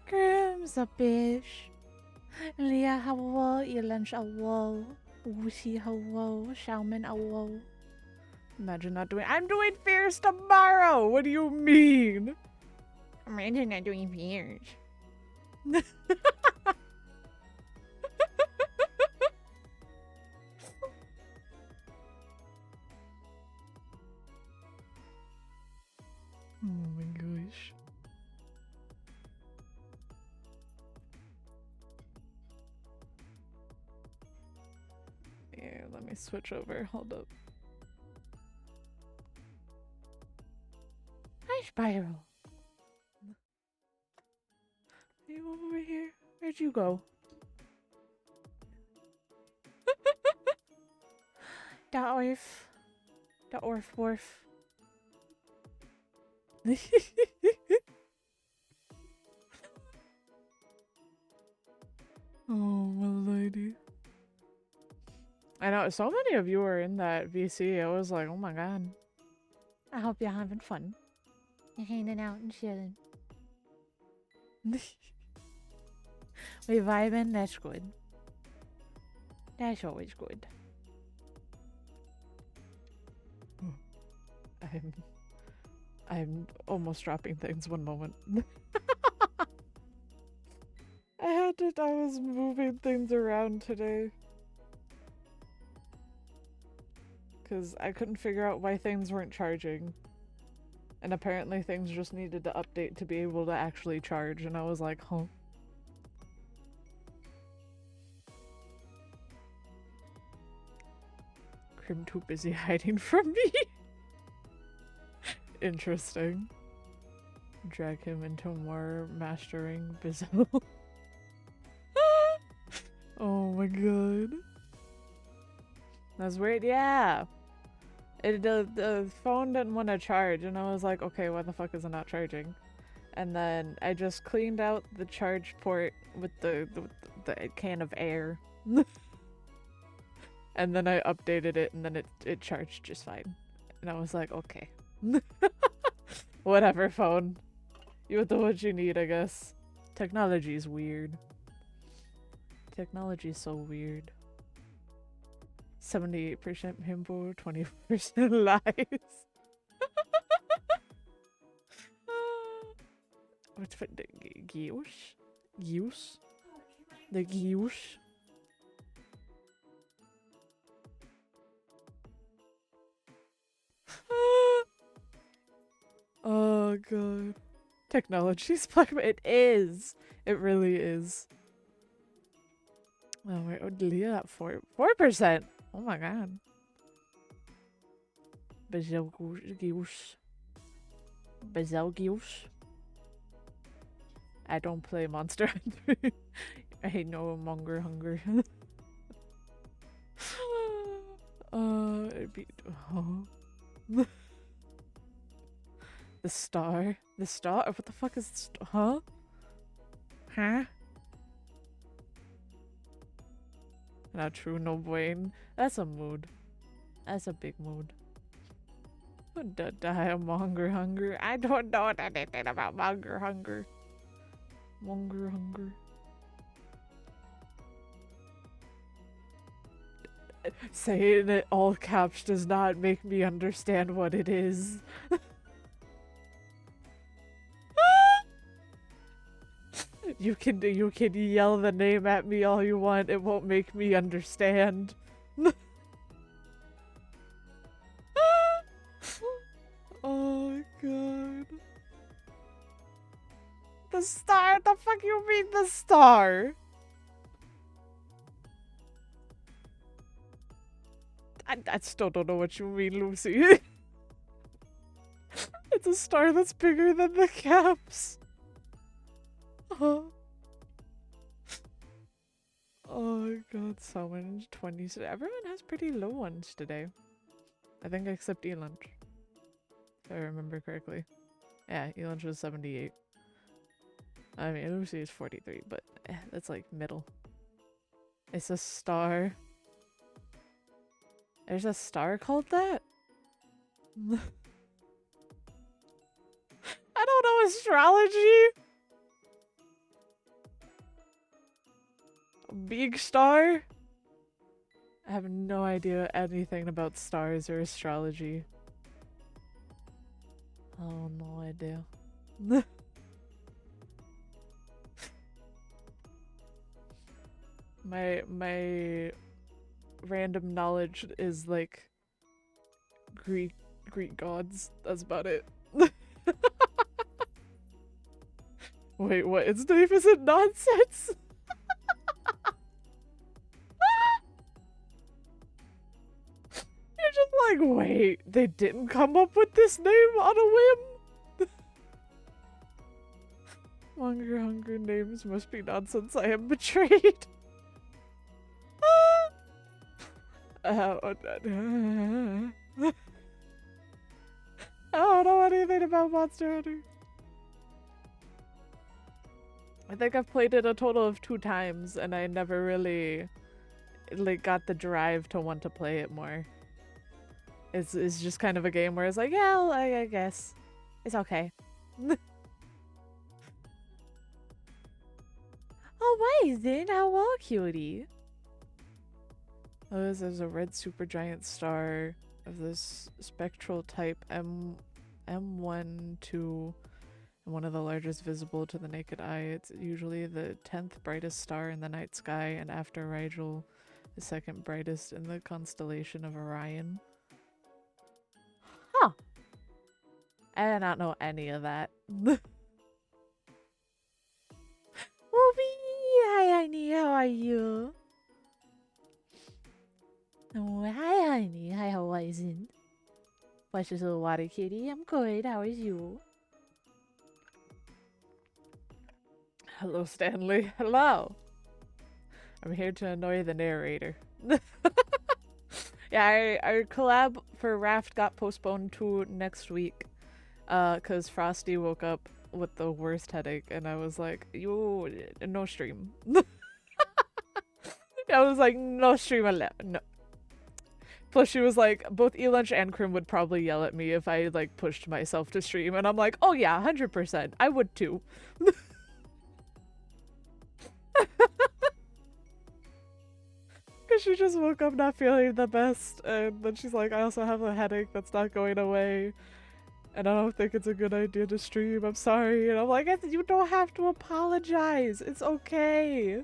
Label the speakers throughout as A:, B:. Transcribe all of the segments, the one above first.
A: Grim's a bitch. Leah hello, Elanch hello, Wuxi hello, Xiaomin hello. Imagine not doing— I'm doing fears tomorrow! What do you mean? Imagine not doing fears. Oh my gosh. Yeah, let me switch over. Hold up. Hi, Spiral. Are you over here? Where'd you go? Da Orf. Da Orf Worf. Oh, my lady. I know, so many of you were in that VC. I was like, oh my god. I hope you're having fun. You're hanging out and chilling. We vibing, that's good. That's always good. I'm almost dropping things one moment. I was moving things around today. Because I couldn't figure out why things weren't charging. And apparently things just needed to update to be able to actually charge. And I was like, huh? Crim too busy hiding from me. Interesting. Drag him into more mastering Bizzo. Oh my god. That's weird. Yeah. The phone didn't want to charge, and I was like, okay, why the fuck is it not charging? And then I just cleaned out the charge port with the can of air. And then I updated it, and then it charged just fine. And I was like, okay. Whatever, phone. You do what you need, I guess. Technology's weird. Technology's so weird. 78% himbo, 20% lies. What's for the Giush? Giush? The Giush? Oh god. Technology's black. It is. It really is. Oh wait, oh, Leah at 4%. Oh my god. Bezelgius. I don't play Monster Hunter. I hate no monger hunger. It'd be the star. The star? What the fuck is the star? Huh? Huh? Not true, no brain. That's a mood. That's a big mood. Die of monger hunger. I don't know anything about monger hunger. Monger hunger. Saying it all caps does not make me understand what it is. You can yell the name at me all you want. It won't make me understand. Oh god. The star? The fuck you mean the star? I still don't know what you mean, Lucy. It's a star that's bigger than the caps. Oh god, someone 20. Everyone has pretty low ones today. I think except Elunch. If I remember correctly. Yeah, Elunch was 78. I mean, Lucy is 43, but that's like middle. It's a star. There's a star called that? I don't know astrology? A big star? I have no idea anything about stars or astrology. Oh, no idea. My random knowledge is like Greek gods. That's about it. Wait, what? Its name isn't nonsense? You're just like, wait, they didn't come up with this name on a whim? Hunger names must be nonsense. I am betrayed. I don't know anything about Monster Hunter. I think I've played it a total of 2 times, and I never really like got the drive to want to play it more. It's just kind of a game where it's like, yeah, well, I guess it's okay. Oh, why then? How are cutie? Oh, there's a red supergiant star of this spectral type M12, and one of the largest visible to the naked eye. It's usually the 10th brightest star in the night sky, and after Rigel, the 2nd brightest in the constellation of Orion. Huh. I did not know any of that. Whoopi! Hi, honey. How are you? Oh, hi, honey. Hi, how is it? Precious little water kitty. I'm good. How is you? Hello, Stanley. Hello. I'm here to annoy the narrator. Yeah, our collab for Raft got postponed to next week. Cause Frosty woke up with the worst headache, and I was like, no stream. I was like, no stream allowed. No. Plus she was like, both E-Lunch and Krim would probably yell at me if I like pushed myself to stream, and I'm like, oh yeah, 100%. I would too. Cause she just woke up not feeling the best, and then she's like, I also have a headache that's not going away, and I don't think it's a good idea to stream. I'm sorry. And I'm like, you don't have to apologize. It's okay.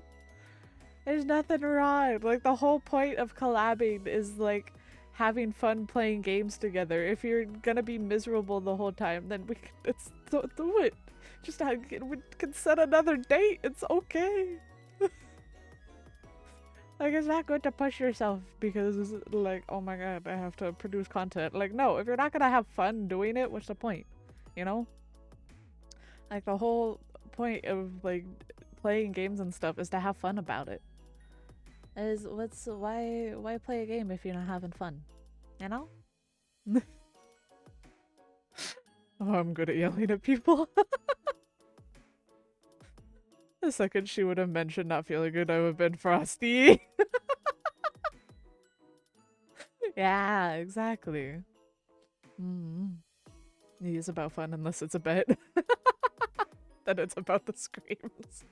A: There's nothing wrong. Like, the whole point of collabing is like having fun playing games together. If you're gonna be miserable the whole time, then we can do it. Just we can set another date. It's okay. Like, it's not good to push yourself because, like, oh my god, I have to produce content. Like, no, if you're not gonna have fun doing it, what's the point? You know? Like, the whole point of, like, playing games and stuff is to have fun about it. Why play a game if you're not having fun? You know? Oh, I'm good at yelling at people. The second she would have mentioned not feeling good, I would have been Frosty. Yeah, exactly. It is about fun unless it's a bet. Then it's about the screams.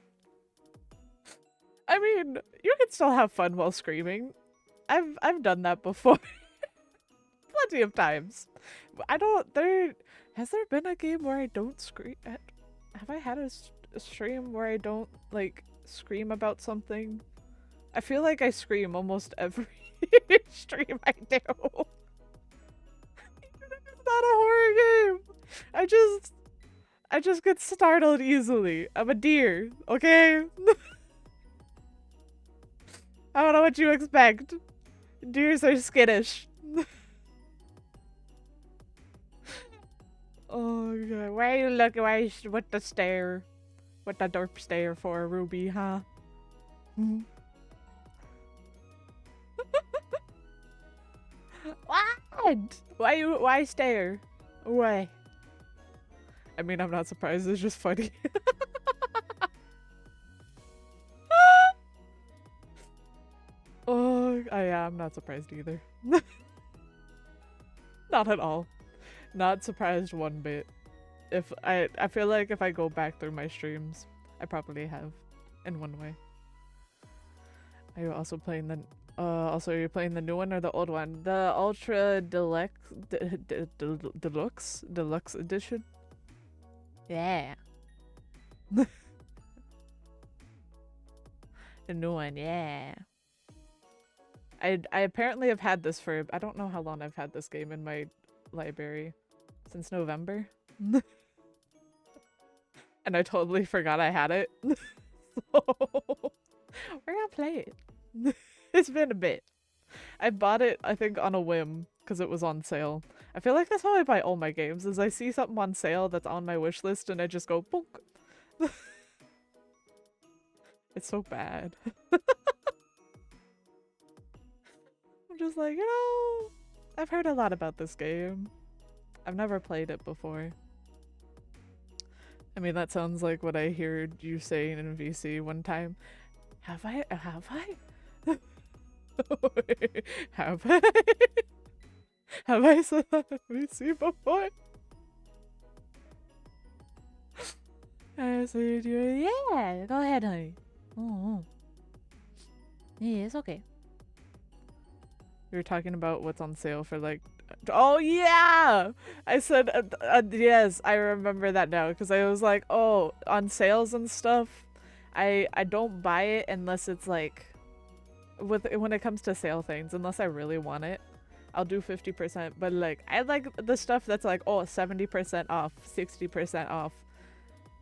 A: I mean, you can still have fun while screaming. I've done that before. Plenty of times. Has there been a game where I don't scream at? Have I had a stream where I don't, like, scream about something? I feel like I scream almost every stream I do. It's not a horror game. I just get startled easily. I'm a deer, okay? I don't know what you expect. Deers are skittish. Oh god, why are you looking with the stare? With the derp stare for, Ruby, huh? What? Why stare? Why? I mean, I'm not surprised, it's just funny. Oh, yeah, I'm not surprised either. Not at all. Not surprised one bit. If I feel like if I go back through my streams, I probably have, in one way. Are you also playing the? Also, are you playing the new one or the old one? The Ultra Deluxe, Deluxe edition. Yeah. The new one, yeah. I apparently have had this for, I don't know how long I've had this game in my library. Since November. And I totally forgot I had it. So we're gonna play it. It's been a bit. I bought it, I think, on a whim because it was on sale. I feel like that's how I buy all my games, is I see something on sale that's on my wish list and I just go bonk. It's so bad. I'm just like, you know, I've heard a lot about this game. I've never played it before. I mean, that sounds like what I heard you saying in VC one time. Have I? Have I? Have I? Have I said that in VC before? I said, yeah, go ahead, honey. Oh. Yeah, it's okay. We were talking about what's on sale for like, oh yeah! I said, yes, I remember that now, because I was like, oh, on sales and stuff, I don't buy it unless it's like, when it comes to sale things, unless I really want it, I'll do 50%, but like, I like the stuff that's like, oh, 70% off, 60% off,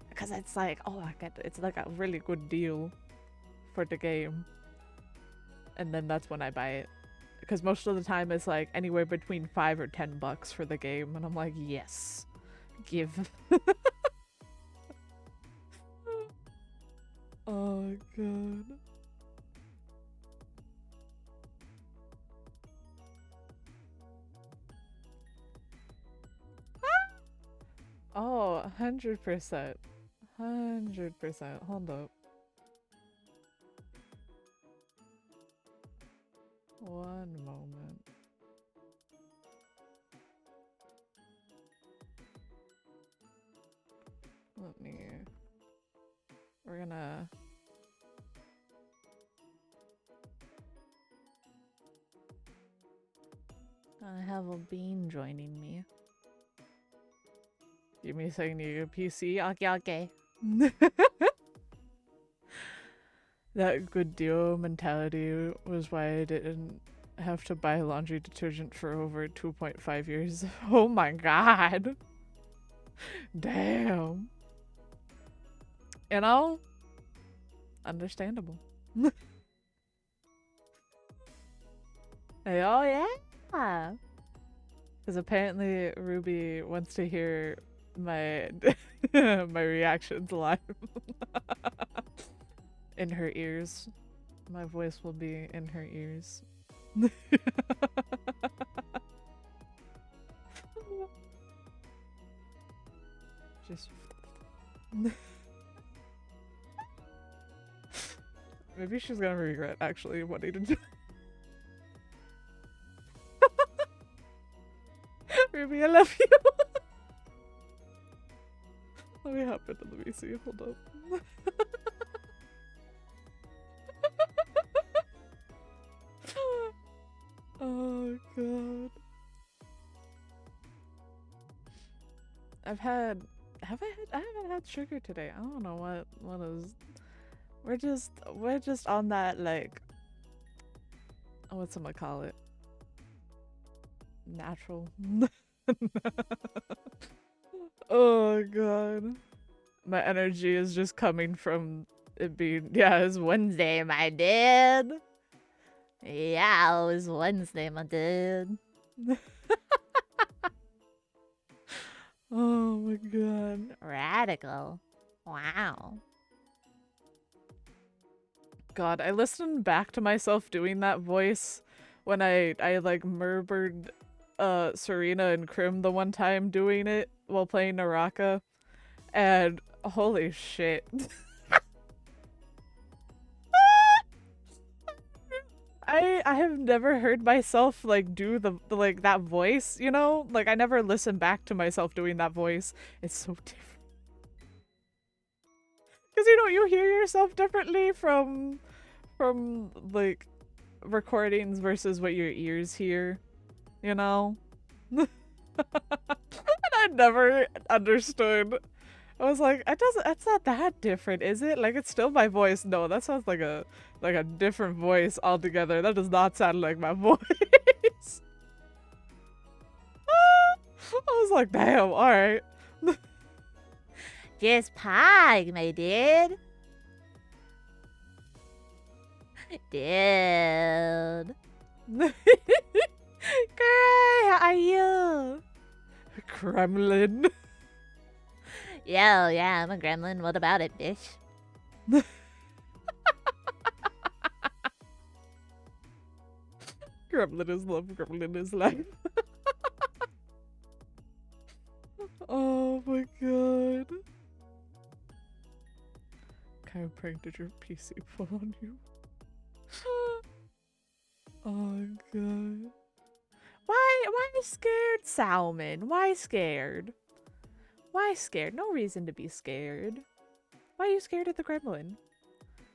A: because it's like, oh, it's like a really good deal for the game, and then that's when I buy it. Because most of the time it's like anywhere between $5 or $10 for the game, and I'm like, yes, give. Oh god. Oh, 100%. 100%. Hold up. One moment. Let me... We're gonna... I have a bean joining me. You mean saying you PC? Okay. That good deal mentality was why I didn't have to buy laundry detergent for over 2.5 years. Oh my god. Damn. You know? Understandable. Hey, oh yeah. Because apparently Ruby wants to hear my my reactions live. In her ears. My voice will be in her ears. Just maybe she's gonna regret actually wanting to do. Ruby, I love you. Let me hop into the VC, hold up. Oh god. I haven't had sugar today. I don't know what is. We're just on that, like, what's I'm gonna call it? Natural. Oh god. My energy is just coming from it being, yeah, it's Wednesday, my dude. Yeah, it was Wednesday, my dude. Oh my god. Radical. Wow. God, I listened back to myself doing that voice when I like murmured Serena and Krim the one time doing it while playing Naraka, and holy shit. I have never heard myself like do the like that voice, you know? Like I never listen back to myself doing that voice. It's so different. Cuz you know, you hear yourself differently from like recordings versus what your ears hear, you know? And I never understood. I was like, it's not that different, is it? Like, it's still my voice. No, that sounds like a different voice altogether. That does not sound like my voice. I was like, damn, alright.
B: Just pog, my dude. Dude.
A: Girl, how are you? Kremlin.
B: Yo, yeah, I'm a gremlin. What about it, bitch?
A: Gremlin is love, gremlin is life. Oh my god. What kind of prank did your PC pull on you? Oh god. Why scared, Salmon? Why scared? Why scared? No reason to be scared. Why are you scared of the gremlin?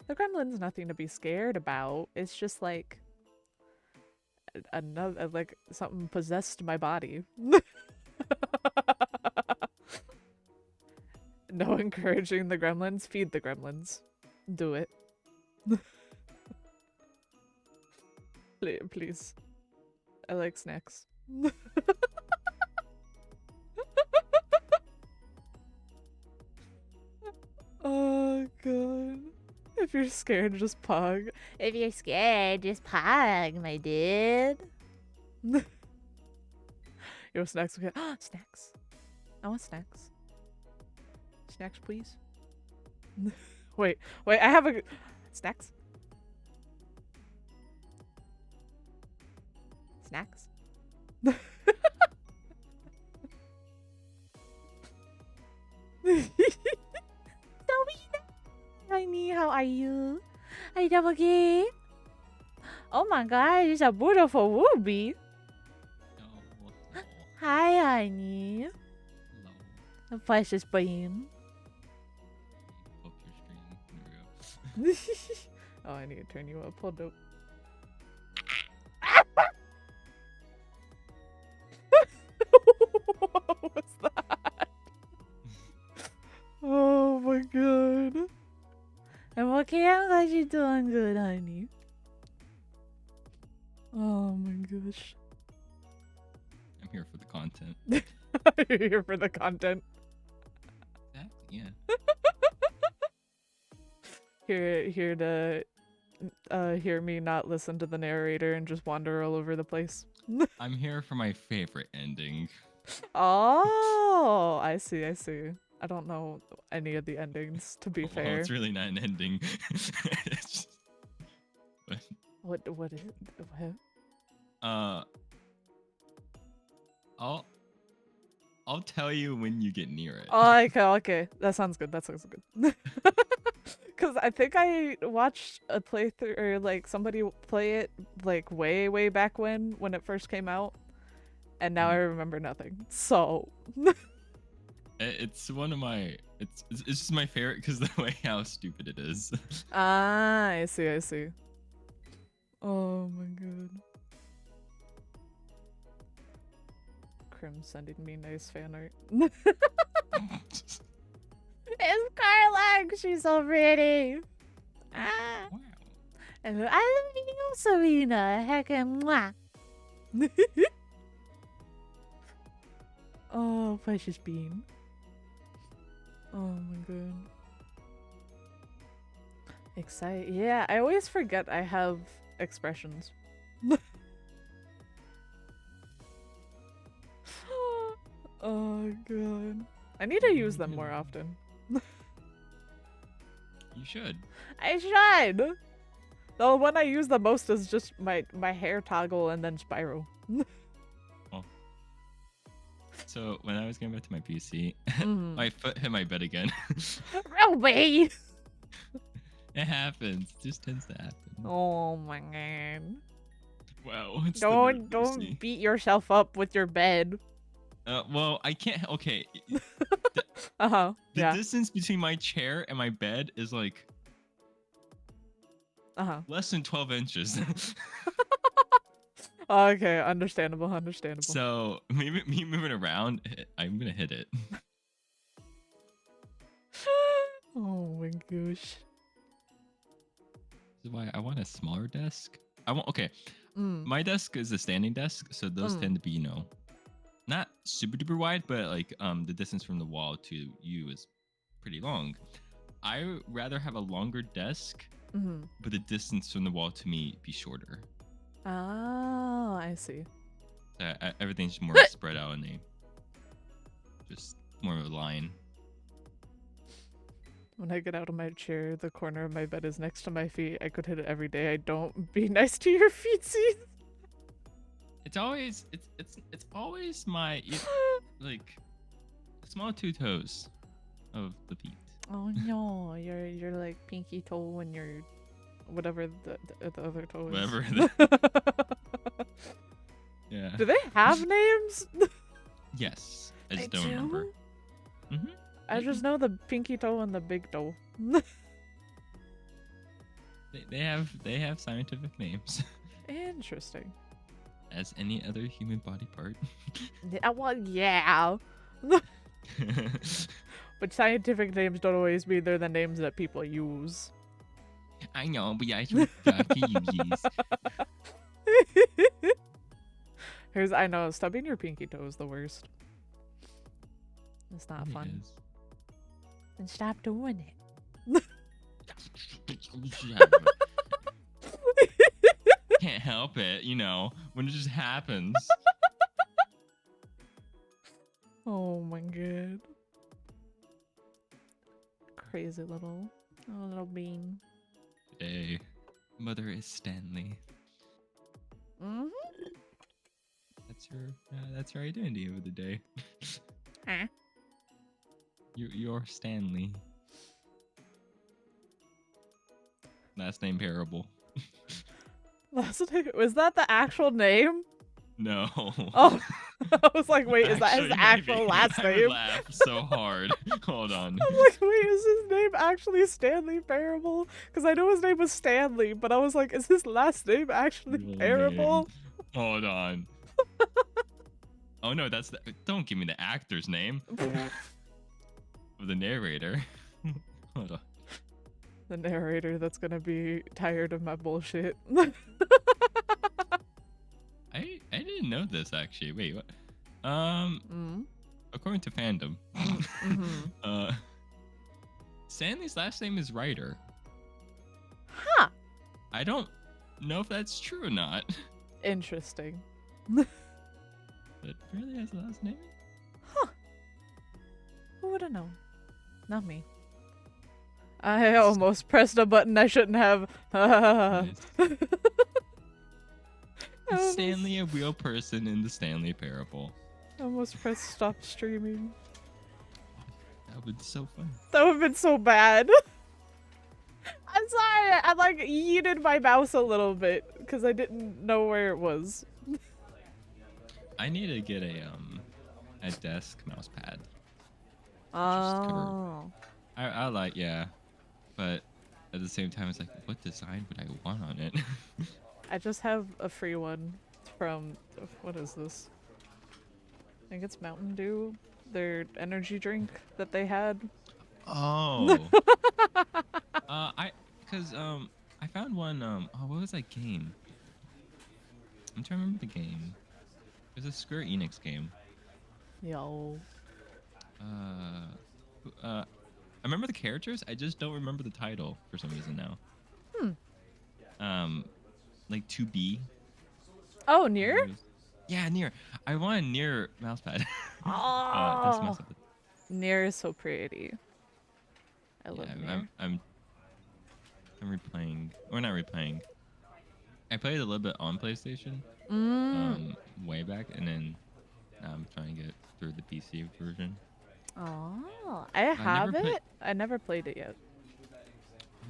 A: The gremlin's nothing to be scared about. It's just like another, like something possessed my body. No encouraging the gremlins. Feed the gremlins. Do it. Please. I like snacks. Oh god. If you're scared, just pog.
B: If you're scared, just pog, my dude.
A: Yo, snacks. Okay. Snacks. I want snacks. Snacks, please. Wait, I have a... Snacks? Snacks?
B: Honey, how are you? Are you okay? Oh my god, it's a beautiful ruby.
C: No.
B: Hi, honey.
C: Hello.
B: A precious bean.
C: Up your screen. There we go.
A: Oh, I need to turn you up. Hold up. What was that? Oh my god.
B: I'm okay, I'm glad you're doing good, honey.
A: Oh my gosh.
C: I'm here for the content.
A: You're here for the content.
C: Exactly, yeah.
A: Here to hear me not listen to the narrator and just wander all over the place.
C: I'm here for my favorite ending.
A: Oh, I see. I don't know any of the endings, to be
C: Well,
A: fair.
C: it's really not an ending. It's just...
A: What is it? What?
C: I'll tell you when you get near it.
A: Oh, okay. That sounds good. Cause I think I watched a playthrough or like somebody play it like way back when it first came out, and now I remember nothing. So
C: It's one of my. It's just my favorite because the way how stupid it is.
A: ah, I see. Oh my god. Crim sending me nice fan art.
B: It's Carla, she's so pretty. Ah.
C: Wow.
B: And I love you, Serena. Heck, mwah.
A: Oh, precious bean. Oh my god. Excited. Yeah, I always forget I have expressions. Oh god. I need to use them more often.
C: You should.
A: I should! The one I use the most is just my hair toggle and then Spyro.
C: So when I was going back to my PC,
A: Mhm.
C: my foot hit my bed again.
B: Ruby!
C: It happens. It just tends to happen.
A: Oh my god.
C: Wow. What's
B: Don't beat yourself up with your bed.
C: Well, I can't. Okay.
B: Uh-huh.
C: The
B: Yeah.
C: distance between my chair and my bed is like
B: Uh-huh.
C: less than 12 inches.
A: Okay, understandable, understandable.
C: So me moving around, I'm gonna hit it.
A: Oh my gosh.
C: This is why I want a smaller desk. Okay.
A: Mm.
C: My desk is a standing desk, so those tend to be, not super duper wide, but like the distance from the wall to you is pretty long. I would rather have a longer desk, but the distance from the wall to me be shorter.
A: Oh, I see.
C: Everything's more spread out and just more of a line.
A: When I get out of my chair, the corner of my bed is next to my feet. I could hit it every day. I don't be nice to your feetsies.
C: It's always my like small two toes of the feet.
A: Oh no, you're like pinky toe and your whatever the other toe is.
C: Whatever. Yeah.
A: Do they have names?
C: Yes, I just
A: They
C: don't remember.
A: do? I just know the pinky toe and the big toe.
C: They have scientific names,
A: Interesting.
C: as any other human body part.
A: Well, yeah. But scientific names don't always mean they're the names that people use.
C: I know, but I should use.
A: I know, stubbing your pinky toe is the worst. It's not fun. Then stop doing it.
C: Can't help it, when it just happens.
A: Oh my god. Crazy little bean.
C: Today, mother is Stanley.
A: Mm-hmm.
C: That's her identity of the day.
A: Huh?
C: You're Stanley. Last name Parable.
A: Was that the actual name?
C: No.
A: Oh, I was like, wait, is that his
C: Actually,
A: actual
C: maybe.
A: last
C: I would
A: name?
C: laugh so hard. Hold on.
A: I'm like, wait, is his name actually Stanley Parable? Because I know his name was Stanley, but I was like, is his last name actually
C: Real
A: Parable?
C: name. Hold on. Oh no, don't give me the actor's name. Of the narrator. Hold on.
A: The narrator that's gonna be tired of my bullshit.
C: I didn't know this actually. Wait, what? According to fandom, Stanley's last name is Ryder.
A: Huh.
C: I don't know if that's true or not.
A: Interesting.
C: But really has a last name?
A: Huh. Who would have known? Not me. I almost pressed a button I shouldn't have.
C: Is Stanley a real person in the Stanley Parable?
A: I almost pressed stop streaming.
C: That would be so fun.
A: That would have been so bad. I'm sorry. I like yeeted my mouse a little bit because I didn't know where it was.
C: I need to get a desk mouse pad.
A: Oh.
C: I like, yeah, but at the same time, it's like, what design would I want on it?
A: I just have a free one from, what is this? I think it's Mountain Dew. Their energy drink that they had.
C: Oh. I found one, what was that game? I'm trying to remember the game. It was a Square Enix game.
A: Yo.
C: I remember the characters. I just don't remember the title for some reason now. Like 2B.
A: Oh, Nier?
C: Yeah, Nier. I want a Nier mousepad.
A: Oh.
C: That's messed up.
A: Nier is so pretty. I love Nier.
C: I'm replaying, or not replaying. I played a little bit on PlayStation. Way back, and then I'm trying to get through the PC version.
A: Oh, I have it. I never played it yet.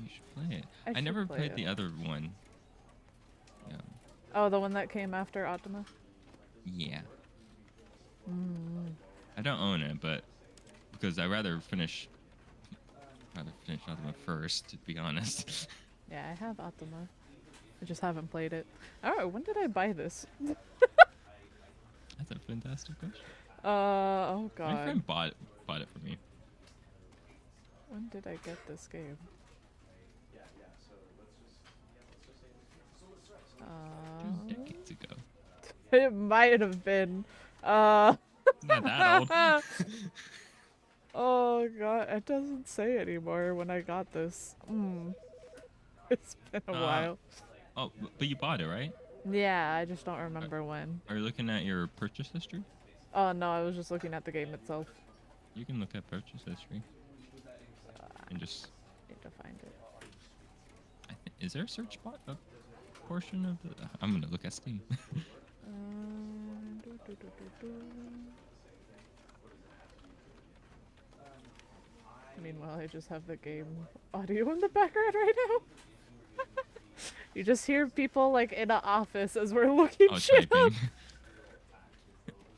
C: You should play it. I never played the other one. Yeah.
A: Oh, the one that came after Optima?
C: Yeah.
A: Mm.
C: I don't own it, but because I'd rather finish Optima first, to be honest.
A: Yeah, I have Optima. I just haven't played it. Oh, when did I buy this?
C: That's a fantastic question.
A: Oh
C: My
A: god.
C: friend bought it for me.
A: When did I get this game?
C: Decades ago.
A: It might have been.
C: It's not that old.
A: Oh god, it doesn't say anymore when I got this. It's been a while.
C: Oh, but you bought it, right?
A: Yeah, I just don't remember when.
C: Are you looking at your purchase history?
A: Oh no, I was just looking at the game itself.
C: You can look at purchase history. And just...
A: Need to find it.
C: Is there a search bot a portion of the... I'm gonna look at Steam.
A: Do, do, do, do, do. Meanwhile, I just have the game audio in the background right now. You just hear people like in an office as we're looking shit up.
C: Typing.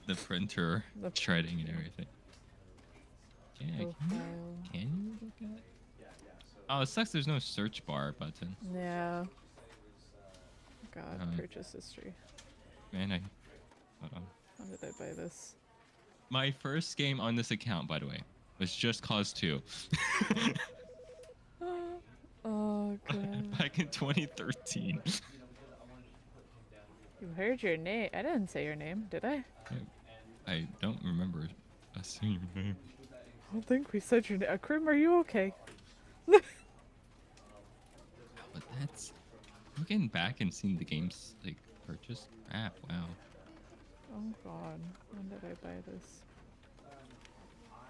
C: The printer
A: The
C: shredding and everything. Yeah,
A: profile.
C: can you look at... Oh, it sucks there's no search bar button.
A: Yeah. God, purchase history.
C: Man, hold on.
A: When did I buy this?
C: My first game on this account, by the way, was Just Cause 2.
A: Oh god.
C: Back in 2013.
A: You heard your name. I didn't say your name, did I?
C: I don't remember us saying your name.
A: I don't think we said your name. Krim, are you okay?
C: But that's... Looking back and seeing the games, like, purchased. Crap, wow.
A: Oh god. When did I buy this?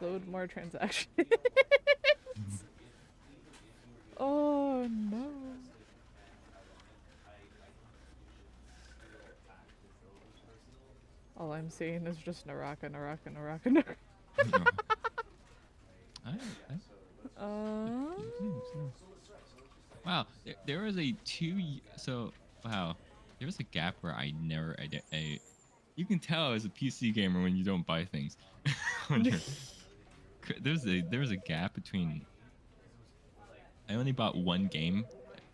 A: Load more transactions. Oh no. All I'm seeing is just Naraka.
C: Wow, there was a there was a gap where you can tell as a PC gamer when you don't buy things. There was a gap between. I only bought one game,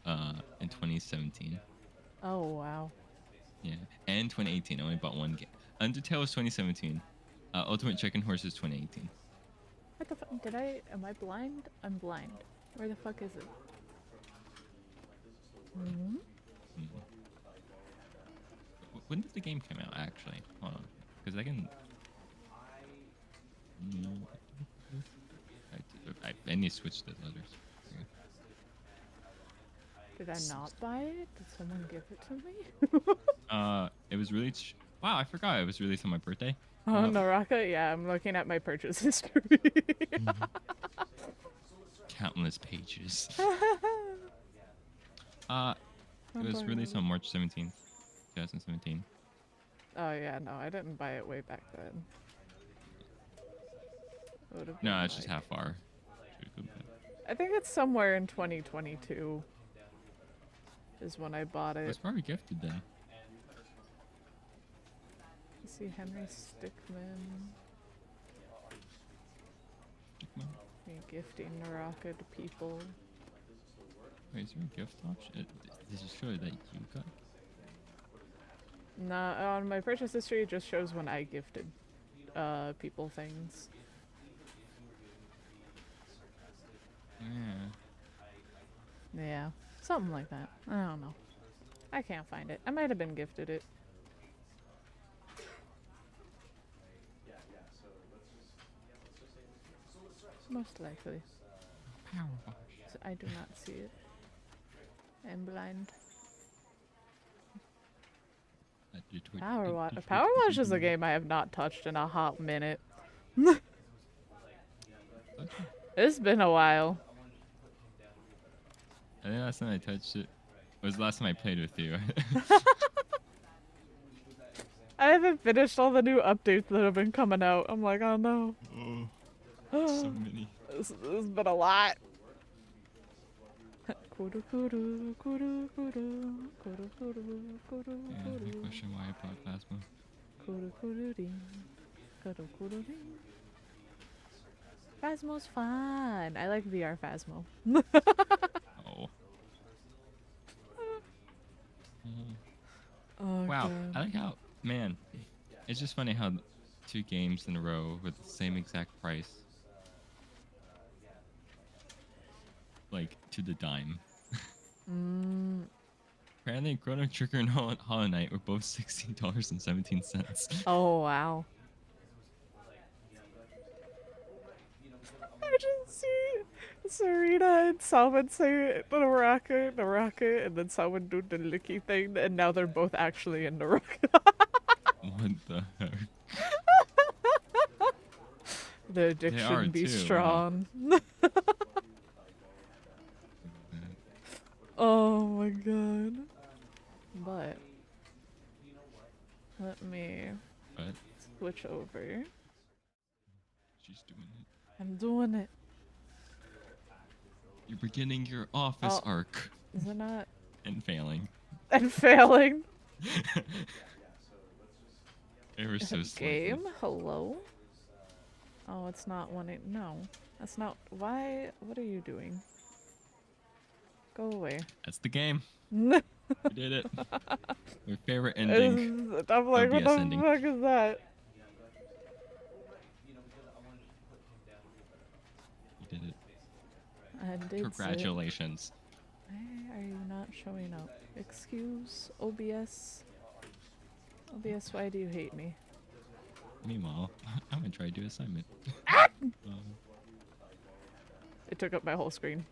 C: in 2017.
A: Oh wow.
C: Yeah, and 2018. I only bought one game. Undertale was 2017. Ultimate Chicken Horse is 2018.
A: What the fuck? Am I blind? I'm blind. Where the fuck is it? Mm-hmm.
C: When did the game come out, actually? Hold on. Because I can... I need to switch the letters.
A: Did I not buy it? Did someone give it to me?
C: It was released... Wow, I forgot it was released on my birthday.
A: Oh, Naraka? Yeah, I'm looking at my purchase history.
C: Countless pages. It was released on March 17th, 2017.
A: Oh yeah, no, I didn't buy it way back then.
C: No, it's just half far.
A: I think it's somewhere in 2022 is when I bought it.
C: It's probably gifted then.
A: Let's see, Henry Stickmin. Me gifting Naraka to people.
C: Wait, is there a gift option? Does it show that you got?
A: No, on my purchase history it just shows when I gifted people things.
C: Yeah.
A: Yeah, something like that. I don't know. I can't find it. I might have been gifted it. Most likely.
C: Power wash.
A: So I do not see it. I'm blind. Power Wash is a game I have not touched in a hot minute. It's been a while.
C: I think last time I touched it was the last time I played with you.
A: I haven't finished all the new updates that have been coming out. I'm like, oh no.
C: Oh, so many.
A: This has been a lot. Kuru kuru kuru kuru kuru kuru kuru
C: Yeah,
A: kuru
C: I question why I bought Plasma.
A: kuru kuru ding kuru kuru ding.
B: Phasmo's fun.
A: I like VR Phasmo.
C: Oh.
A: Oh
C: Wow.
A: god.
C: I like how, man, it's just funny how 2 games in a row with the same exact price. Like, to the dime. Apparently, Chrono Trigger and Hollow Knight were both $16.17.
A: Oh wow. I just see Serena and Salmon say Naraka, Naraka, and then Salmon do the licky thing, and now they're both actually in Naraka.
C: What the heck?
A: The addiction be
C: too, wow.
A: strong. Oh my god. But let me
C: But
A: switch over.
C: she's doing it.
A: I'm doing it.
C: You're beginning your office
A: Oh.
C: arc
A: Is it not?
C: and failing.
A: And failing.
C: Ever so slightly.
A: Game? Hello? Oh, it's not wanting. No. That's not. Why? What are you doing? Go away.
C: That's the game.
A: I'm
C: We did it. My favorite ending.
A: like, what the
C: OBS ending.
A: fuck is that?
C: You did it.
A: I did it.
C: Congratulations.
A: Why are you not showing up? Excuse OBS. OBS, why do you hate me?
C: Meanwhile, I'm gonna try to do assignment.
A: It took up my whole screen.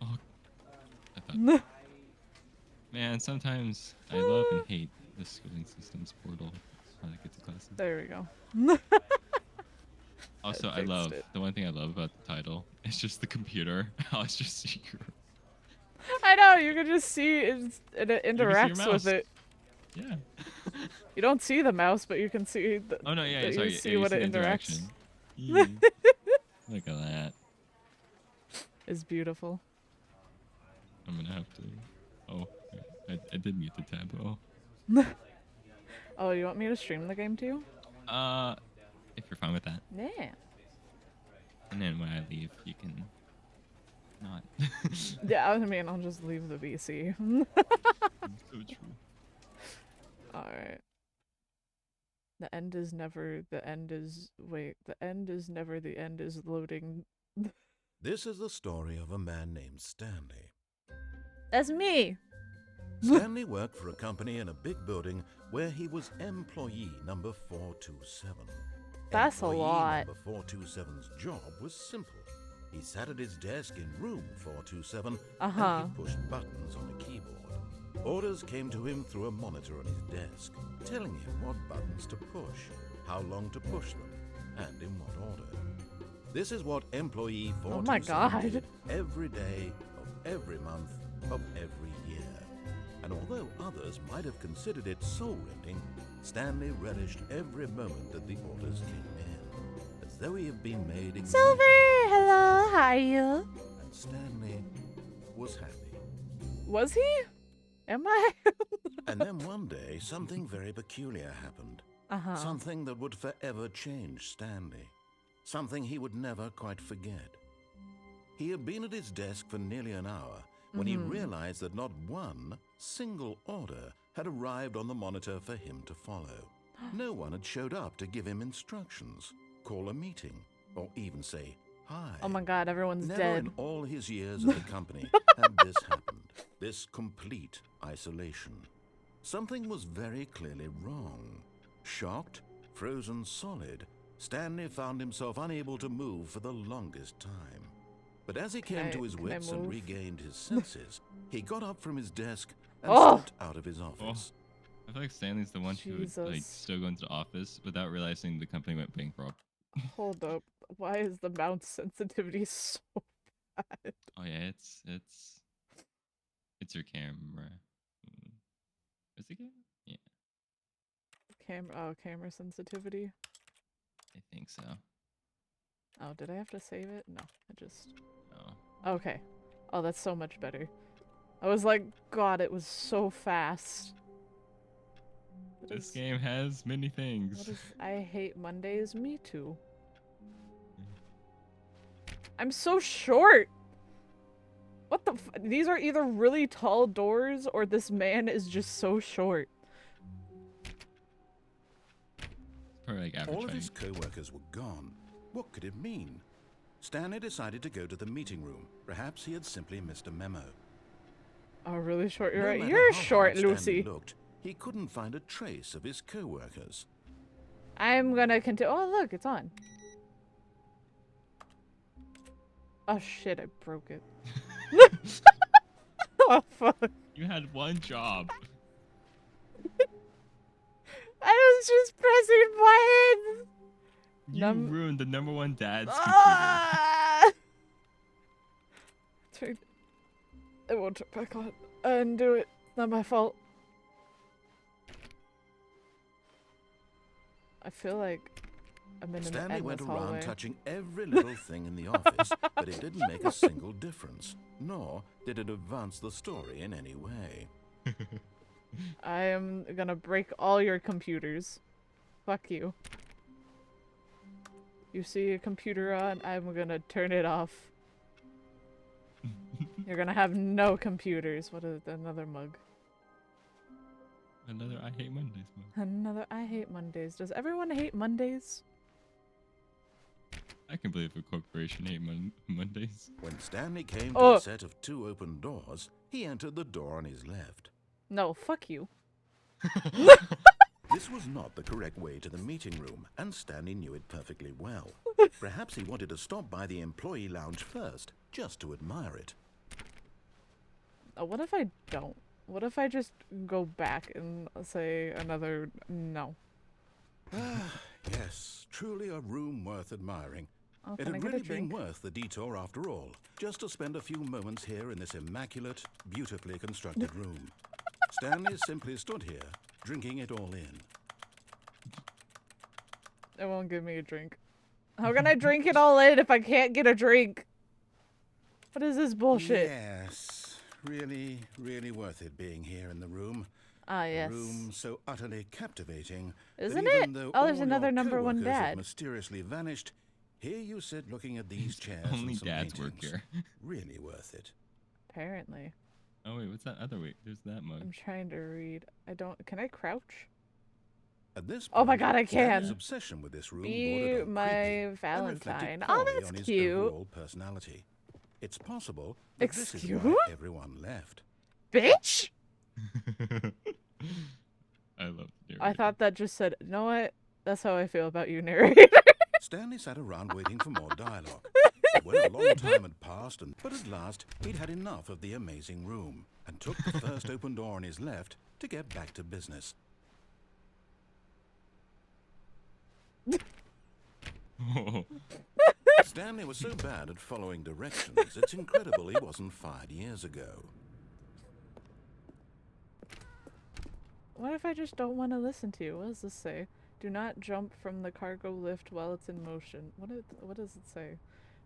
C: Oh, I thought. Man, sometimes I love and hate the schooling system's portal. How that gets to classes.
A: There we go.
C: Also, I
A: fixed
C: love
A: it.
C: the one thing I love about the title. It's just the computer. How it's just your.
A: I know, you can just see it
C: your
A: interacts
C: mouse.
A: with it.
C: Yeah.
A: You don't see the mouse, but you can see the,
C: Oh no, yeah,
A: that
C: sorry.
A: you see
C: you
A: what
C: see
A: it
C: the
A: interacts.
C: interaction. Yeah. Look at that.
A: Is beautiful.
C: I'm gonna have to. Oh, I did mute the tab. Oh.
A: Oh, you want me to stream the game to you?
C: If you're fine with that.
A: Yeah.
C: And then when I leave, you can not.
A: Yeah, I mean, I'll just leave the VC.
C: So true.
A: Alright. The end is never, the end is, wait, the end is never, the end is loading.
D: This is the story of a man named Stanley.
B: That's me.
D: Stanley worked for a company in a big building where he was employee number 427.
B: That's a
D: Employee
B: lot.
D: Number 427's job was simple. He sat at his desk in room 427 and he pushed buttons on a keyboard. Orders came to him through a monitor on his desk, telling him what buttons to push, how long to push them, and in what order. This is what employee 427
A: Oh my God.
D: did every day of every month of every year. And although others might have considered it soul-rending, Stanley relished every moment that the orders came in, as though he had been made exactly.
B: Silver, hello, how are you?
D: And Stanley was happy.
A: Was he? Am I?
D: And then one day, something very peculiar happened. Something that would forever change Stanley. Something he would never quite forget. He had been at his desk for nearly an hour when he realized that not one single order had arrived on the monitor for him to follow. No one had showed up to give him instructions, call a meeting, or even say hi.
A: Oh my god, everyone's
D: Never
A: dead.
D: in all his years at the company had this happened. This complete isolation. Something was very clearly wrong. Shocked, frozen solid, Stanley found himself unable to move for the longest time. But as he came to his
A: can I
D: wits and
A: move?
D: regained his senses, he got up from his desk and
A: Oh!
D: stepped out of his office.
C: I feel like Stanley's the one who would like
A: Jesus.
C: still go into the office without realizing the company went bankrupt.
A: Hold up. Why is the mouse sensitivity so bad?
C: Oh yeah, it's your camera. Is it camera? Yeah,
A: Camera sensitivity.
C: I think so.
A: Oh, did I have to save it? No, I just.
C: Oh.
A: Okay. Oh, that's so much better. I was like, God, it was so fast.
C: This game has many things.
A: What is, I hate Mondays. Me too. I'm so short. What the f- These are either really tall doors or this man is just so short.
C: Probably like average
D: All of
C: height.
D: his co-workers were gone. What could it mean? Stanley decided to go to the meeting room. Perhaps he had simply missed a memo.
A: Oh, really short. You're
D: No
A: right.
D: matter
A: You're
D: how
A: short,
D: hard Stanley
A: Lucy.
D: looked, he couldn't find a trace of his co-workers.
A: I'm gonna continue. Oh, look, it's on. Oh shit, I broke it. Oh fuck.
C: You had one job.
A: I was just pressing buttons.
C: You ruined the #1 dad's computer.
A: Ah! Turn. It won't turn back on. Undo it. Not my fault. I feel like I'm in an
D: Stanley went
A: endless hallway.
D: around touching every little thing in the office, but it didn't make a single difference, nor did it advance the story in any way.
A: I am gonna break all your computers. Fuck you. You see a computer on, I'm gonna turn it off. You're gonna have no computers. What is another mug?
C: Another I Hate Mondays mug.
A: Another I hate Mondays. Does everyone hate Mondays?
C: I can believe a corporation hate Mondays.
D: When Stanley came to
A: Oh.
D: a set of 2 open doors, he entered the door on his left.
A: No, fuck you.
D: This was not the correct way to the meeting room, and Stanley knew it perfectly well. Perhaps he wanted to stop by the employee lounge first, just to admire it.
A: What if I don't? What if I just go back and say another no?
D: Yes, truly a room worth admiring.
A: Oh,
D: It
A: can I
D: had
A: get a
D: really been
A: drink?
D: worth the detour after all, just to spend a few moments here in this immaculate, beautifully constructed room. Stanley simply stood here, drinking it all in.
A: It won't give me a drink. How can I drink it all in if I can't get a drink? What is this bullshit?
D: Yes, really, really worth it being here in the room.
A: Ah, yes.
D: A room so utterly captivating.
A: Isn't
D: that even
A: it?
D: though
A: Oh, there's
D: all
A: another
D: your
A: number one
D: coworkers have
A: dad.
D: mysteriously vanished, here you sit looking at these chairs
C: Only
D: and some
C: dads work
D: paintings.
C: here.
D: Really worth it.
A: Apparently.
C: Oh wait, what's that other way? There's that mug.
A: I'm trying to read. I don't. Can I crouch?
D: At this
A: Oh my
D: point,
A: God, I
D: Stanley's
A: can.
D: obsession with this room
A: Be
D: bordered on
A: my
D: creepy and reflected
A: Valentine. Oh,
D: poorly
A: that's
D: on his
A: cute.
D: overall personality. It's possible that this is why
A: Excuse?
D: everyone left.
A: Bitch!
C: I love narrator.
A: I thought that just said, you know what? That's how I feel about you, narrator.
D: Stanley sat around waiting for more dialogue. When a long time had passed, but at last he'd had enough of the amazing room and took the first open door on his left to get back to business.
C: Oh.
D: Stanley was so bad at following directions, it's incredible he wasn't fired years ago.
A: What if I just don't want to listen to you? What does this say? Do not jump from the cargo lift while it's in motion. What does it say?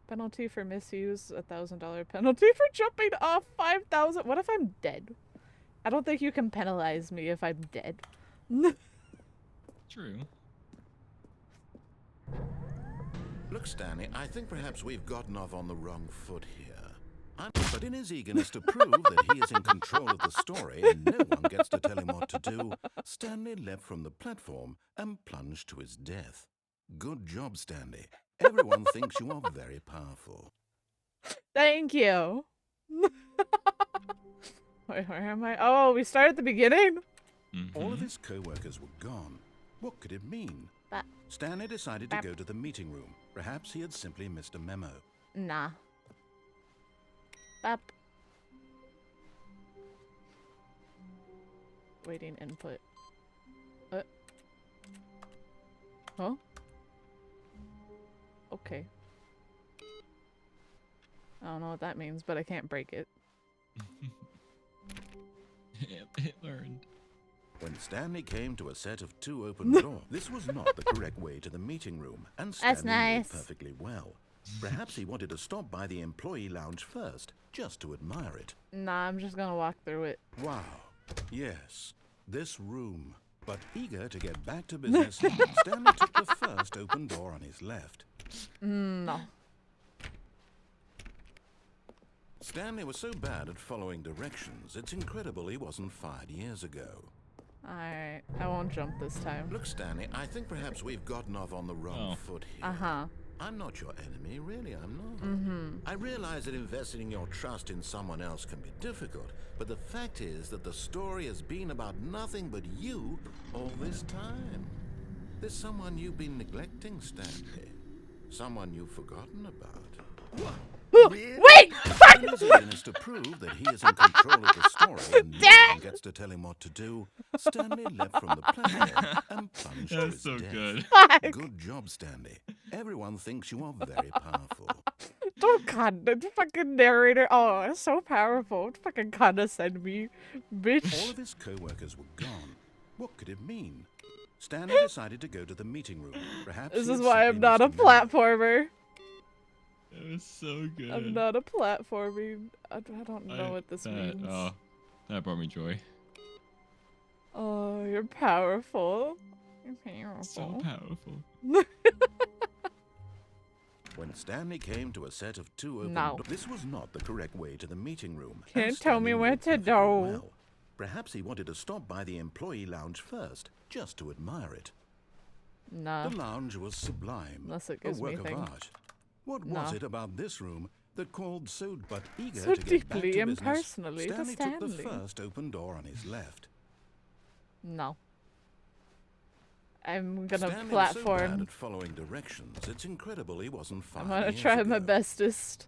A: Penalty for misuse, $1,000 penalty for jumping off, 5,000. What if I'm dead? I don't think you can penalize me if I'm dead.
C: True.
D: Look, Stanley, I think perhaps we've gotten off on the wrong foot here. But in his eagerness to prove that he is in control of the story and no one gets to tell him what to do, Stanley leapt from the platform and plunged to his death. Good job, Stanley. Everyone thinks you are very powerful.
A: Thank you. Wait, where am I? Oh, we start at the beginning?
D: All of his co-workers were gone. What could it mean?
A: Bap.
D: Stanley decided to go to the meeting room. Perhaps he had simply missed a memo.
A: Nah. Bap. Waiting input. Huh? Okay. I don't know what that means, but I can't break it.
C: It learned.
D: When Stanley came to a set of 2 open doors, this was not the correct way to the meeting room, and Stanley
A: That's
D: knew
A: nice.
D: it perfectly well. Perhaps he wanted to stop by the employee lounge first, just to admire it.
A: Nah, I'm just gonna walk through it.
D: Wow. Yes, this room. But eager to get back to business, Stanley took the first open door on his left.
A: No.
D: Stanley was so bad at following directions, it's incredible he wasn't fired years ago.
A: Alright, I won't jump this time.
D: Look, Stanley, I think perhaps we've gotten off on the wrong foot here.
A: Uh-huh.
D: I'm not your enemy, really, I'm not. I realize that investing your trust in someone else can be difficult, but the fact is that the story has been about nothing but you all this time. There's someone you've been neglecting, Stanley. Someone you've forgotten about.
A: Really? Wait!
D: In his eagerness to prove that he is in control of the story and no one gets to tell him what to do, Stanley leapt from the platform and plunged to his
C: so
D: death.
C: good.
A: Fuck!
D: Good job, Stanley. Everyone thinks you are very powerful.
A: Don't fucking narrator. Oh, it's so powerful. Don't fucking condescend me, bitch.
D: All of his co-workers were gone. What could it mean? Stanley decided to go to the meeting room. Perhaps
A: This
D: he
A: is
D: had
A: why
D: seen
A: I'm not a
D: Mr. Miller.
A: platformer.
C: That was so good.
A: I'm not a platforming. I don't know what this means.
C: Oh, that brought me joy.
A: Oh, you're powerful. You're powerful.
C: So powerful.
D: When Stanley came to a set of two open
A: No.
D: doors, this was not the correct way to the meeting room.
A: Can't
D: as
A: tell me
D: Stanley
A: where
D: knew
A: to
D: perfectly
A: go.
D: well. Perhaps he wanted to stop by the employee lounge first, just to admire it.
A: Nah.
D: The lounge was sublime,
A: Unless it
D: a
A: gives me
D: work of
A: thing.
D: art. What was
A: No.
D: it about this room that called so but eager
A: So
D: to get back
A: deeply
D: to
A: and
D: business?
A: personally to
D: Stanley took the
A: Stanley.
D: first open door on his left.
A: No. I'm gonna
D: Stanley was so bad
A: platform.
D: at following directions, it's incredible he wasn't fired
A: I'm gonna
D: years
A: try my
D: ago.
A: bestest.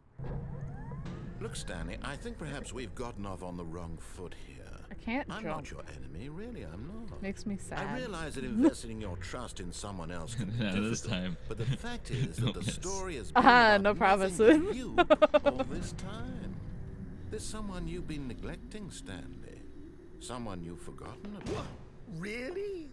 D: Look, Stanley, I think perhaps we've gotten off on the wrong foot here.
A: I can't
D: I'm
A: jump.
D: not your enemy, really, I'm not.
A: Makes me sad.
D: I realize that investing your trust in someone else can be
C: Yeah,
D: difficult,
C: this time.
D: but the fact is that
C: Don't
D: the
C: miss.
D: story has been
A: Ah,
D: about
A: no
D: nothing
A: promises.
D: but you all this time. There's someone you've been neglecting, Stanley. Someone you've forgotten about. Really?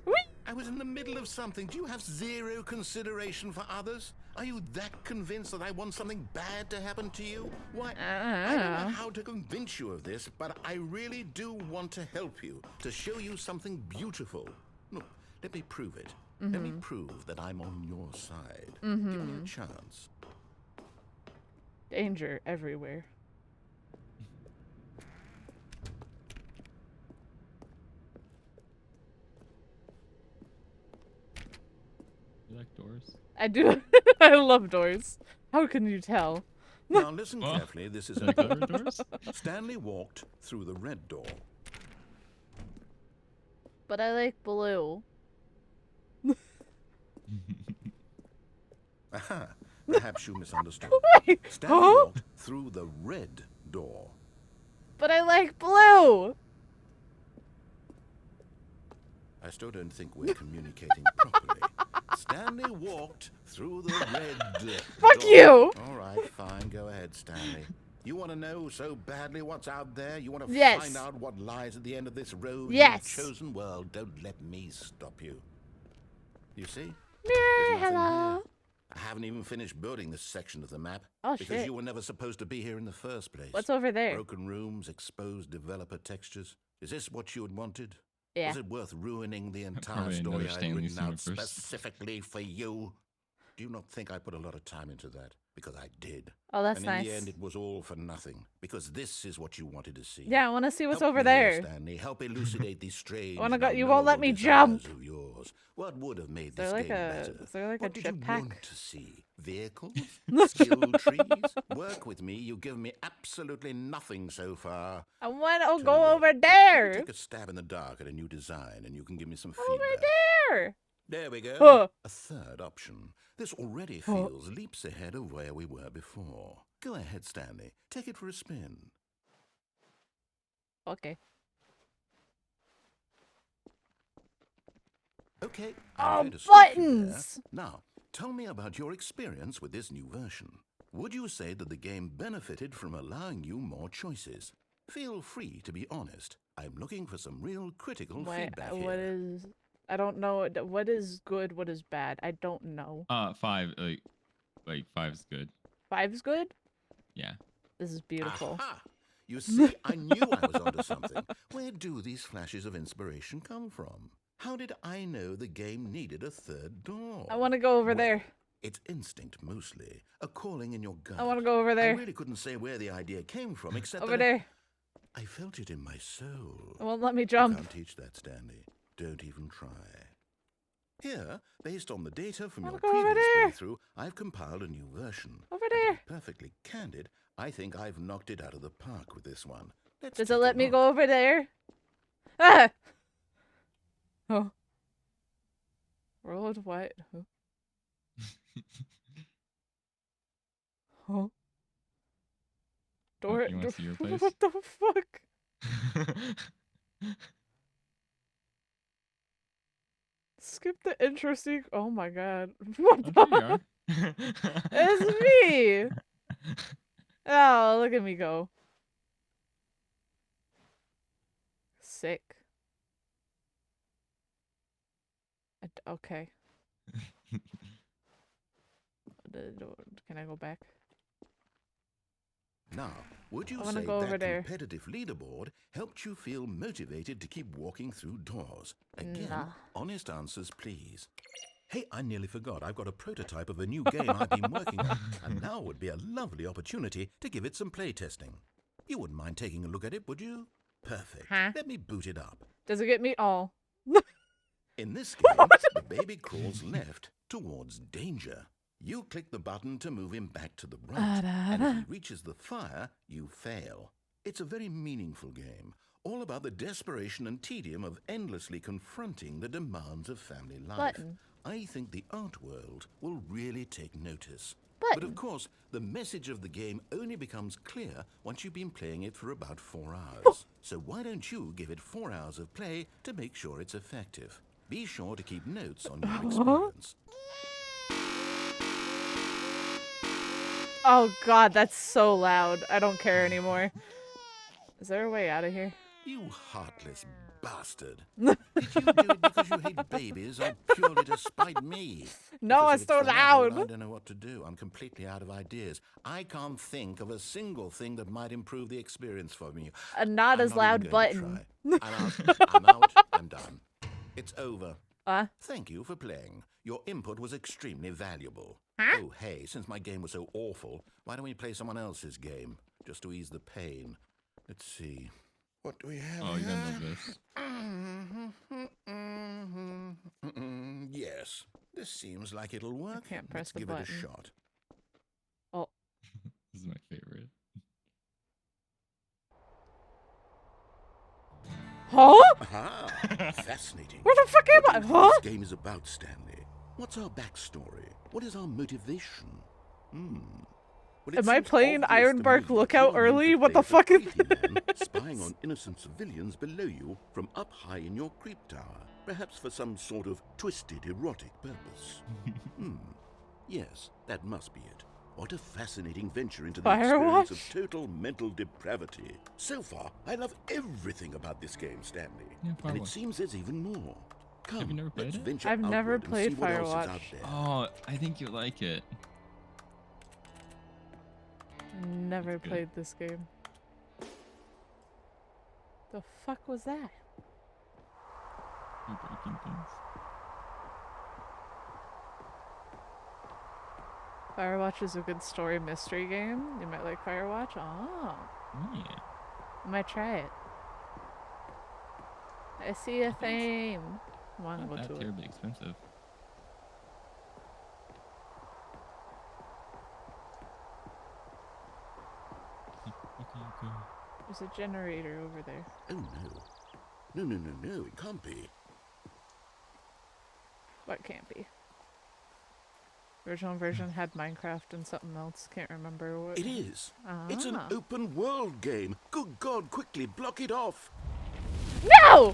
D: I was in the middle of something. Do you have zero consideration for others? Are you that convinced that I want something bad to happen to you? Why, I don't know how to convince you of this, but I really do want to help you, to show you something beautiful. Look, let me prove it. Let me prove that I'm on your side. Give me a chance.
A: Danger everywhere.
C: You like doors?
A: I do. I love doors. How can you tell?
D: Now listen
C: Well,
D: carefully, this is
C: You like other
D: important.
C: doors?
D: Stanley walked through the red door.
A: But I like blue.
D: Aha, perhaps you misunderstood.
A: Wait,
D: Stanley
A: huh?
D: walked through the red door.
A: But I like blue.
D: I still don't think we're communicating properly. Stanley walked through the red
A: Fuck
D: door.
A: you.
D: All right, fine. Go ahead, Stanley. You want to know so badly what's out there? You want to
A: Yes.
D: find out what lies at the end of this road?
A: Yes.
D: Your chosen world. Don't let me stop you. You see?
A: Yeah,
D: There's nothing
A: hello.
D: here. I haven't even finished building this section of the map.
A: Oh,
D: because
A: shit.
D: you were never supposed to be here in the first place.
A: What's over there?
D: Broken rooms, exposed developer textures. Is this what you had wanted?
A: Yeah.
D: Was it worth ruining the entire
C: Probably
D: story
C: another
D: I had
C: Stanley
D: written out
C: scene first.
D: specifically for you? Do you not think I put a lot of time into that? Because I did.
A: Oh, that's
D: and in
A: nice.
D: the end, it was all for nothing. Because this is what you wanted to see.
A: Yeah, I want to see what's
D: Help
A: over
D: me
A: there.
D: here, Stanley. Help elucidate these strange.
A: Wanna
D: and
A: go- you won't let
D: unknowable
A: me
D: desires
A: jump.
D: Of yours. What would have made
A: Is there
D: this
A: like
D: game
A: a-
D: better?
A: is there like a
D: what did you
A: jetpack?
D: want to see? Vehicles? Skill trees? Work with me. You've given me absolutely nothing so far.
A: I want to
D: you
A: go
D: what,
A: over there.
D: Take a stab in the dark at a new design, and you can give me some
A: Over
D: feedback.
A: there.
D: There we go.
A: Huh.
D: A third option. This already
A: Huh.
D: feels leaps ahead of where we were before. Go ahead, Stanley. Take it for a spin.
A: Okay.
D: Okay.
A: Oh,
D: I'm going to stop you there.
A: buttons!
D: Now, tell me about your experience with this new version. Would you say that the game benefited from allowing you more choices? Feel free to be honest. I'm looking for some real critical feedback
A: What
D: here.
A: is? I don't know. What is good? What is bad? I don't know.
C: 5. Like 5's good.
A: 5's good.
C: Yeah.
A: This is beautiful.
D: Aha! You see, I knew I was onto something. Where do these flashes of inspiration come from? How did I know the game needed a third door?
A: I want to go over
D: Well,
A: there.
D: It's instinct mostly, a calling in your gut.
A: I want to go over there.
D: I really couldn't say where the idea came from, except
A: Over
D: that
A: there.
D: I felt it in my soul.
A: It won't let me
D: You
A: jump.
D: can't teach that, Stanley. Don't even try. Here, based on the data from your
A: Wanna go over
D: previous
A: there?
D: playthrough, I've compiled a new version.
A: Over
D: To
A: there.
D: be perfectly candid, I think I've knocked it out of the park with this one. Let's
A: Does
D: take
A: it
D: a
A: let me
D: look.
A: go over there? Ah! Oh. Rolled white. Huh? Huh? Door.
C: You wanna see your place?
A: What the fuck? Skip the intro sequence. Oh my god. What
C: Oh,
A: the?
C: there you are.
A: It's me. Oh, look at me go. Sick. Okay. Can I go back?
D: Now, would you
A: I wanna
D: say
A: go over
D: that
A: there.
D: competitive leaderboard helped you feel motivated to keep walking through doors? Again,
A: Nah.
D: honest answers, please. Hey, I nearly forgot. I've got a prototype of a new game I've been working on, and now would be a lovely opportunity to give it some playtesting. You wouldn't mind taking a look at it, would you? Perfect.
A: Huh?
D: Let me boot it up.
A: Does it get me? Oh.
D: In this game, the baby crawls left towards danger. You click the button to move him back to the right, and if he reaches the fire, you fail. It's a very meaningful game, all about the desperation and tedium of endlessly confronting the demands of family life.
A: Button.
D: I think the art world will really take notice.
A: Button.
D: But of course, the message of the game only becomes clear once you've been playing it for about 4 hours. So why don't you give it 4 hours of play to make sure it's effective? Be sure to keep notes on your experience.
A: Oh god, that's so loud. I don't care anymore. Is there a way out of here?
D: You heartless bastard. Did you do it because you hate babies or purely to spite me?
A: No,
D: Because
A: it's
D: if
A: so
D: the latter, well, I
A: loud.
D: don't know what to do. I'm completely out of ideas. I can't think of a single thing that might improve the experience for me.
A: A not
D: I'm
A: as
D: not
A: loud
D: even going to
A: button.
D: try. I'm out. I'm out. I'm done. It's over. Thank you for playing. Your input was extremely valuable.
A: Huh?
D: Oh, hey, since my game was so awful, why don't we play someone else's game? Just to ease the pain. Let's see. What do we have
C: Oh, you're gonna love this.
D: Yes, this seems like it'll work.
A: can't press
D: Let's
A: the
D: give
A: button.
D: it a shot.
A: Oh.
C: This is my favorite.
A: Huh?
D: Aha! Fascinating.
A: Where the fuck am
D: What
A: I?
D: do you think
A: Huh?
D: this game is about, Stanley? What's our backstory? What is our motivation? Well, it
A: Am I
D: seems
A: playing
D: obvious to
A: Ironbark
D: me that
A: Lookout
D: you're meant
A: early?
D: to
A: What the
D: play
A: fuck is
D: creepy man
A: this?
D: spying on innocent civilians below you from up high in your creep tower, perhaps for some sort of twisted erotic purpose. Yes, that must be it. What a fascinating venture into the experience
A: Firewatch?
D: of total mental depravity. So far, I love everything about this game, Stanley.
C: Yeah,
D: And it
C: Firewatch.
D: seems there's even more. Come,
C: Have you never played
D: let's
C: it?
D: venture
A: I've never
D: outward and
A: played
D: see what else is
A: Firewatch.
D: out there.
C: Oh, I think you like it.
A: Never
C: Good.
A: played this game. The fuck was that?
C: You're breaking things.
A: Firewatch is a good story mystery game. You might like Firewatch. Oh,
C: Yeah.
A: I might try it. I see a theme. I want to
C: Not
A: go
C: that
A: to it.
C: terribly expensive. Okay.
A: There's a generator over there.
D: Oh no. No, it can't be.
A: What can't be? Original version had Minecraft and something else. Can't remember what.
D: It is. It's an
A: Ah.
D: open world game. Good God, quickly block it off.
A: No!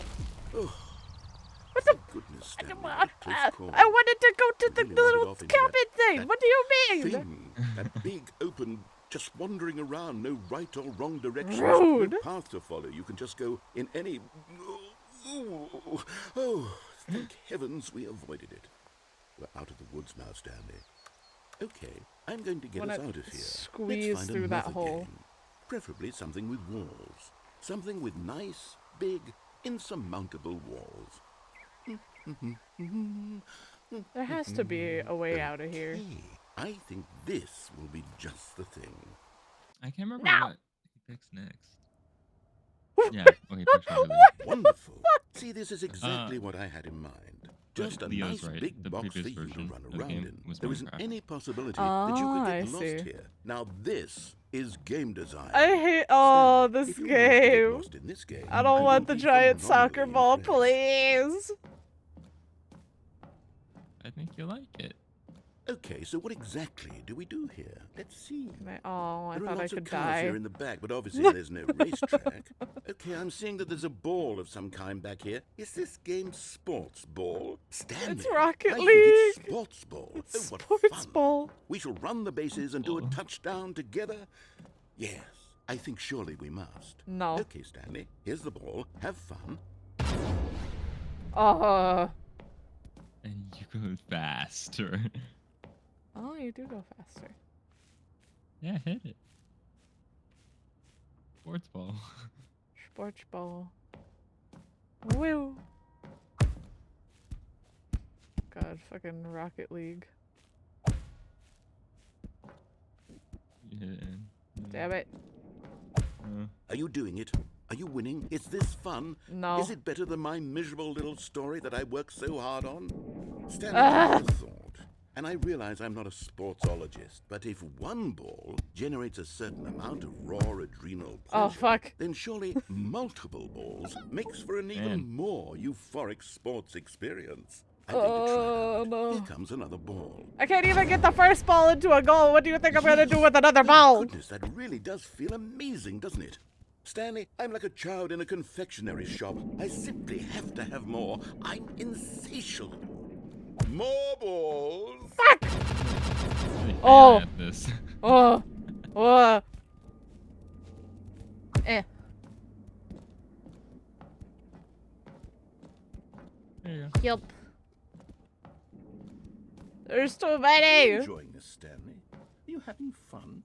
D: What the goodness, Stanley, what a close call.
A: I wanted to go to the
D: Really wanted
A: little
D: off into
A: cabin thing.
D: that
A: What do you mean?
D: Thing, that big open, just wandering around, no right or wrong directions,
A: Rude.
D: no path to follow. You can just go in any. Oh, thank heavens we avoided it. We're out of the woods now, Stanley. Okay, I'm going to get
A: Wanna
D: us out of here.
A: squeeze
D: Let's find
A: through that
D: another
A: hole.
D: game. Preferably something with walls. Something with nice, big, insurmountable walls.
A: There has to be a way out of here.
D: Okay, I think this will be just the thing.
C: I can't remember
B: No!
C: what he picks next. Yeah, okay, picks Rocket League.
D: Wonderful. See, this is exactly what I had in mind. Just a
C: Leo's
D: nice
C: right.
D: big
C: The
D: box for
C: previous
D: you to
C: version
D: run
C: of the
D: around
C: game
D: in.
C: was
D: There isn't
C: Minecraft.
D: any possibility that you could
A: I
D: get lost
A: see.
D: here. Now this is game design.
A: I hate
D: Stanley,
A: this
D: if you manage to get
A: game.
D: lost in this game,
A: I don't
D: will
A: want the
D: be
A: giant
D: phenomenally
A: soccer ball,
D: impressed.
A: please.
C: I think you like it.
D: Okay, so what exactly do we do here? Let's see.
A: Oh, I
D: There are
A: thought I
D: lots
A: could
D: of cars
A: die.
D: here in the back, but obviously there's no racetrack. Okay, I'm seeing that there's a ball of some kind back here. Is this game sports ball? Stanley,
A: It's Rocket
D: I think
A: League.
D: it's sports ball.
A: It's
D: Oh, what
A: sports
D: fun.
A: ball.
D: We shall run the bases and do a
C: Ball.
D: touchdown together. Yes, I think surely we must.
A: No.
D: Okay, Stanley, here's the ball. Have fun.
C: And you go faster.
A: Oh, you do go faster.
C: Yeah, hit it. Sports ball.
A: Sports ball. Woo. God, fucking Rocket League.
C: Yeah.
A: Damn it.
D: Are you doing it? Are you winning? Is this fun?
A: No.
D: Is it better than my miserable little story that I worked so hard on? Stanley, I have a thought. And I realize I'm not a sportsologist, but if one ball generates a certain amount of raw adrenal
A: Oh,
D: pleasure,
A: fuck.
D: then surely multiple balls makes for an even
C: Man.
D: more euphoric sports experience. I think to try it out.
A: no.
D: Here comes another ball.
A: I can't even get the first ball into a goal. What do you think I'm gonna do with another ball?
D: Goodness, that really does feel amazing, doesn't it? Stanley, I'm like a child in a confectionery shop. I simply have to have more. I'm insatiable. More balls.
A: Fuck!
C: Really
A: Oh.
C: bad at this.
A: Oh. Oh. Eh.
C: There you go.
A: Yep. There's too many.
D: Enjoying this, Stanley? Are you having fun?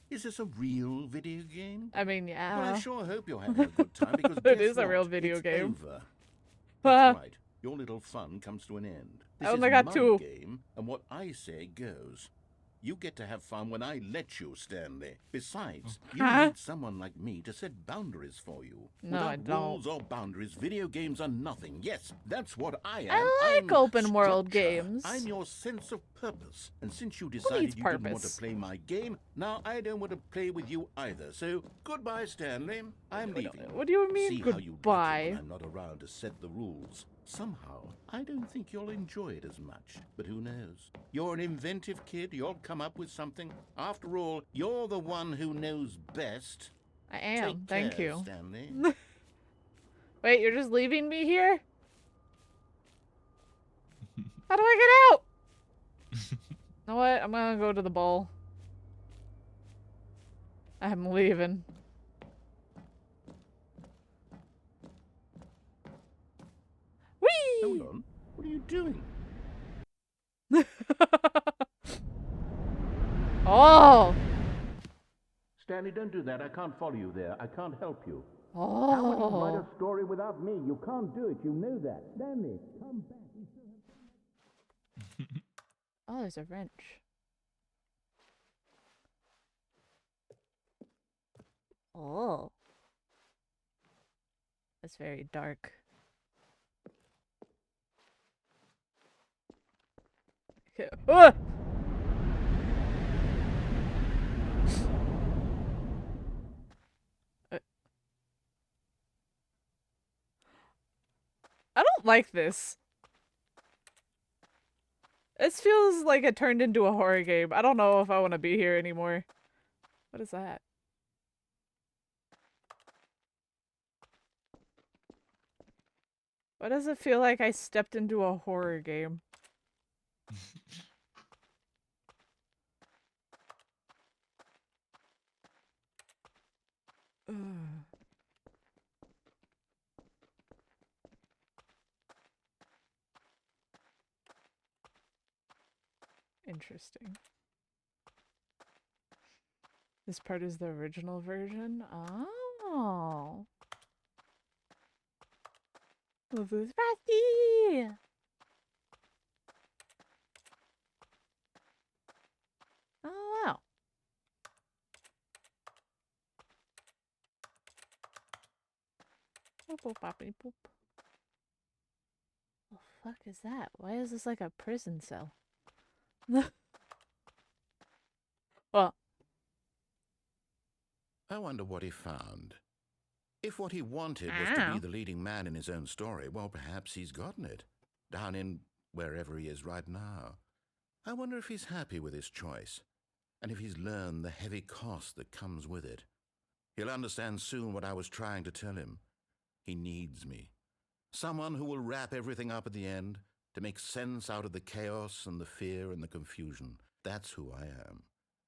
D: Is this a real video game?
A: I mean,
D: Well,
A: yeah.
D: I sure hope you're having a good time because
A: It
D: guess
A: is a real
D: what?
A: video
D: It's
A: game.
D: Over. That's right. Your little fun comes to an end. This
A: I only
D: is
A: got
D: my
A: 2.
D: game, and what I say goes. You get to have fun when I let you, Stanley. Besides, you
A: Huh?
D: need someone like me to set boundaries for you.
A: No, I
D: Without
A: don't.
D: rules or boundaries, video games are nothing. Yes, that's what I am.
A: I like
D: I'm
A: open world
D: structure.
A: games.
D: I'm your sense of purpose. And since you decided
A: needs
D: you didn't want
A: purpose?
D: to play my game, now I don't want to play with you either. So, goodbye, Stanley. I'm leaving.
A: What do you mean
D: See how you like it
A: goodbye?
D: when I'm not around to set the rules. Somehow, I don't think you'll enjoy it as much. But who knows? You're an inventive kid. You'll come up with something. After all, you're the one who knows best.
A: I am.
D: Take
A: Thank
D: care,
A: you.
D: Stanley.
A: Wait, you're just leaving me here? How do I get out? You know what? I'm gonna go to the ball. I'm leaving.
D: Hold
A: Whee!
D: on. What are you doing?
A: Oh!
D: Stanley, don't do that. I can't follow you there. I can't help you. How would you write
A: Oh!
D: a story without me? You can't do it. You know that. Stanley, come back.
A: Oh, there's a wrench. Oh. That's very dark. Okay. Ah! I don't like this. This feels like it turned into a horror game. I don't know if I want to be here anymore. What is that? Why does it feel like I stepped into a horror game? Ugh. Interesting. This part is the original version. Oh. This is Frosty! Oh, wow. Boop, boop, boppity, boop. The fuck is that? Why is this like a prison cell? Well,
D: I wonder what he found. If what he wanted was to be the leading man in his own story, well, perhaps he's gotten it. Down in wherever he is right now. I wonder if he's happy with his choice, and if he's learned the heavy cost that comes with it. He'll understand soon what I was trying to tell him. He needs me. Someone who will wrap everything up at the end, to make sense out of the chaos and the fear and the confusion. That's who I am.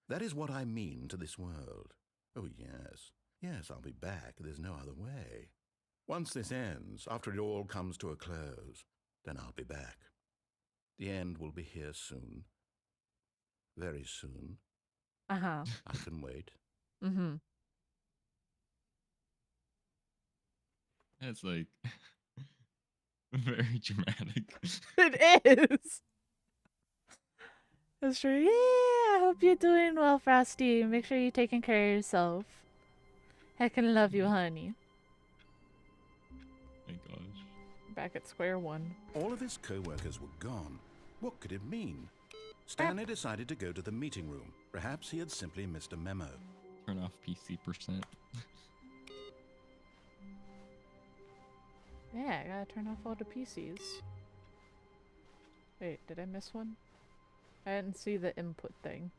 D: That is what I mean to this world. Oh, yes. Yes, I'll be back. There's no other way. Once this ends, after it all comes to a close, then I'll be back. The end will be here soon. Very soon.
A: uh-huh.
D: I can wait.
A: Mm-hmm.
C: That's like very dramatic.
A: It is! That's true. Yeah, I hope you're doing well, Frosty. Make sure you're taking care of yourself. I can love you, honey.
C: My gosh.
A: Back at square one.
D: All of his co-workers were gone. What could it mean? Stanley decided to go to the meeting room. Perhaps he had simply missed a memo.
C: Turn off PC %.
A: Yeah, I gotta turn off all the PCs. Wait, did I miss one? I didn't see the input thing.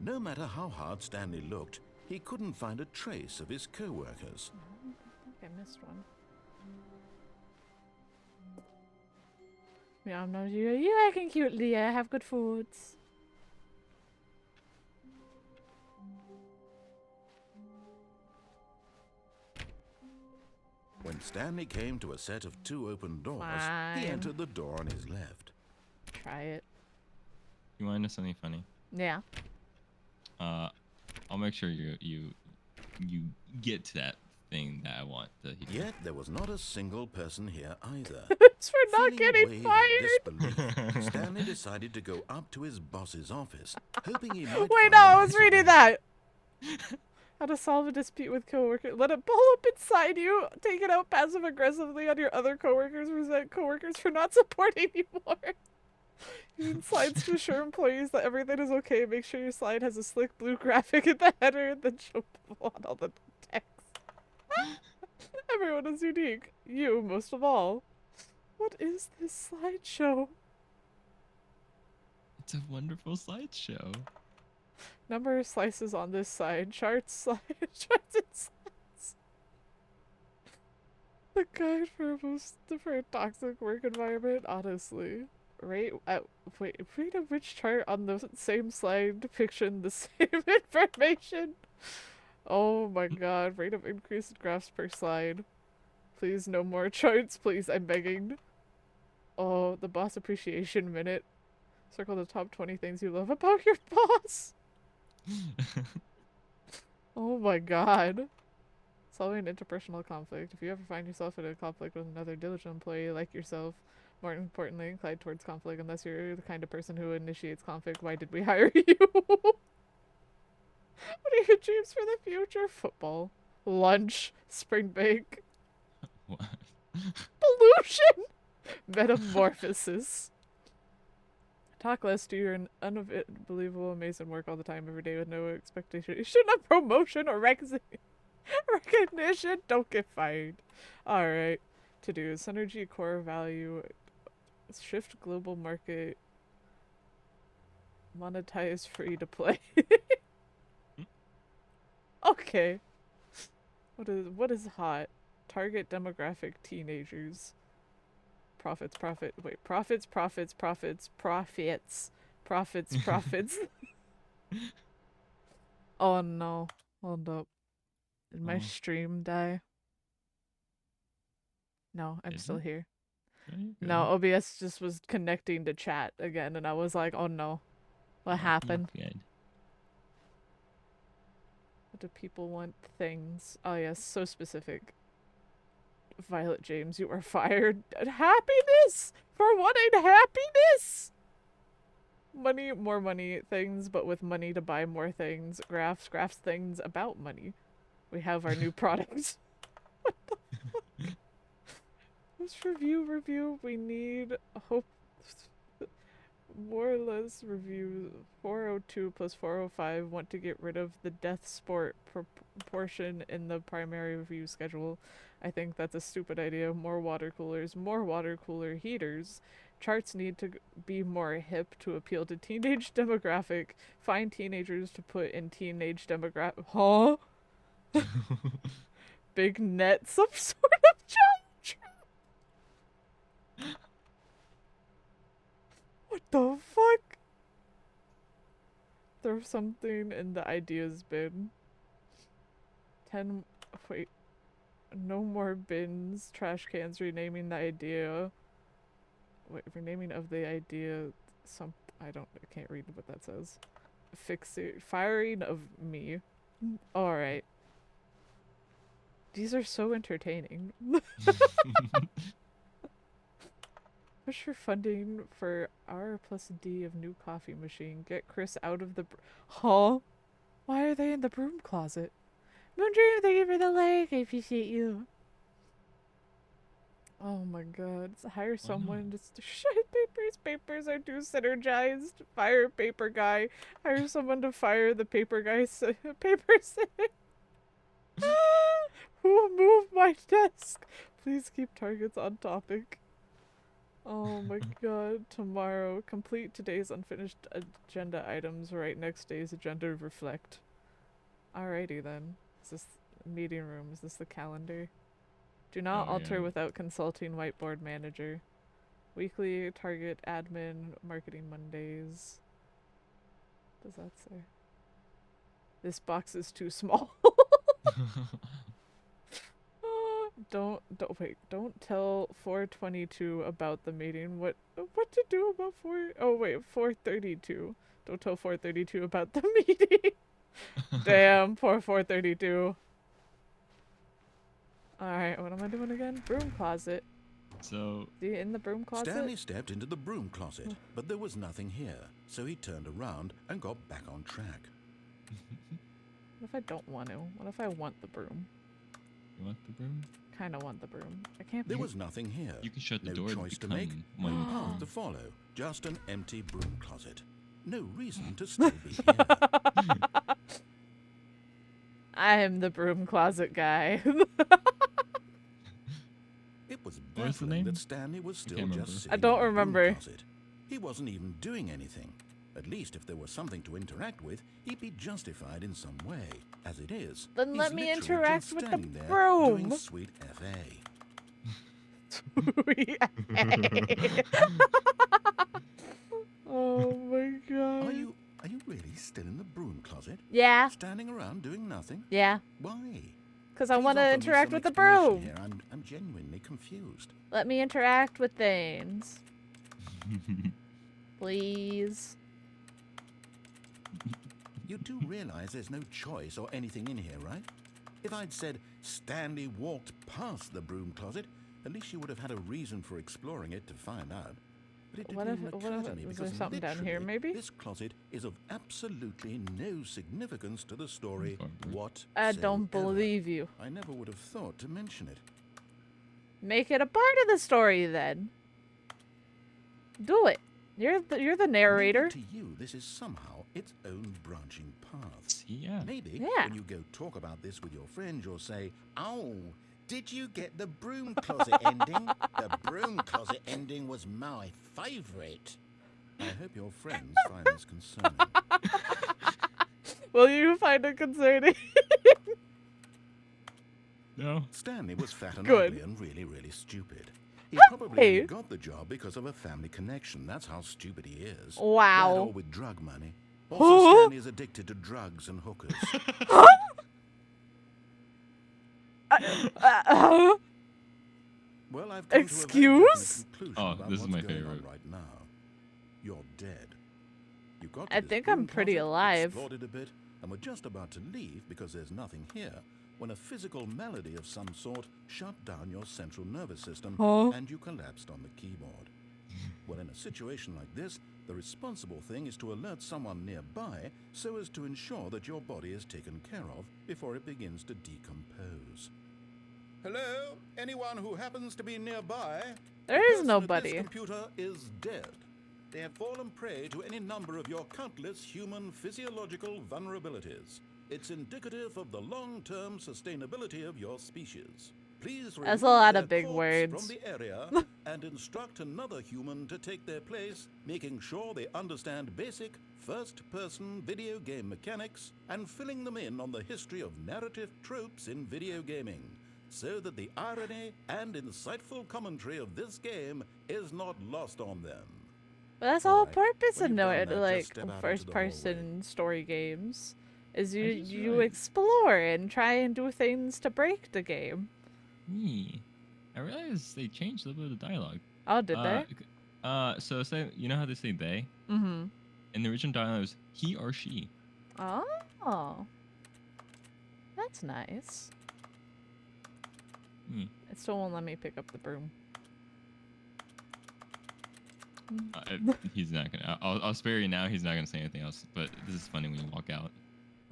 D: No matter how hard Stanley looked, he couldn't find a trace of his co-workers.
A: I think I missed one. Yeah, I'm not you acting cute, Leah. Have good foods.
D: When Stanley came to a set of 2 open doors, he
A: Fine.
D: entered the door on his left.
A: Try it.
C: You want to know something funny?
A: Yeah.
C: I'll make sure you get to that thing that I want to hear.
D: Yet there was not a single person here either.
A: It's for not
D: Feeling a
A: getting
D: wave of
A: fired.
D: disbelief, Stanley decided to go up to his boss's office, hoping he might
A: Wait,
D: find
A: no,
D: an
A: I was
D: answer
A: reading
D: there.
A: that. How to solve a dispute with coworkers. Let it pull up inside you. Take it out passive aggressively on your other coworkers. Resent coworkers for not supporting you more. Using slides to assure employees that everything is okay. Make sure your slide has a slick blue graphic in the header and then show people on all the text. Everyone is unique. You, most of all. What is this slideshow?
C: It's a wonderful slideshow.
A: Number of slices on this side. Charts and slides. The guide for a toxic work environment. Honestly. Rate of which chart on the same slide depiction the same information. Oh my god. Rate of increased graphs per slide. Please, no more charts, please. I'm begging. Oh, the boss appreciation minute. Circle the top 20 things you love about your boss. Oh my god. Solving interpersonal conflict. If you ever find yourself in a conflict with another diligent employee like yourself, more importantly, inclined towards conflict, unless you're the kind of person who initiates conflict, why did we hire you? What are your dreams for the future? Football. Lunch. Spring break.
C: What?
A: Pollution! Metamorphosis. Talk less, do your unbelievable, amazing work all the time, every day with no expectation of promotion or recognition. Don't get fired. Alright. To do synergy, core value, shift global market, monetize free to play. Okay. What is hot? Target demographic teenagers. Profits. Oh no. Hold up. Did my stream die? No, I'm
C: Did
A: still
C: it?
A: here. No, OBS just was connecting to chat again, and I was like, oh no. What happened?
C: Good.
A: What do people want? Things. Oh yes, so specific. Violet James, you are fired. Happiness! For wanting happiness! Money, more money, things, but with money to buy more things. Graphs, things about money. We have our new products. What the fuck? This review. We need hope. More or less review. 402 plus 405 want to get rid of the death sport proportion in the primary review schedule. I think that's a stupid idea. More water coolers, more water cooler heaters. Charts need to be more hip to appeal to teenage demographic. Find teenagers to put in teenage demographic. Huh? Big net, some sort of challenge. What the fuck? Throw something in the ideas bin. 10. Wait. No more bins. Trash cans. Renaming the idea. Wait, renaming of the idea. I can't read what that says. Firing of me. Alright. These are so entertaining. Push for funding for R plus D of new coffee machine. Get Chris out of the... Huh? Why are they in the broom closet? Moondream, thank you for the like. I appreciate you. Oh my god. Hire someone to shred papers. Papers are too synergized. Fire paper guy. Hire someone to fire the paper guy. Paper Who moved my desk? Please keep targets on topic. Oh my god. Tomorrow. Complete today's unfinished agenda items. Write next day's agenda. Reflect. Alrighty then. Is this meeting room? Is this the calendar? Do not alter without consulting whiteboard manager. Weekly target admin marketing Mondays. What does that say? This box is too small. Don't tell 422 about the meeting. What to do about 432. Don't tell 432 about the meeting. Damn, poor 432. Alright, what am I doing again? Broom closet.
C: So...
A: in the broom closet?
D: Stanley stepped into the broom closet, but there was nothing here, so he turned around and got back on track.
A: What if I don't want to? What if I want the broom?
C: You want the broom?
A: Kinda want the broom. I can't.
D: There was nothing here.
C: You can shut the door.
D: No choice to make. No path to follow. Just an empty broom closet. No reason to still be here.
A: I am the broom closet guy.
D: It was baffling that Stanley was still just sitting
A: I don't
D: in the
A: remember.
D: broom closet. He wasn't even doing anything. At least if there was something to interact with, he'd be justified in some way. As it is,
A: then let me interact with the
D: broom.
A: broom.
D: Sweet FA.
A: Sweet FA. Oh my god.
D: Are you really still in the broom closet?
B: Yeah.
D: Standing around doing nothing?
B: Yeah.
D: Why?
B: Because I
D: Please
B: want to
D: offer me
B: interact
D: some
B: with the
D: explanation
B: broom.
D: here. I'm genuinely confused.
B: Let me interact with things. Please.
D: You do realize there's no choice or anything in here, right? If I'd said Stanley walked past the broom closet, at least you would have had a reason for exploring it to find out. But it didn't even occur to me
A: is there
D: because
A: something down here,
D: literally,
A: maybe?
D: this closet is of absolutely no significance to the story whatsoever.
A: I don't believe you.
D: I never would have thought to mention it.
B: Make it a part of the story then. Do it. You're the narrator.
D: Maybe to you, this is somehow its own branching path.
C: Yeah.
D: Maybe when you go talk about this with your friends, you'll say, "Oh, did you get the broom closet ending? The broom closet ending was my favourite." I hope your friends find this concerning.
A: Will you find it concerning?
C: No.
D: Stanley was fat and
A: Good.
D: ugly and really, really stupid. He probably only got the job because of a family connection. That's how stupid he is.
B: Wow.
D: That or with drug money. Also, Stanley is addicted to drugs and hookers. Well, I've come
A: Excuse?
D: to a very definite conclusion
C: Oh,
D: about
C: this is
D: what's
C: my
D: going on
C: favorite.
D: right now. You're dead. You got to
A: I
D: this
A: think
D: broom
A: I'm pretty
D: closet,
A: alive.
D: explored it a bit, and were just about to leave because there's nothing here when a physical malady of some sort shut down your central nervous system
A: Huh?
D: and you collapsed on the keyboard. Well, in a situation like this, the responsible thing is to alert someone nearby so as to ensure that your body is taken care of before it begins to decompose. Hello? Anyone who happens to be nearby?
A: There
D: The
A: is
D: person
A: nobody.
D: At this computer is dead. They have fallen prey to any number of your countless human physiological vulnerabilities. It's indicative of the long-term sustainability of your species. Please
A: That's a
D: remove
A: lot
D: their
A: of big
D: corpse
A: words.
D: from the area and instruct another human to take their place, making sure they understand basic first-person video game mechanics and filling them in on the history of narrative tropes in video gaming, so that the irony and insightful commentary of this game is not lost on them.
A: But that's the whole
D: Alright,
A: purpose
D: when
A: of
D: you've
A: no
D: done that, just
A: like
D: step out into
A: first
D: the
A: person story games. Is
C: I
A: you
C: just
A: you
C: realized-
A: explore and try and do things to break the game.
C: I realized they changed a little bit of the dialogue.
A: Oh, did they?
C: So say you know how they say they?
A: Mm-hmm.
C: In the original dialogue, it was he or she.
A: Oh. That's nice. It still won't let me pick up the broom.
C: He's not gonna. I'll spare you now. He's not gonna say anything else. But this is funny when you walk out.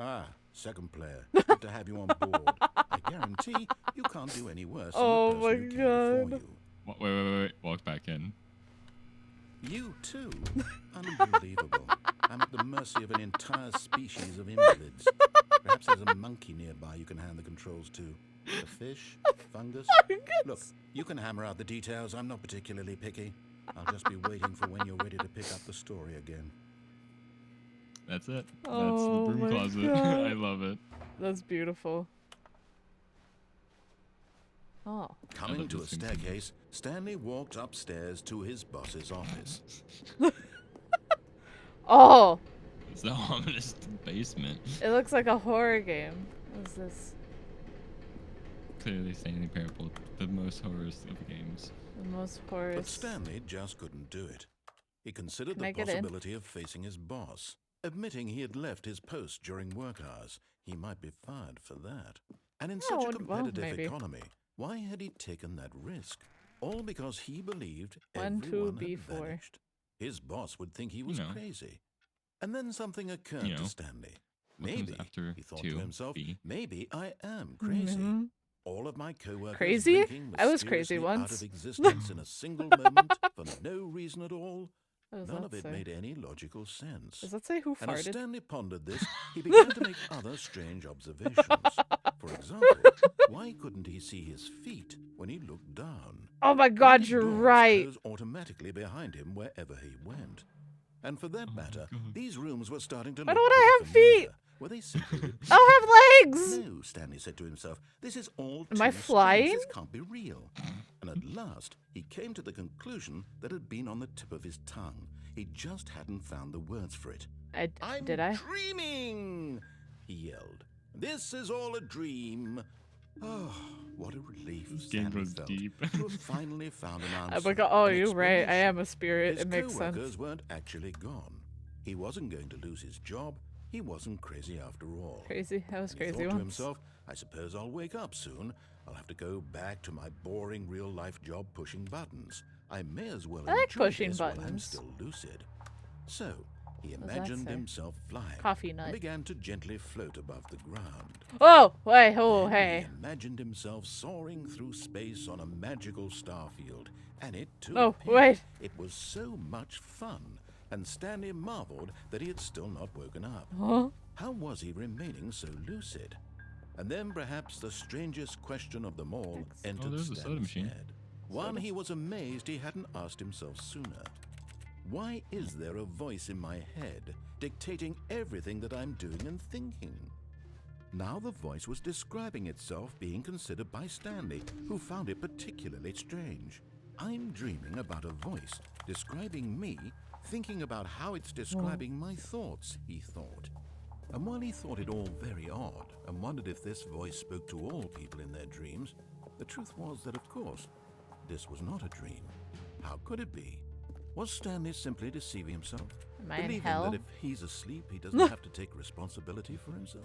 D: Ah, second player. Good to have you on board. I guarantee you can't do any worse than
A: Oh
D: the
A: my
D: person who came before
A: God.
D: you.
C: Wait. Walk back in.
D: You too? Unbelievable. I'm at the mercy of an entire species of invalids. Perhaps there's a monkey nearby you can hand the controls to. A fish? Fungus? Look, you can hammer out the details. I'm not particularly picky. I'll just be waiting for when you're ready to pick up the story again.
C: That's it. That's
A: Oh
C: the broom
A: my
C: closet.
A: God.
C: I love it.
A: That's beautiful. Oh.
D: Coming
C: love
D: to a
C: this thing.
D: staircase, Stanley walked upstairs to his boss's office.
A: Oh!
C: It's the ominous basement.
A: It looks like a horror game. What is this?
C: Clearly, Stanley Parable, the most horrors of games.
A: The most horror.
D: But Stanley just couldn't do it. He considered
A: Can I
D: the
A: get in?
D: possibility of facing his boss. Admitting he had left his post during work hours, he might be fired for that. And in such a
A: well,
D: competitive
A: maybe.
D: economy, why had he taken that risk? All because he believed
A: 1, 2,
D: everyone had
A: B4.
D: vanished. His boss would think he was
C: You know.
D: crazy. And then something occurred
C: You know,
D: to Stanley.
C: what comes
D: Maybe,
C: after
D: he thought
C: 2,
D: to himself,
C: B?
D: maybe I am crazy.
A: Mhm.
D: All of my coworkers
A: Crazy?
D: blinking
A: I was crazy
D: mysteriously out
A: once.
D: of existence in a single moment for no reason at all.
A: What does
D: None
A: that
D: of it
A: say?
D: made any logical sense.
A: Does that say who
D: And as
A: farted?
D: Stanley pondered this, he began to make other strange observations. For example, why couldn't he see his feet when he looked down?
A: Oh my
D: Why
A: God,
D: did
A: you're
D: doors
A: right.
D: close automatically behind him wherever he went? And for that
C: Oh my
D: matter,
C: God.
D: these rooms were starting to
A: Why
D: look
A: don't I
D: pretty
A: have feet?
D: familiar. Were they simply repeated?
A: I'll have legs!
D: No, Stanley said to himself, this is all
A: Am
D: too
A: I
D: strange.
A: flying?
D: This can't be real. And at last, he came to the conclusion that had been on the tip of his tongue. He just hadn't found the words for it. I'm
A: Did I?
D: dreaming, he yelled. This is all a dream. Oh, what a relief
C: This game
D: Stanley
C: goes
D: felt
C: deep.
D: to have finally found an answer.
A: I'm like, oh,
D: an
A: you're right. I
D: explanation.
A: am a spirit.
D: His
A: It makes
D: co-workers
A: sense.
D: weren't actually gone. He wasn't going to lose his job. He wasn't crazy after all.
A: Crazy. I was
D: He
A: crazy
D: thought to
A: once.
D: himself, I suppose I'll wake up soon. I'll have to go back to my boring real-life job pushing buttons. I may as well
A: I like
D: enjoy
A: pushing
D: this while I'm
A: buttons.
D: still lucid. So, he
A: does that
D: imagined
A: say?
D: himself flying
A: Coffee
D: and
A: nut.
D: began to gently float above the ground.
A: Oh, wait, oh,
D: Then
A: hey.
D: He imagined himself soaring through space on a magical starfield, and it too
A: Oh,
D: appeared.
A: wait.
D: It was so much fun, and Stanley marveled that he had still not woken up.
A: Huh?
D: How was he remaining so lucid? And then perhaps the strangest question of them all entered
C: there's a soda
D: Stanley's
C: machine.
D: head. One he was amazed he hadn't asked himself sooner. Why is there a voice in my head dictating everything that I'm doing and thinking? Now the voice was describing itself being considered by Stanley, who found it particularly strange. I'm dreaming about a voice describing me, thinking about how it's describing my thoughts, he thought. And while he thought it all very odd and wondered if this voice spoke to all people in their dreams, the truth was that, of course, this was not a dream. How could it be? Was Stanley simply deceiving himself?
B: Am I in
D: Believing
B: hell?
D: that if he's asleep, he doesn't have to take responsibility for himself?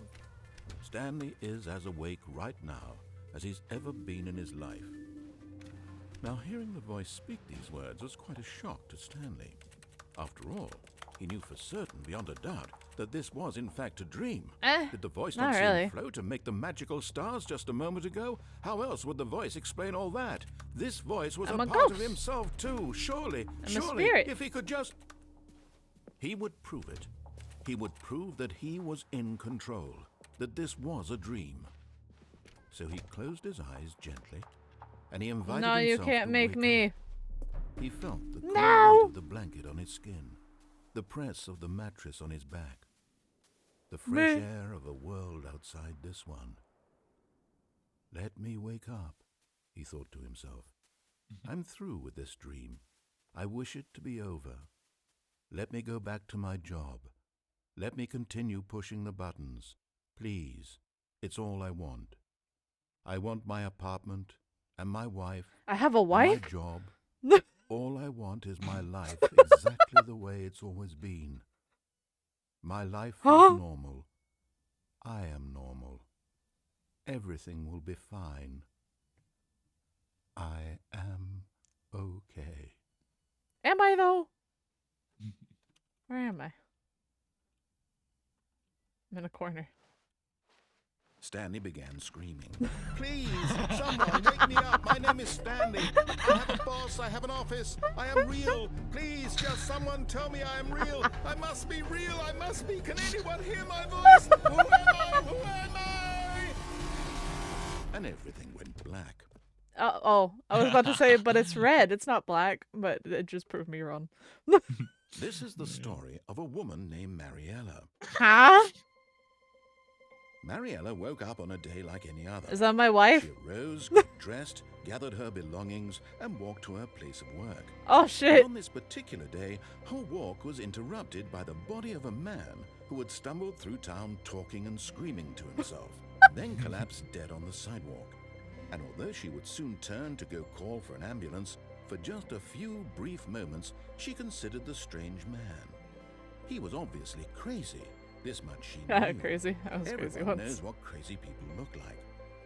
D: Stanley is as awake right now as he's ever been in his life. Now, hearing the voice speak these words was quite a shock to Stanley. After all, he knew for certain, beyond a doubt, that this was in fact a dream. Did the voice not
B: not
D: seem
B: really.
D: float and make the magical stars just a moment ago? How else would the voice explain all that? This voice was
B: I'm
D: a
B: a
D: part of
B: ghost.
D: himself too. Surely,
B: I'm a
D: surely,
B: spirit.
D: if he could just... He would prove it. He would prove that he was in control, that this was a dream. So he closed his eyes gently, and he invited
B: No, you
D: himself
B: can't
D: to
B: make
D: wake
B: me.
D: up. He felt the cool
B: No!
D: weight of the blanket on his skin, the press of the mattress on his back, the fresh air of a world outside this one. Let me wake up, he thought to himself. I'm through with this dream. I wish it to be over. Let me go back to my job. Let me continue pushing the buttons. Please, it's all I want. I want my apartment and my wife.
B: I have a
D: and
B: wife?
D: my job. All I want is my life exactly the way it's always been. My life is normal. I am normal. Everything will be fine. I am okay.
B: Am I though? Where am I? I'm in a corner.
D: Stanley began screaming. Please, someone wake me up. My name is Stanley. I have a boss. I have an office. I am real. Please, just someone tell me I am real. I must be real. I must be. Can anyone hear my voice? Who am I? Who am I? And everything went black.
A: Oh, I was about to say, but it's red. It's not black, but it just proved me wrong.
D: This is the story of a woman named Mariella.
B: Huh?
D: Mariella woke up on a day like any other.
A: Is that my wife?
D: She arose, got dressed, gathered her belongings, and walked to her place of work.
A: Oh,
D: But
A: shit.
D: on this particular day, her walk was interrupted by the body of a man who had stumbled through town talking and screaming to himself, then collapsed dead on the sidewalk. And although she would soon turn to go call for an ambulance, for just a few brief moments, she considered the strange man. He was obviously crazy. This much she knew.
A: Crazy. I was crazy
D: Everyone
A: once.
D: knows what crazy people look like.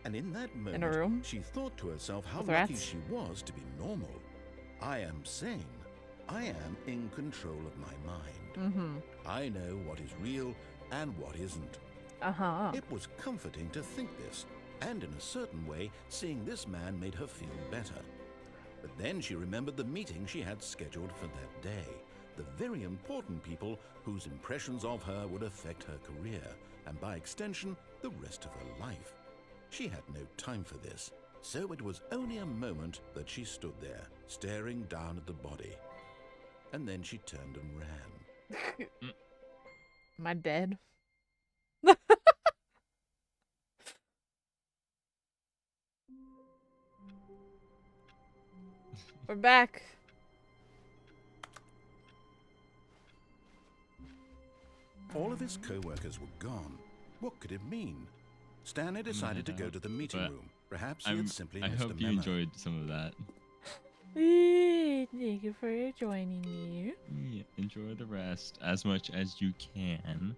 D: And in that moment,
A: In a room?
D: she thought to herself how
A: With
D: lucky
A: rats?
D: she was to be normal. I am sane. I am in control of my mind.
A: Mm-hmm.
D: I know what is real and what isn't.
A: Uh-huh.
D: It was comforting to think this, and in a certain way, seeing this man made her feel better. But then she remembered the meeting she had scheduled for that day. The very important people whose impressions of her would affect her career, and by extension, the rest of her life. She had no time for this, so it was only a moment that she stood there, staring down at the body. And then she turned and ran.
A: Am I dead? We're back.
D: All of his co-workers were gone. What could it mean? Stanley decided to go to the meeting
C: But
D: room. Perhaps he had simply
C: I
D: missed a
C: hope you
D: memo.
C: enjoyed some of that.
B: Thank you for joining me.
C: Yeah, enjoy the rest as much as you can.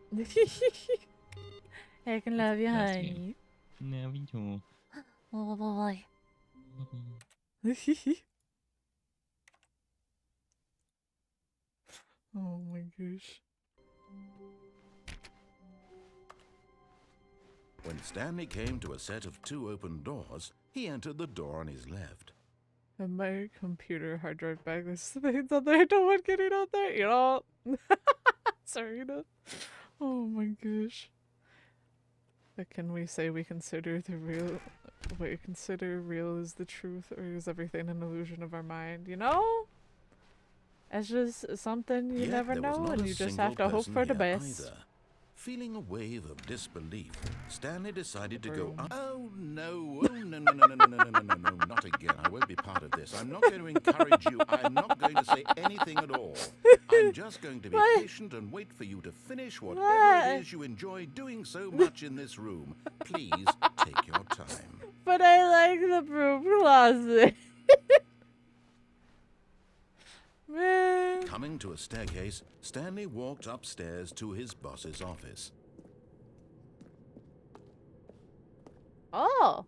B: I can love you,
C: That's
B: honey.
C: Love you.
B: Oh, boy.
A: Oh my gosh.
D: When Stanley came to a set of 2 open doors, he entered the door on his left.
A: And my computer hard drive bag, there's things on there I don't want getting on there, you know? Sorry, no. Oh my gosh. But can we say we consider the real, what you consider real is the truth, or is everything an illusion of our mind, you know? It's just something you
D: Yet
A: never
D: there was
A: know,
D: not
A: and
D: a
A: you just
D: single
A: have to hope
D: person
A: for the
D: here
A: best.
D: either. Feeling a wave of disbelief, Stanley decided to go
A: Room.
D: up. Oh no, no, not again. I won't be part of this. I'm not going to encourage you. I'm not going to say anything at all. I'm just going to be
B: What?
D: patient and wait for you to finish whatever
B: What?
D: it is you enjoy doing so much in this room. Please take your time.
B: But I like the broom closet.
A: Man.
D: Coming to a staircase, Stanley walked upstairs to his boss's office.
B: Oh!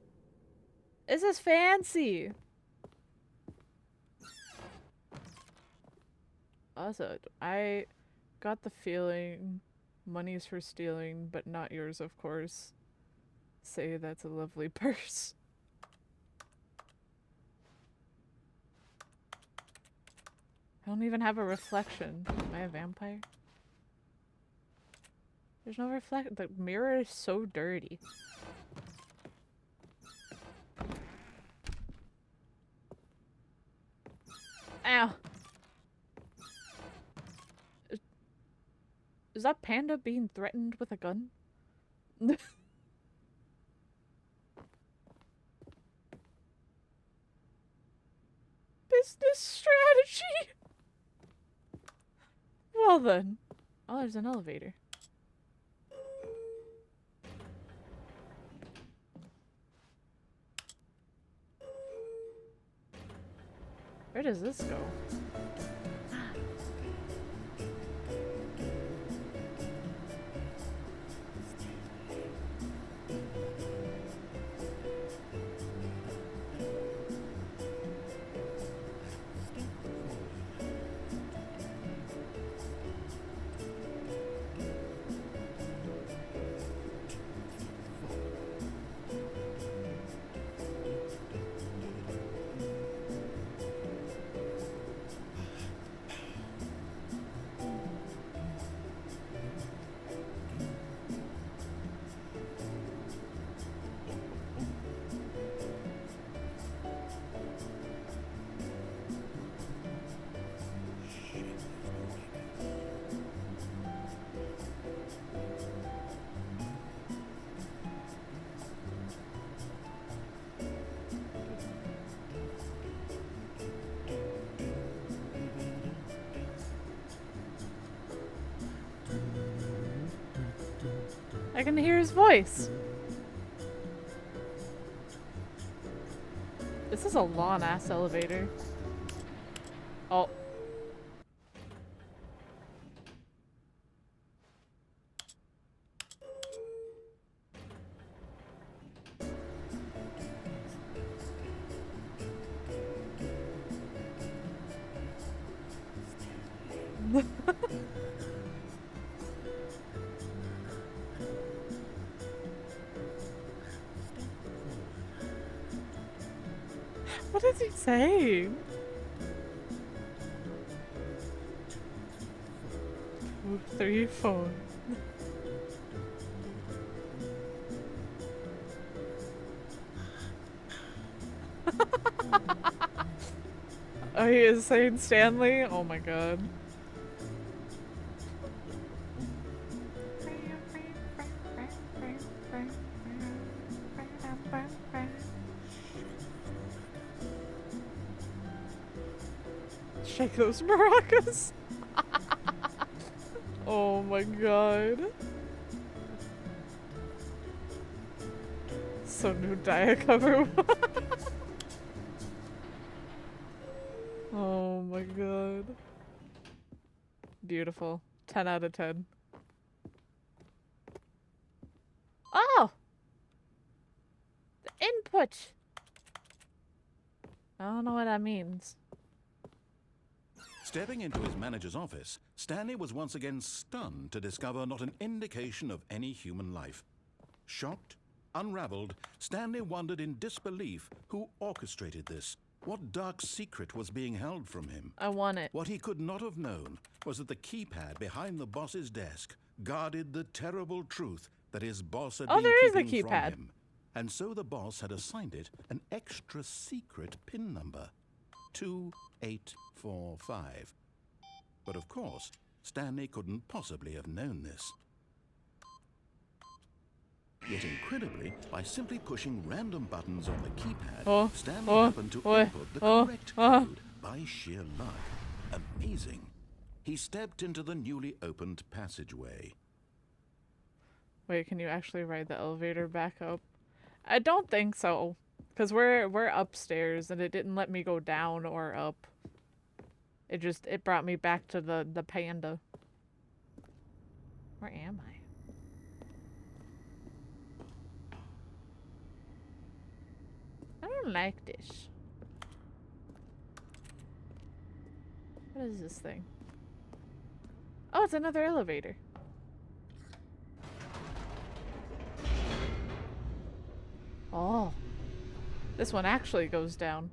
B: This is fancy!
A: Also, I got the feeling money's for stealing, but not yours, of course. Say that's a lovely purse. I don't even have a reflection. Am I a vampire? There's no reflect. The mirror is so dirty. Ow. Is that panda being threatened with a gun? Business strategy! Well then. Oh, there's an elevator. Where does this go? I can hear his voice. This is a long-ass elevator. Oh. What is he saying? 2, 3, 4. Oh, he is saying Stanley? Oh my god. Shake those maracas. Oh my god. So new diet cover. Oh my god. Beautiful. 10 out of 10.
B: Oh! The input! I don't know what that means.
D: Stepping into his manager's office, Stanley was once again stunned to discover not an indication of any human life. Shocked, unraveled, Stanley wondered in disbelief who orchestrated this. What dark secret was being held from him?
A: I want it.
D: What he could not have known was that the keypad behind the boss's desk guarded the terrible truth that his boss had been
A: there is a
D: keeping from
A: keypad.
D: him. And so the boss had assigned it an extra secret PIN number. 2845. But of course, Stanley couldn't possibly have known this. Yet incredibly, by simply pushing random buttons on the keypad, Stanley happened to input the correct code by sheer luck. Amazing. He stepped into the newly opened passageway.
A: Wait, can you actually ride the elevator back up? I don't think so. Because we're upstairs and it didn't let me go down or up. It brought me back to the panda. Where am I? I don't like this. What is this thing? Oh, it's another elevator. Oh. This one actually goes down.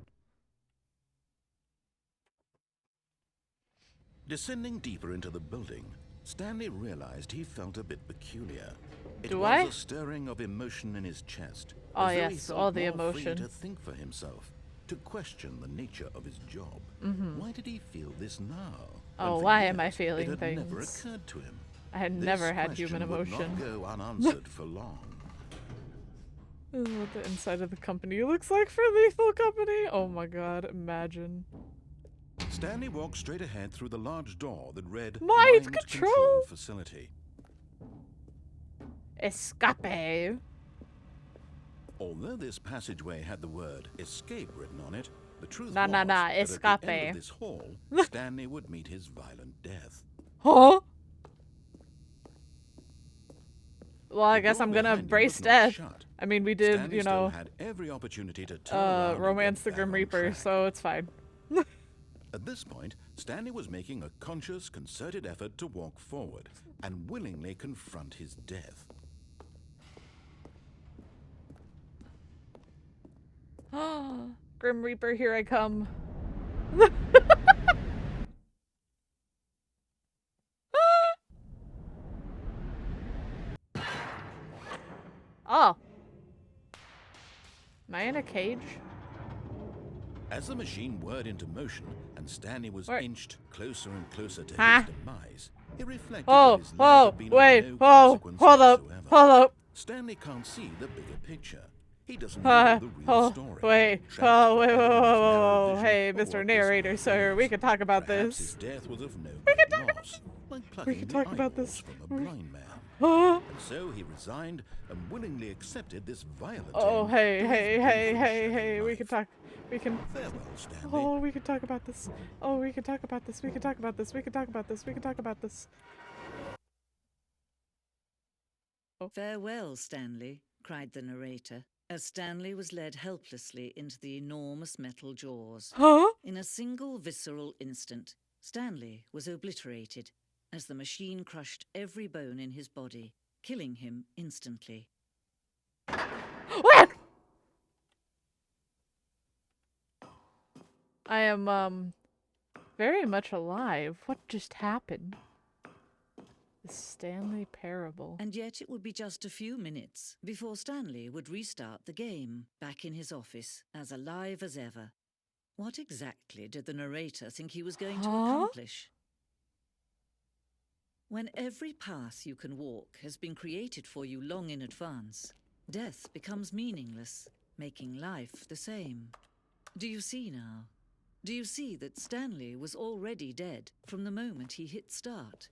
D: Descending deeper into the building, Stanley realized he felt a bit peculiar. It
A: Do
D: was
A: I?
D: a stirring of emotion in his chest.
A: Oh,
D: as though he
A: yes,
D: felt
A: all the
D: more free
A: emotion.
D: to think for himself, to question the nature of his job. Why did he feel this now?
A: Oh,
D: When for
A: why am I
D: years
A: feeling
D: it had never
A: things?
D: occurred to him.
A: I had
D: This
A: never had human
D: question would
A: emotion.
D: not go unanswered for long.
A: This is what the inside of the company looks like for Lethal Company. Oh my god, imagine.
D: Stanley walked straight ahead through the large door that read
A: Mind control
D: Facility.
A: Escape.
D: Although this passageway had the word escape written on it, the truth
A: Nah,
D: was
A: nah, nah,
D: that at the
A: escape.
D: end of this hall, Stanley would meet his violent death.
A: Huh? Well, I
D: The
A: guess
D: door
A: I'm gonna
D: behind him
A: brace
D: was not
A: death.
D: shut.
A: I mean, we did,
D: Stanley
A: you
D: still
A: know,
D: had every opportunity to turn around and
A: romance
D: get
A: the
D: back
A: Grim
D: on
A: Reaper,
D: track.
A: so it's fine.
D: At this point, Stanley was making a conscious, concerted effort to walk forward and willingly confront his death.
A: Grim Reaper, here I come. Oh. Am I in a cage?
D: As the machine whirred into motion and Stanley was
A: Where?
D: inched closer and closer to
A: Huh?
D: his demise, he reflected
A: Oh,
D: that his life
A: oh,
D: had been of
A: wait,
D: no
A: oh,
D: consequence
A: hold up,
D: whatsoever.
A: hold up.
D: Stanley can't see the bigger picture. He doesn't know the real
A: Oh,
D: story.
A: wait,
D: Trapped
A: oh, wait,
D: forever
A: whoa,
D: in
A: whoa,
D: his
A: whoa,
D: narrow
A: whoa,
D: vision
A: hey,
D: of
A: Mr.
D: what
A: Narrator,
D: this
A: sir,
D: life
A: we
D: is.
A: could talk about
D: Perhaps
A: this.
D: his death was of no
A: We
D: great
A: could talk
D: loss, like
A: we
D: plucking
A: could
D: the
A: talk about
D: eyeballs
A: this.
D: from a blind man.
A: Oh,
D: And so he resigned and willingly accepted this violent
A: oh,
D: end
A: hey,
D: to his
A: hey,
D: brief
A: hey,
D: and
A: hey,
D: shallow
A: hey, we
D: life.
A: could talk, we can,
D: Farewell, Stanley.
A: oh, we could talk about this. Oh, we could talk about this, we could talk about this, we could talk about this, we could talk about this.
E: Farewell, Stanley, cried the narrator, as Stanley was led helplessly into the enormous metal jaws.
A: Huh?
E: In a single visceral instant, Stanley was obliterated as the machine crushed every bone in his body, killing him instantly.
A: What? I am, very much alive. What just happened? The Stanley Parable.
E: And yet it would be just a few minutes before Stanley would restart the game, back in his office, as alive as ever. What exactly did the narrator think he was going to accomplish? When every path you can walk has been created for you long in advance, death becomes meaningless, making life the same. Do you see now? Do you see that Stanley was already dead from the moment he hit start?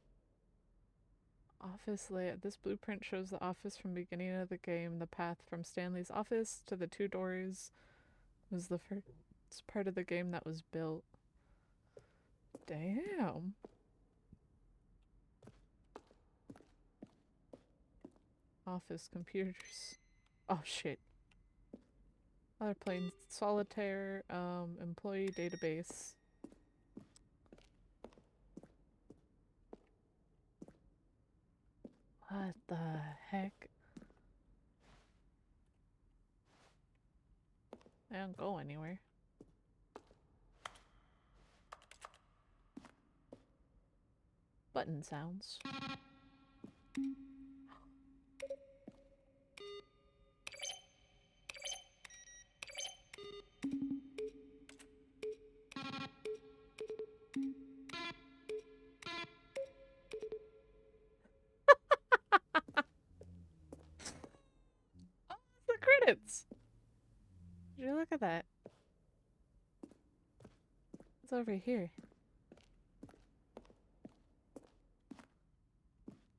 A: Office layout. This blueprint shows the office from beginning of the game. The path from Stanley's office to the 2 doors was the first part of the game that was built. Damn. Office computers. Oh shit. Other planes. Solitaire, employee database. What the heck? I don't go anywhere. Button sounds. The credits! Did you look at that? It's over here.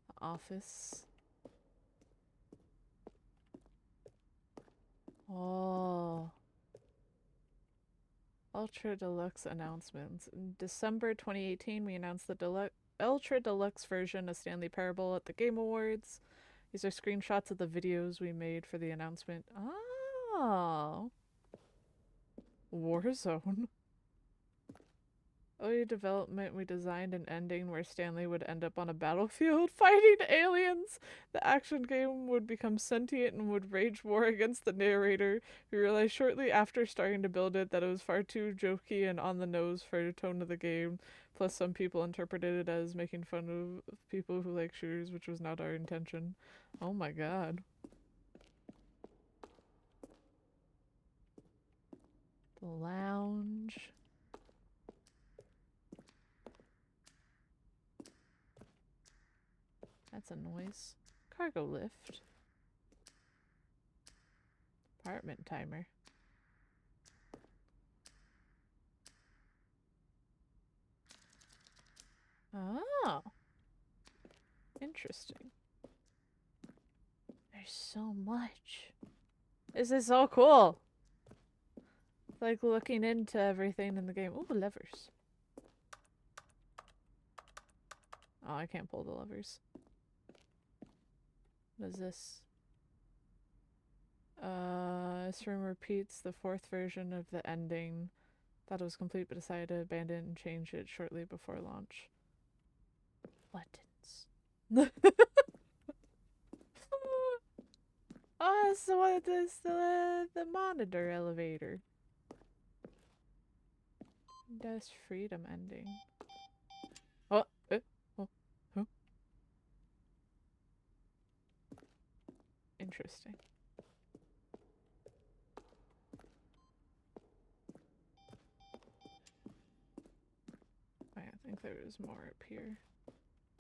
A: The office. Oh. Ultra Deluxe announcements. In December 2018, we announced the Ultra Deluxe version of Stanley Parable at the Game Awards. These are screenshots of the videos we made for the announcement. Oh. Warzone. Early development, we designed an ending where Stanley would end up on a battlefield fighting aliens. The action game would become sentient and would wage war against the narrator. We realized shortly after starting to build it that it was far too jokey and on the nose for the tone of the game. Plus, some people interpreted it as making fun of people who like shooters, which was not our intention. Oh my god. The lounge. That's a noise. Cargo lift. Apartment timer. Oh. Interesting. There's so much. This is so cool. It's like looking into everything in the game. Ooh, levers. Oh, I can't pull the levers. What is this? This room repeats the 4th version of the ending. Thought it was complete, but decided to abandon and change it shortly before launch. Buttons. Oh, it's the one that does the monitor elevator. Does freedom ending. Oh, huh? Interesting. Wait, I think there is more up here.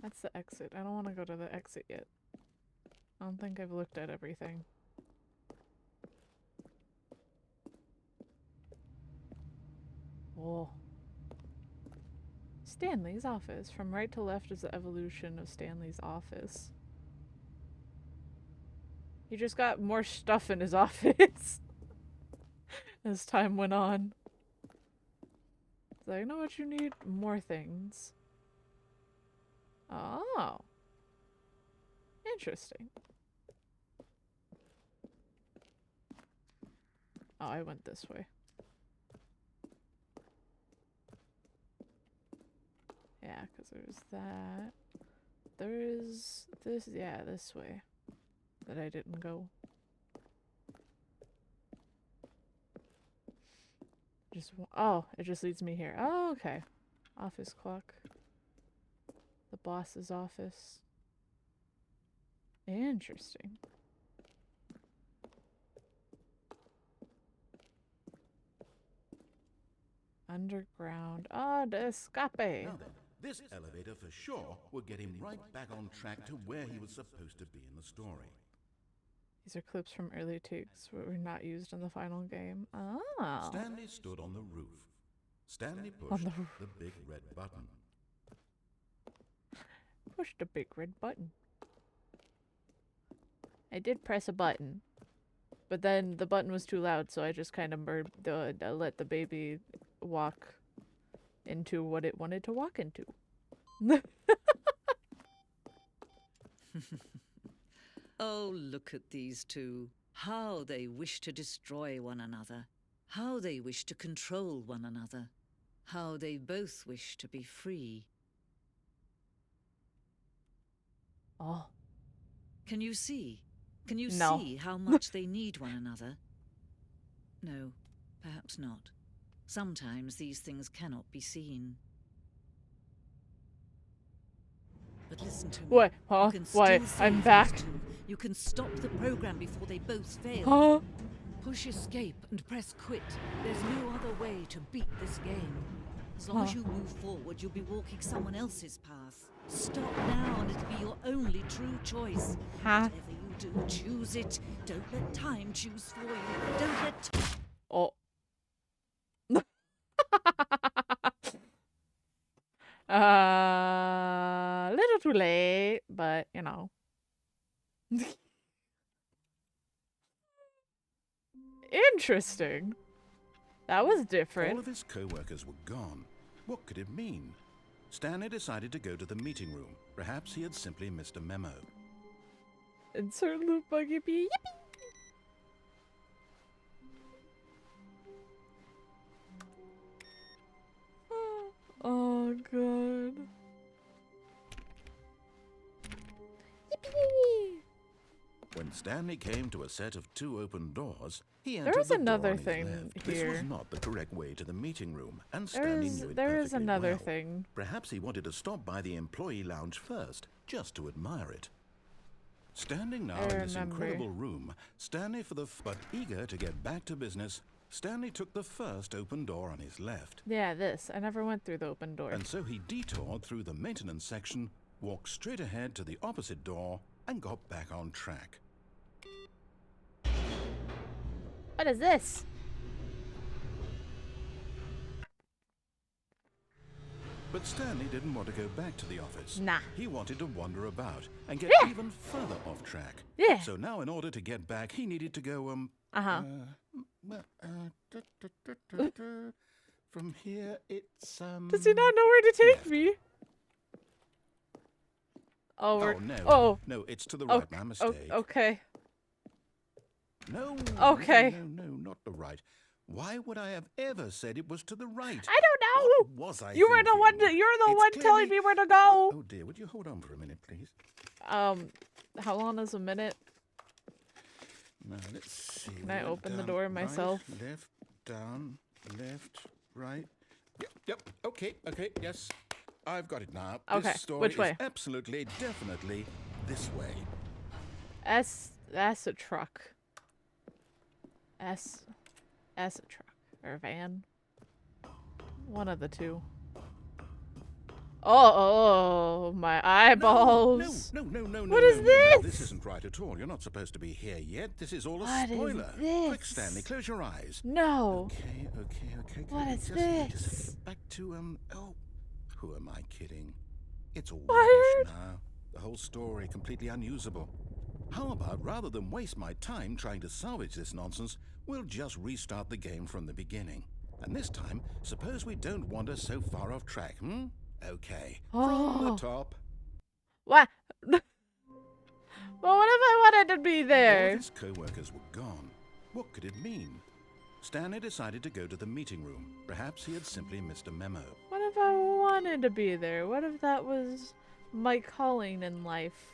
A: That's the exit. I don't want to go to the exit yet. I don't think I've looked at everything. Whoa. Stanley's office. From right to left is the evolution of Stanley's office. He just got more stuff in his office as time went on. So you know what you need? More things. Oh. Interesting. Oh, I went this way. Yeah, because there's that. There is this, yeah, this way. That I didn't go. Oh, it just leads me here. Oh, okay. Office clock. The boss's office. Interesting. Underground. Ah, the escape.
D: Now then, this elevator for sure will get him right back on track to where he was supposed to be in the story.
A: These are clips from early takes that were not used in the final game. Oh.
D: Stanley stood on the roof. Stanley pushed the big red button.
A: Push the big red button. I did press a button, but then the button was too loud, so I just kind of let the baby walk into what it wanted to walk into.
E: Oh, look at these two. How they wish to destroy one another. How they wish to control one another. How they both wish to be free.
A: Oh.
E: Can you see? Can you
A: No.
E: see how much they need one another? No, perhaps not. Sometimes these things cannot be seen. But listen to me.
A: What? Huh?
E: You can
A: What?
E: still
A: I'm
E: save
A: back.
E: these two. You can stop the program before they both fail.
A: Huh?
E: Push escape and press quit. There's no other way to beat this game. As long as you move forward, you'll be walking someone else's path. Stop now and it'll be your only true choice.
B: Huh?
E: Whatever you do, choose it. Don't let time choose for you. Don't let...
A: Oh. Little too late, but you know. Interesting. That was
D: All
A: different.
D: of his co-workers were gone. What could it mean? Stanley decided to go to the meeting room. Perhaps he had simply missed a memo.
A: Insert loop buggy bee. Yippee! Oh god. Yippee!
D: When Stanley came to a set of 2 open doors, he
A: There
D: entered
A: was
D: the door
A: another
D: on his
A: thing
D: left. This was
A: here.
D: not the correct way to the meeting room, and Stanley knew it
A: There is
D: perfectly
A: another
D: well.
A: thing.
D: Perhaps he wanted to stop by the employee lounge first, just to admire it. Standing now in this
A: remember.
D: incredible room, Stanley but eager to get back to business, Stanley took the first open door on his left.
A: Yeah, this. I never went through the open door.
D: And so he detoured through the maintenance section, walked straight ahead to the opposite door, and got back on track.
B: What is this?
D: But Stanley didn't want to go back to the office.
B: Nah.
D: He wanted to wander about and get
B: Yeah.
D: even further off track.
B: Yeah.
D: So now in order to get back, he needed to go, from here it's,
A: Does he not know where to take
D: left.
A: me? Oh, we're...
D: Oh, no.
A: Oh.
D: No, it's to the
A: Oh,
D: right. My mistake.
A: okay.
D: No.
A: Okay.
D: No, not the right. Why would I have ever said it was to the right?
B: I don't know.
D: What was I
B: You were the one.
D: thinking?
B: You're the
D: It's
B: one telling
D: clearly-
B: me where to go.
D: Oh dear, would you hold on for a minute, please?
A: How long is a minute?
D: Now let's see.
A: Can I
D: We're
A: open the
D: down,
A: door
D: right,
A: myself?
D: Left, down, left, right. Yep. Okay. Yes, I've got it now.
A: Okay,
D: This story
A: which way?
D: is absolutely, definitely this way.
A: That's a truck. S a truck. Or a van. One of the two. Oh, my eyeballs.
D: No.
A: What is this?
D: This isn't right at all. You're not supposed to be here yet. This is all a
B: What is
D: spoiler. Quick,
B: this?
D: Stanley, close your eyes.
A: No.
D: Okay.
B: What
D: good.
B: is
D: Just
B: this?
D: get back to, oh, who am I kidding? It's all
A: Wired.
D: rubbish now. The whole story completely unusable. How about, rather than waste my time trying to salvage this nonsense, we'll just restart the game from the beginning. And this time, suppose we don't wander so far off track, Okay. From the
A: Oh.
D: top.
A: What? Well, what if I wanted to be
D: All
A: there?
D: of his co-workers were gone. What could it mean? Stanley decided to go to the meeting room. Perhaps he had simply missed a memo.
A: What if I wanted to be there? What if that was my calling in life?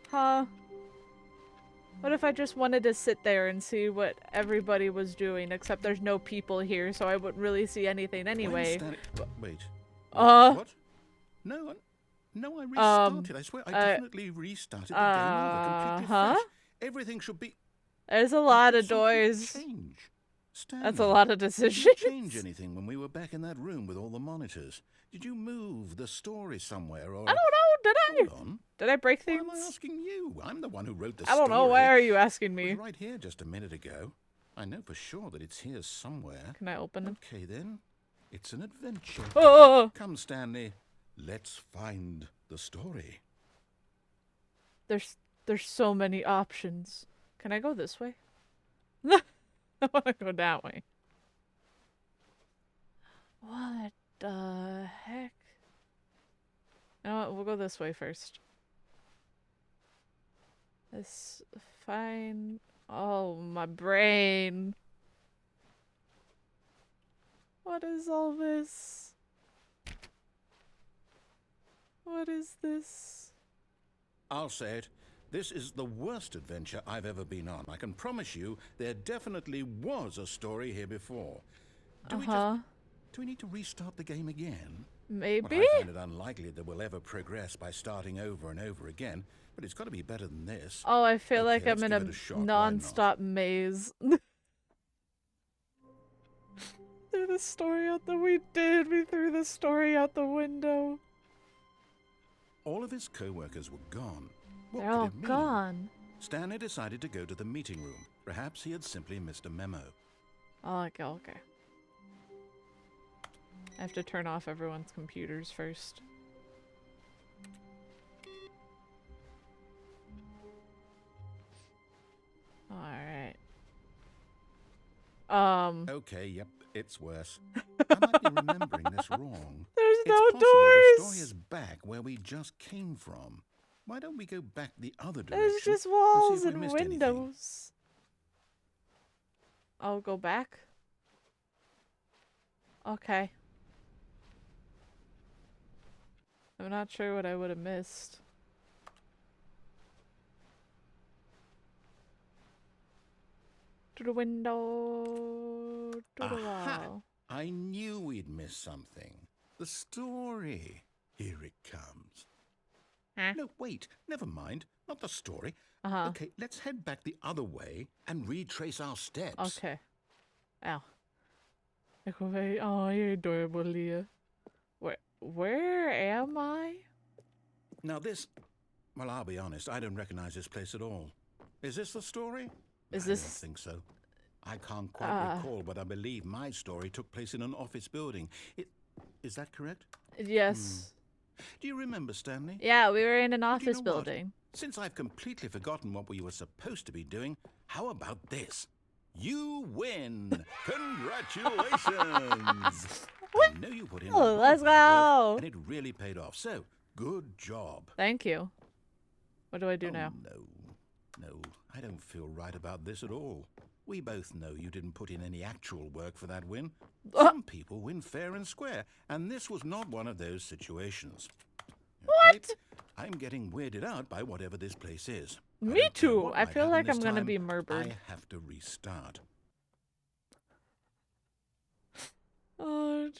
A: Huh? What if I just wanted to sit there and see what everybody was doing, except there's no people here, so I wouldn't really see anything
D: When
A: anyway?
D: Wait.
A: Uh.
D: What? No, I restarted. I swear, I definitely restarted the game over completely fresh. Everything should be.
A: There's a lot of
D: Something
A: doors.
D: Change.
A: That's a
D: Stanley,
A: lot of
D: did
A: decisions.
D: you change anything when we were back in that room with all the monitors? Did you move the story somewhere, or?
A: I don't know. Did I?
D: Hold on.
A: Did I break
D: Why
A: things?
D: am I asking you? I'm the one who wrote the
A: I
D: story.
A: don't know. Why are you asking
D: It
A: me?
D: was right here just a minute ago. I know for sure that it's here somewhere.
A: Can I open it?
D: Okay then, it's an adventure.
A: Oh,
D: Come, Stanley, let's find the story.
A: there's so many options. Can I go this way? I want to go that way. What the heck? You know what? We'll go this way first. This fine. Oh, my brain. What is all this? What is this?
D: I'll say it. This is the worst adventure I've ever been on. I can promise you there definitely was a story here before. Do we need to restart the game again?
A: Maybe?
D: Well, I find it unlikely that we'll ever progress by starting over and over again, but it's got to be better than this.
A: Oh, I feel
D: Okay,
A: like I'm
D: let's
A: in
D: give
A: a
D: it a shot, why not?
A: non-stop maze. Threw the story out the we threw the story out the window.
D: All of his co-workers were gone. What
A: They're
D: could
A: all
D: it mean?
A: gone.
D: Stanley decided to go to the meeting room. Perhaps he had simply missed a memo.
A: Oh, okay. I have to turn off everyone's computers first. Alright.
D: Okay, yep, it's worse. I might be remembering this wrong.
B: There's
D: It's
B: no
D: possible
B: doors.
D: the story is back where we just came from. Why don't we go back the other direction?
B: There's just
D: and see
B: walls
D: if we
B: and
D: missed anything?
B: windows. I'll go back. Okay. I'm not sure what I would have missed. To the window. To the
D: Aha!
B: wall.
D: I knew we'd miss something. The story. Here it comes.
B: Huh?
D: No, wait. Never mind. Not the story.
B: Uh-huh.
D: Okay, let's head back the other way and retrace our steps.
B: Okay. Ow. Oh, you're adorable, Leah. Where am I?
D: Now this... Well, I'll be honest. I don't recognize this place at all. Is this the story? I don't think so. I can't quite recall, but I believe my story took place in an office building. Is that correct?
B: Yes.
D: Do you remember, Stanley?
B: Yeah, we were in an
D: But you
B: office
D: know what?
B: building.
D: Since I've completely forgotten what we were supposed to be doing, how about this? You win! Congratulations! I know you put in a lot
B: Let's
D: of hard
B: go!
D: work, and it really paid off. So, good job.
B: Thank you. What do I do now?
D: No, I don't feel right about this at all. We both know you didn't put in any actual work for that win. Some people win fair and square, and this was not one of those situations. Okay?
B: What?
D: I'm getting weirded out by whatever this place is.
B: Me
D: don't care
B: too.
D: what
B: I
D: might
B: feel
D: happen
B: like
D: this
B: I'm gonna
D: time,
B: be murdered.
D: I have to restart.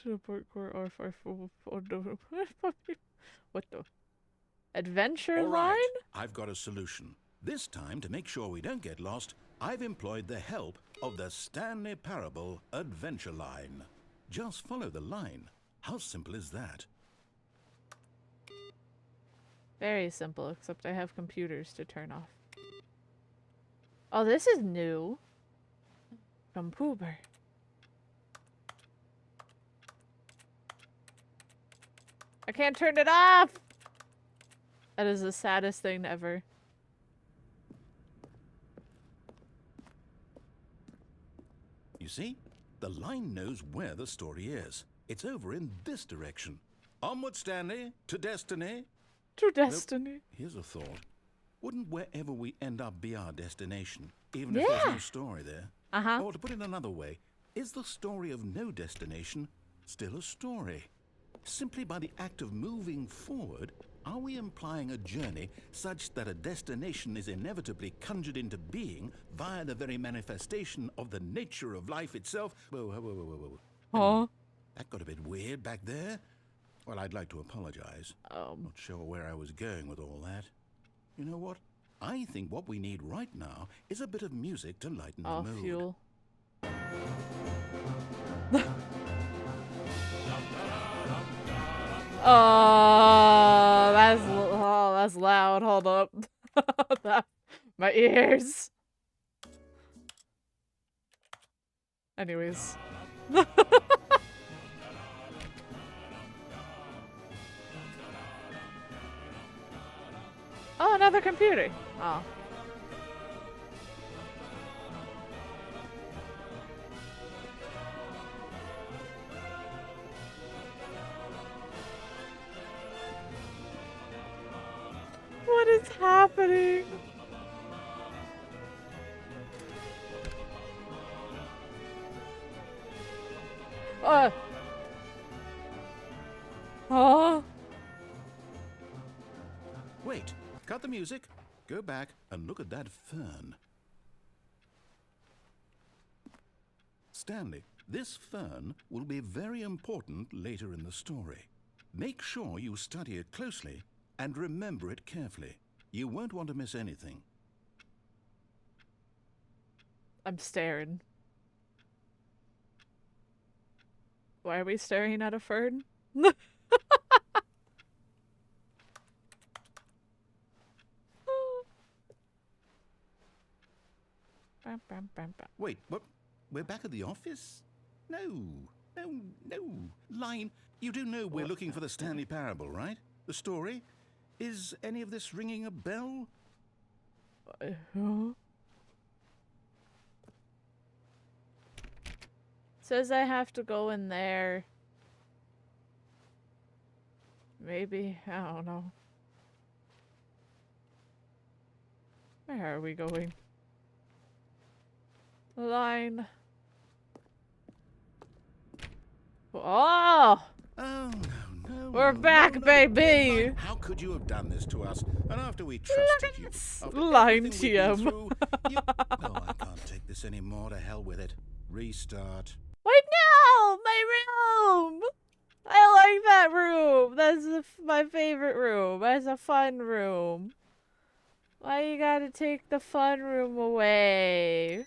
A: To the parkour what the? Adventure
D: All
A: line?
D: right, I've got a solution. This time, to make sure we don't get lost, I've employed the help of the Stanley Parable Adventure Line. Just follow the line. How simple is that?
A: Very simple, except I have computers to turn off. Oh, this is new. From Poober. I can't turn it off! That is the saddest thing ever.
D: You see? The line knows where the story is. It's over in this direction. Onward, Stanley, to destiny.
A: To destiny.
D: Here's a thought. Wouldn't wherever we end up be our destination, even if there's no story there?
A: Uh-huh.
D: Or to put it another way, is the story of no destination still a story? Simply by the act of moving forward, are we implying a journey such that a destination is inevitably conjured into being via the very manifestation of the nature of life itself? Whoa.
A: Huh?
D: That got a bit weird back there. Well, I'd like to apologize. Not sure where I was going with all that. You know what? I think what we need right now is a bit of music to lighten the mood.
A: Fuel. That's loud. Hold up. My ears. Anyways. Oh, another computer. Oh. What is happening? Oh.
D: Wait, cut the music. Go back and look at that fern. Stanley, this fern will be very important later in the story. Make sure you study it closely and remember it carefully. You won't want to miss anything.
A: I'm staring. Why are we staring at a fern?
D: Wait, what? We're back at the office? No. Line, you do know we're looking for the Stanley Parable, right? The story? Is any of this ringing a bell?
A: Says I have to go in there. Maybe. I don't know. Where are we going? Line. Oh!
D: Oh, no,
A: We're
D: no,
A: back,
D: no, no.
A: baby!
D: Line, how could you have done this to us? And after we trusted you, after
A: Line
D: everything we've been
A: TM.
D: through, you... Oh, I can't take this anymore. To hell with it. Restart.
A: Wait, no! My room! I like that room! That's my favorite room. That's a fun room. Why you gotta take the fun room away?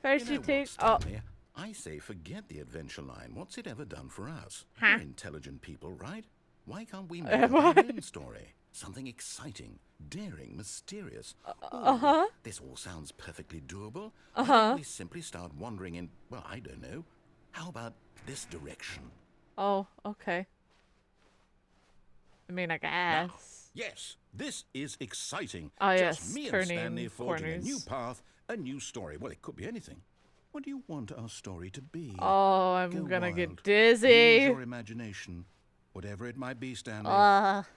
A: First
D: You
A: you
D: know
A: take...
D: what, Stanley? I say forget the adventure line. What's it ever done for us?
A: Huh?
D: We're intelligent people, right? Why can't we make up our own story? Something exciting, daring, mysterious.
A: Uh-huh.
D: This all sounds perfectly doable.
A: Uh-huh.
D: Why don't we simply start wandering in, well, I don't know. How about this direction?
A: Oh, okay. I mean, I guess.
D: Now, yes, this is exciting.
A: Oh,
D: Just
A: yes,
D: me and
A: turning
D: Stanley forging a new
A: corners.
D: path, a new story. Well, it could be anything. What do you want our story to be?
A: Oh, I'm
D: Go
A: gonna
D: wild.
A: get dizzy.
D: Use your imagination. Whatever it might be, Stanley,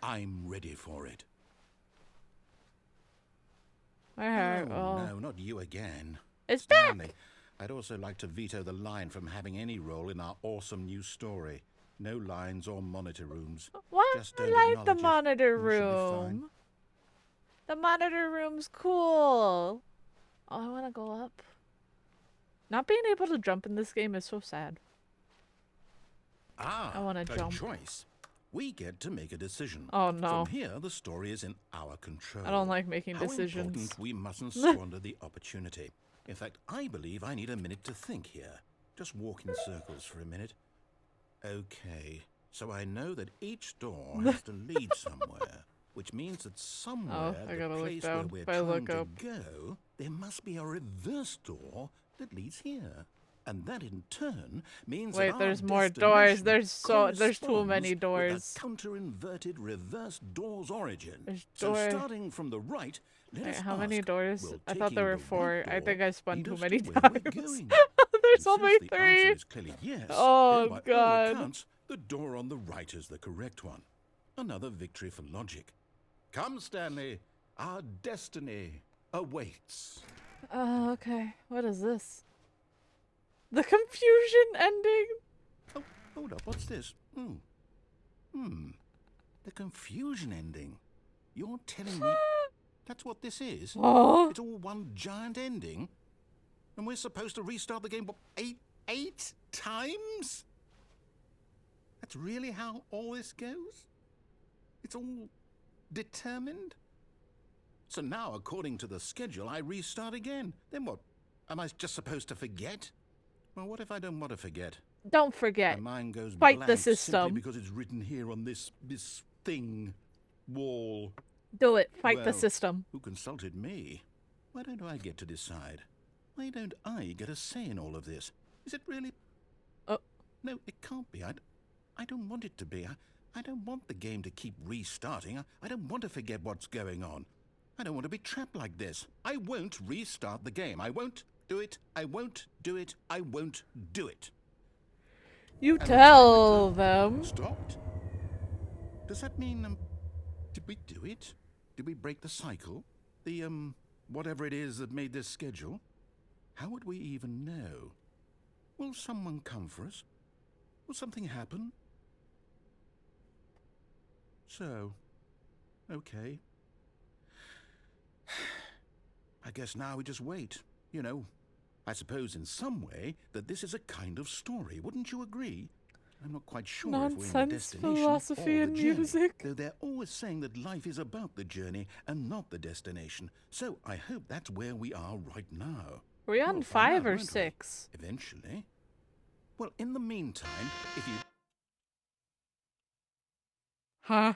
D: I'm ready for it.
A: Where?
D: Oh,
A: Oh,
D: no, not you again.
A: it's
D: Stanley,
A: back!
D: I'd also like to veto the line from having any role in our awesome new story. No lines or monitor rooms.
A: What?
D: Just
A: I
D: don't
A: like the
D: acknowledge it.
A: monitor
D: We should be fine.
A: room. The monitor room's cool. Oh, I wanna go up. Not being able to jump in this game is so sad.
D: Ah,
A: I wanna
D: a
A: jump.
D: choice. We get to make a decision.
A: Oh, no.
D: From here, the story is in our control.
A: I don't like making
D: How
A: decisions.
D: important we mustn't squander the opportunity. In fact, I believe I need a minute to think here. Just walk in circles for a minute. Okay, so I know that each door has to lead somewhere, which means that somewhere,
A: I
D: the
A: gotta look
D: place
A: down.
D: where
A: If
D: we're
A: I
D: trying
A: look
D: to
A: up.
D: go, there must be a reverse door that leads here. And that in turn means
A: Wait,
D: that
A: there's
D: our
A: more doors.
D: destination
A: There's too
D: corresponds
A: many
D: with
A: doors.
D: the counter-inverted reverse door's origin.
A: There's
D: So
A: door-
D: starting from the right, let
A: Wait,
D: us
A: how many
D: ask,
A: doors?
D: will
A: I thought there
D: taking
A: were
D: the
A: 4.
D: right
A: I think
D: door
A: I spun
D: lead
A: too
D: us
A: many
D: to where we're
A: times.
D: going?
A: There's
D: And
A: only
D: since the
A: 3.
D: answer is clearly yes,
A: Oh,
D: then by all
A: God.
D: accounts, the door on the right is the correct one. Another victory for logic. Come, Stanley, our destiny awaits.
A: Okay. What is this? The confusion ending?
D: Oh, hold up, what's this? The confusion ending. You're telling me that's what this is?
A: Oh.
D: It's all one giant ending? And we're supposed to restart the game, what, eight times? That's really how all this goes? It's all determined? So now, according to the schedule, I restart again. Then what? Am I just supposed to forget? Well, what if I don't want to forget?
A: Don't forget.
D: My mind goes
A: Fight the
D: blank
A: system.
D: simply because it's written here on this thing, wall.
A: Do it. Fight the
D: Well,
A: system.
D: Who consulted me? Why don't I get to decide? Why don't I get a say in all of this? Is it really?
A: Oh.
D: No, it can't be. I don't want it to be. I don't want the game to keep restarting. I don't want to forget what's going on. I don't want to be trapped like this. I won't restart the game. I won't do it. I won't do it. I won't do it.
A: You
D: And
A: tell
D: the timer
A: them.
D: stopped? Does that mean, did we do it? Did we break the cycle? The, whatever it is that made this schedule? How would we even know? Will someone come for us? Will something happen? So, okay. I guess now we just wait. You know, I suppose in some way that this is a kind of story. Wouldn't you agree? I'm not quite sure if we're in the
A: Nonsense,
D: destination
A: philosophy,
D: or the
A: and
D: journey,
A: music.
D: though they're always saying that life is about the journey and not the destination. So I hope that's where we are right now.
A: Were we on
D: We'll
A: 5
D: find out,
A: or
D: won't we?
A: 6?
D: Eventually. Well, in the meantime, if you...
A: Huh?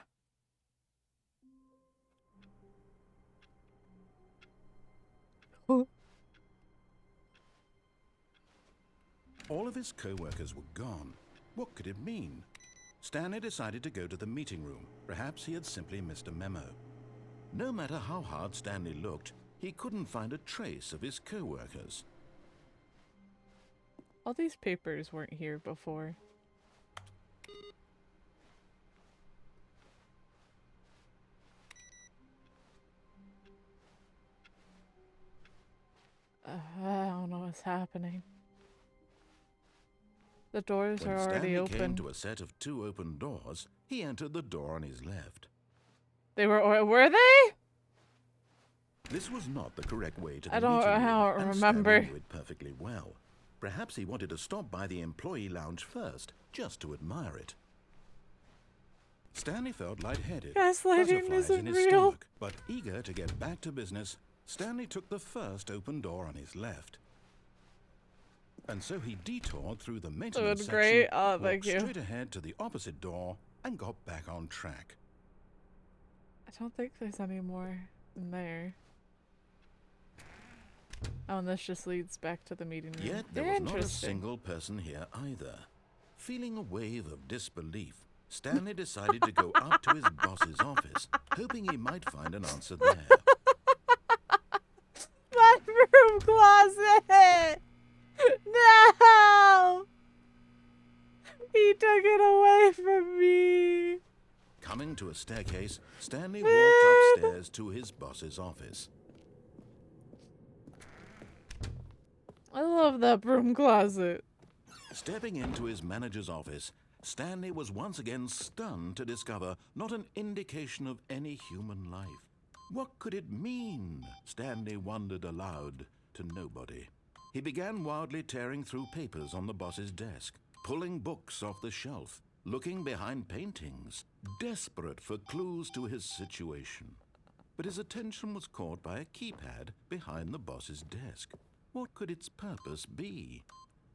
D: All of his co-workers were gone. What could it mean? Stanley decided to go to the meeting room. Perhaps he had simply missed a memo. No matter how hard Stanley looked, he couldn't find a trace of his co-workers.
A: All these papers weren't here before. I don't know what's happening. The doors
D: When
A: are already
D: Stanley came
A: open.
D: to a set of 2 open doors, he entered the door on his left.
A: They were they?
D: This was not the correct way to the
A: I don't
D: meeting room, and
A: remember.
D: Stanley knew it perfectly well. Perhaps he wanted to stop by the employee lounge first, just to admire it. Stanley felt lightheaded,
A: Gaslighting
D: butterflies
A: isn't
D: in his
A: real.
D: stomach, but eager to get back to business, Stanley took the first open door on his left. And so he detoured through the maintenance section,
A: great. Oh,
D: walked
A: thank you.
D: straight ahead to the opposite door, and got back on track.
A: I don't think there's any more in there. Oh, and this just leads back to the meeting room.
D: Yet there was not a
A: Interesting.
D: single person here either. Feeling a wave of disbelief, Stanley decided to go up to his boss's office, hoping he might find an answer there.
B: My room closet! No!
A: He took it away from me.
D: Coming to a staircase, Stanley walked upstairs to his boss's office.
A: I love that broom closet.
D: Stepping into his manager's office, Stanley was once again stunned to discover not an indication of any human life. What could it mean? Stanley wondered aloud to nobody. He began wildly tearing through papers on the boss's desk, pulling books off the shelf, looking behind paintings, desperate for clues to his situation. But his attention was caught by a keypad behind the boss's desk. What could its purpose be?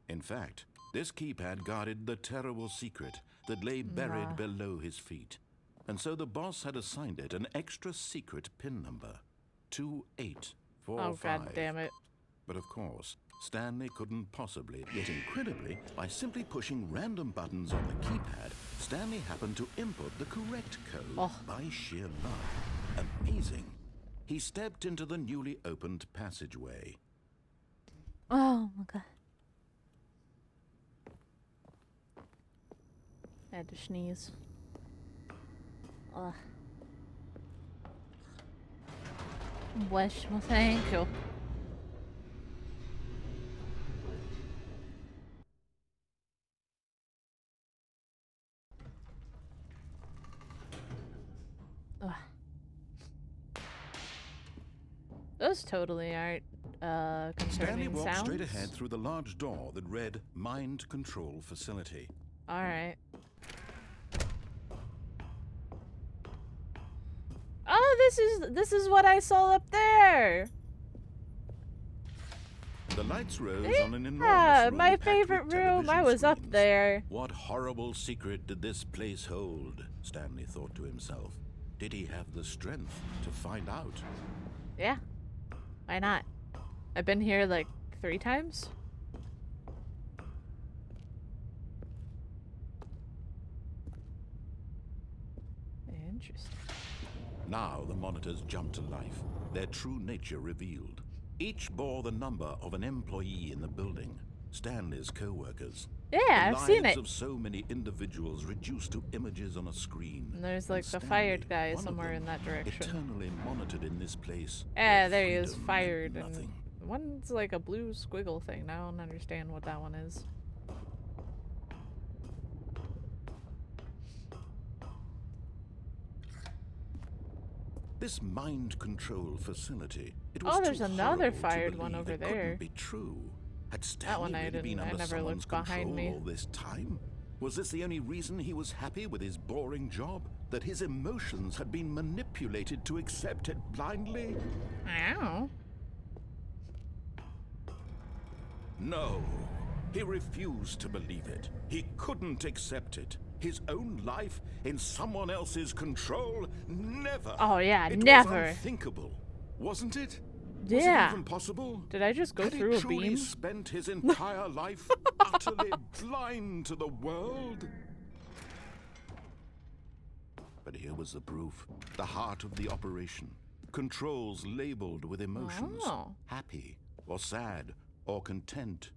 D: In fact, this keypad guarded the terrible secret that lay buried below his feet. And so the boss had assigned it an extra secret PIN number, 2845.
A: Oh, god damn it.
D: But of course, Stanley couldn't possibly, yet incredibly, by simply pushing random buttons on the keypad, Stanley happened to input the correct code by sheer luck. Amazing. He stepped into the newly opened passageway.
B: Oh my god. I had to sneeze. Ugh. Well, thank you. Ugh. Those totally aren't
D: Stanley
B: concerning
D: walked
B: sounds.
D: straight ahead through the large door that read Mind Control Facility.
B: Alright. Oh, this is what I saw up there.
D: The lights rose on an enormous
B: Yeah,
D: room
B: my
D: packed with
B: favorite room. I
D: television
B: was up
D: screens.
B: there.
D: What horrible secret did this place hold? Stanley thought to himself. Did he have the strength to find out?
B: Yeah. Why not? I've been here like 3 times.
A: Interesting.
D: Now the monitors jumped to life, their true nature revealed. Each bore the number of an employee in the building, Stanley's co-workers.
B: Yeah,
D: The
B: I've seen
D: lives
B: it.
D: of so many individuals reduced to images on a screen.
A: And there's like the
D: Stanley,
A: fired guy
D: one of
A: somewhere
D: them,
A: in that direction.
D: eternally monitored in this place.
A: Yeah,
D: where
A: there he is,
D: freedom meant
A: fired. And
D: nothing.
A: one's like a blue squiggle thing. I don't understand what that one is.
D: This mind control facility. It was
A: Oh, there's
D: too
A: another
D: horrible to
A: fired one
D: believe
A: over
D: it
A: there.
D: couldn't be true. Had Stanley
A: one I
D: really been
A: didn't- I
D: under
A: never
D: someone's
A: looked behind
D: control
A: me.
D: all this time? Was this the only reason he was happy with his boring job? That his emotions had been manipulated to accept it blindly?
A: Ow.
D: No. He refused to believe it. He couldn't accept it. His own life in someone else's control? Never.
B: Oh yeah,
D: It
B: never.
D: was unthinkable, wasn't it? Was
B: Yeah.
D: it even possible?
A: Did I just go
D: Had
A: through
D: he
A: a
D: truly
A: beam?
D: spent his entire life utterly blind to the world? But here was the proof. The heart of the operation. Controls labeled with emotions.
A: Oh.
D: Happy or sad or content.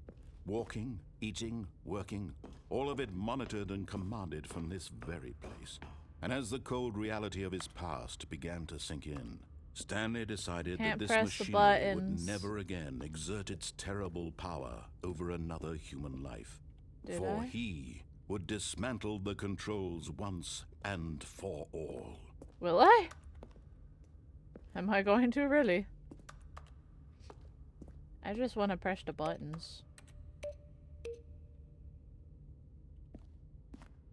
D: Walking eating, working, all of it monitored and commanded from this very place. And as the cold reality of his past began to sink in, Stanley decided that this machinery would never again exert its terrible power over another human life. For he would dismantle the controls once and for all.
A: Will I? Am I going to really? I just want to press the buttons.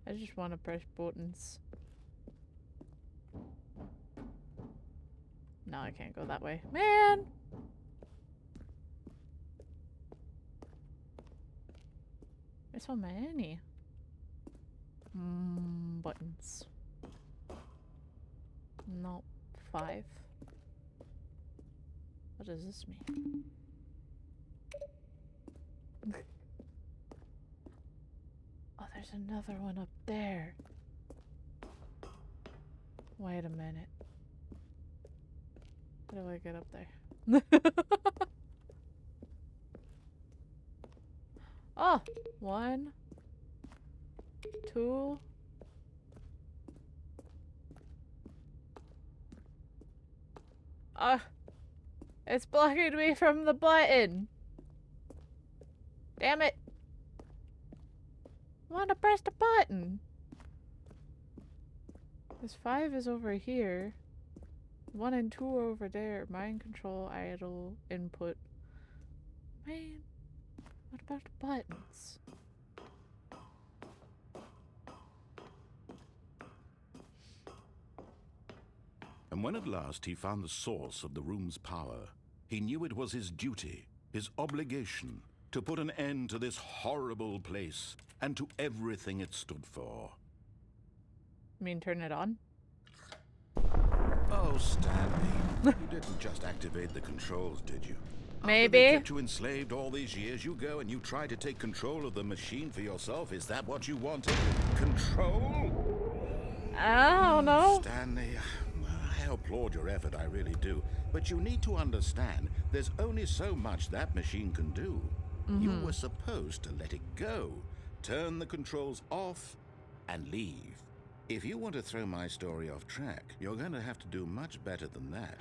A: I just want to press buttons. No, I can't go that way. Man! There's so many. Buttons. No, 5. What does this mean? Oh, there's another one up there. Wait a minute. How do I get up there? Oh! 1, 2. It's blocking me from the button. Damn it. I want to press the button. This 5 is over here. 1 and 2 are over there. Mind control, idle, input. Man, what about the buttons?
D: And when at last he found the source of the room's power, he knew it was his duty, his obligation, to put an end to this horrible place and to everything it stood for.
A: You mean turn it on?
D: Oh, Stanley, you didn't just activate the controls, did you?
A: Maybe.
D: After they kept you enslaved all these years, you go and you try to take control of the machine for yourself. Is that what you wanted? Control?
A: I don't know.
D: Stanley, I applaud your effort, I really do. But you need to understand, there's only so much that machine can do. You were supposed to let it go, turn the controls off, and leave. If you want to throw my story off track, you're going to have to do much better than that.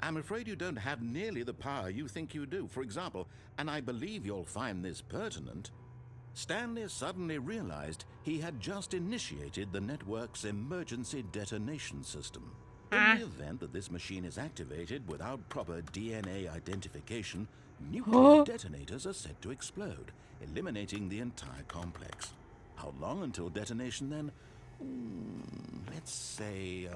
D: I'm afraid you don't have nearly the power you think you do. For example, and I believe you'll find this pertinent, Stanley suddenly realized he had just initiated the network's emergency detonation system. In the event that this machine is activated without proper DNA identification, nuclear detonators are set to explode, eliminating the entire complex. How long until detonation then? Let's say,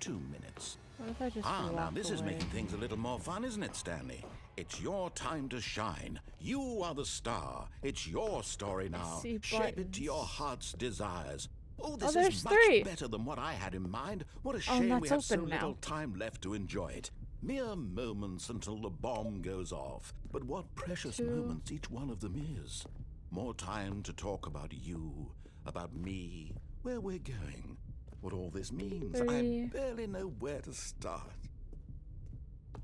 D: 2 minutes.
A: What if I just
D: now this is making things a little more fun, isn't it, Stanley? It's your time to shine. You are the star. It's your story now. Shape it to your heart's desires. Oh, this is much better than what I had in mind. What a shame we have so little time left to enjoy it. Mere moments until the bomb goes off. But what precious moments each one of them is. More time to talk about you, about me, where we're going, what all this means.
A: 3.
D: I barely know where to start.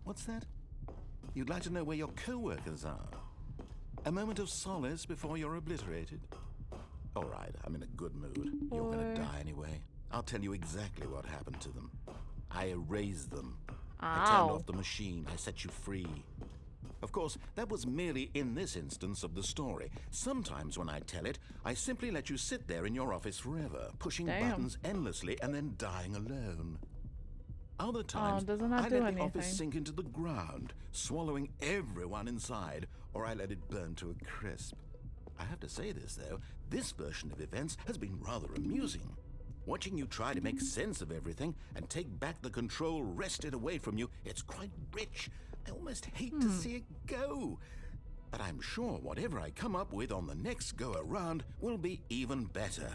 D: What's that? You'd like to know where your co-workers are? A moment of solace before you're obliterated? All right, I'm in a good mood.
A: 4.
D: You're gonna die anyway. I'll tell you exactly what happened to them. I erased them. I turned off the machine. I set you free. Of course, that was merely in this instance of the story. Sometimes when I tell it, I simply let you sit there in your office forever, pushing buttons endlessly and then dying alone. Other times, I let the office sink into the ground, swallowing everyone inside, or I let it burn to a crisp. I have to say this, though, this version of events has been rather amusing. Watching you try to make sense of everything and take back the control wrested away from you, it's quite rich. I almost hate to see it go. But I'm sure whatever I come up with on the next go-around will be even better.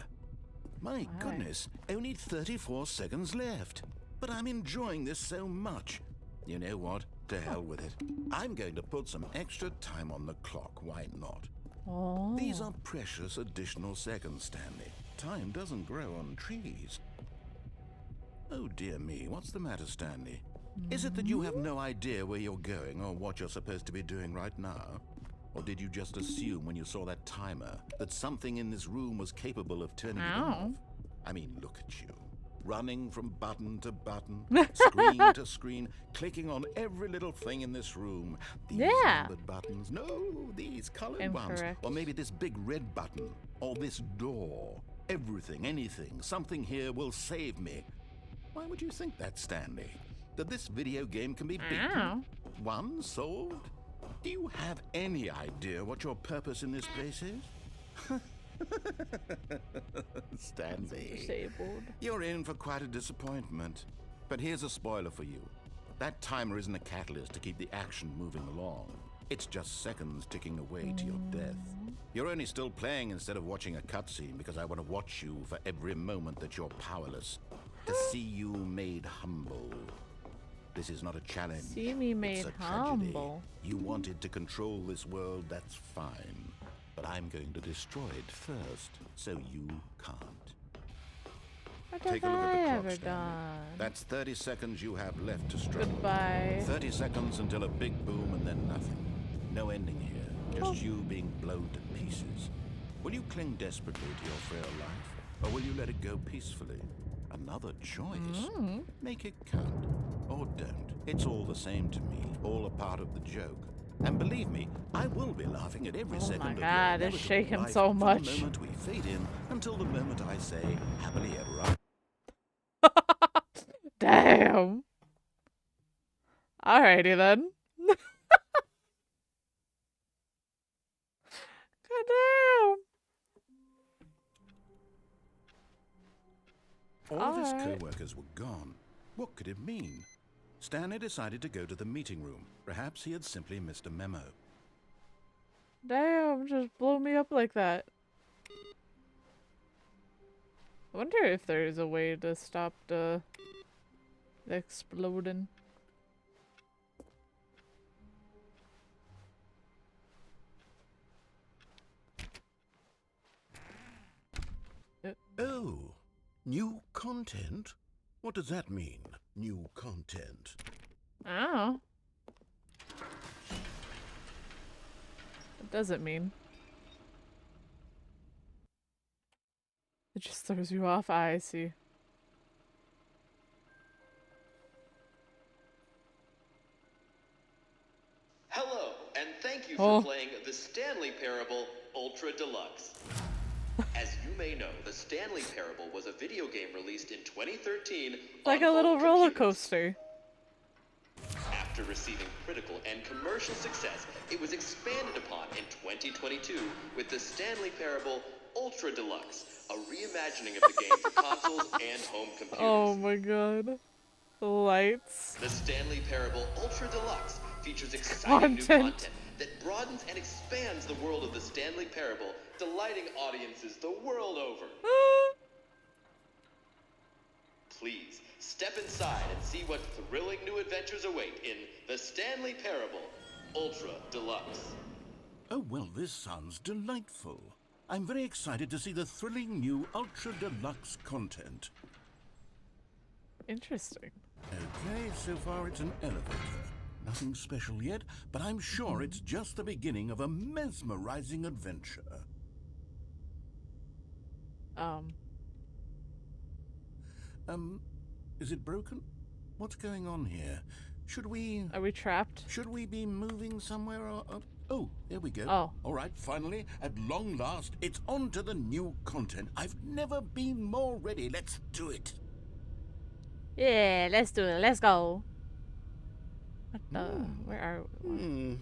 D: My goodness, only 34 seconds left. But I'm enjoying this so much. You know what? To hell with it. I'm going to put some extra time on the clock. Why not? These are precious additional seconds, Stanley. Time doesn't grow on trees. Oh dear me, what's the matter, Stanley? Is it that you have no idea where you're going or what you're supposed to be doing right now? Or did you just assume when you saw that timer that something in this room was capable of turning it
B: Ow.
D: off? I mean, look at you. Running from button to button, screen to screen, clicking on every little thing in this room. These
B: Yeah.
D: numbered buttons. No, these colored ones.
A: Incorrect.
D: Or maybe this big red button. Or this door. Everything, anything, something here will save me. Why would you think that, Stanley? That this video game can be beaten?
B: Ow.
D: Won? Solved? Do you have any idea what your purpose in this place is? Stanley,
A: Disabled.
D: you're in for quite a disappointment. But here's a spoiler for you. That timer isn't a catalyst to keep the action moving along. It's just seconds ticking away to your death. You're only still playing instead of watching a cutscene because I want to watch you for every moment that you're powerless. To see you made humble. This is not a challenge.
A: See me made
D: it's a tragedy.
A: humble.
D: You wanted to control this world, that's fine. But I'm going to destroy it first, so you can't.
A: What
D: Take
A: have
D: a look at
A: I
D: the clock,
A: ever
D: Stanley.
A: done?
D: That's 30 seconds you have left to struggle.
A: Goodbye.
D: 30 seconds until a big boom and then nothing. No ending here, just you being blown to pieces. Will you cling desperately to your frail life, or will you let it go peacefully? Another choice. Make it count, or don't. It's all the same to me, all a part of the joke. And believe me, I will be laughing at every
A: Oh
D: second
A: my
D: of
A: God,
D: your
A: it's
D: inevitable
A: shaking
D: life
A: so
D: from
A: much.
D: the moment we fade in until the moment I say, happily ever after.
A: Damn. Alrighty then. God damn.
D: All of his
A: Alright.
D: co-workers were gone. What could it mean? Stanley decided to go to the meeting room. Perhaps he had simply missed a memo.
A: Damn, just blow me up like that. I wonder if there is a way to stop the exploding.
D: Oh, new content? What does that mean, new content?
A: Oh. What does it mean? It just throws you off. I see.
F: Hello, and thank you
A: Oh.
F: for playing the Stanley Parable Ultra Deluxe. As you may know, the Stanley Parable was a video game released in 2013
A: Like
F: on
A: a little
F: home
A: roller
F: computers.
A: coaster.
F: After receiving critical and commercial success, it was expanded upon in 2022 with the Stanley Parable Ultra Deluxe, a reimagining of the game for consoles and home computers.
A: Oh my god. The lights.
F: The Stanley Parable Ultra Deluxe features exciting new content that broadens and expands the world of the Stanley Parable, delighting audiences the world over. Please, step inside and see what thrilling new adventures await in the Stanley Parable Ultra Deluxe.
D: Oh, well, this sounds delightful. I'm very excited to see the thrilling new Ultra Deluxe content.
A: Interesting.
D: Okay, so far it's an elevator. Nothing special yet, but I'm sure it's just the beginning of a mesmerizing adventure. Is it broken? What's going on here? Should we...
A: Are we trapped?
D: Should we be moving somewhere or... Oh, there we go.
A: Oh.
D: All right, finally, at long last, it's on to the new content. I've never been more ready. Let's do it.
B: Yeah, let's do it. Let's go.
A: What the? Where are we?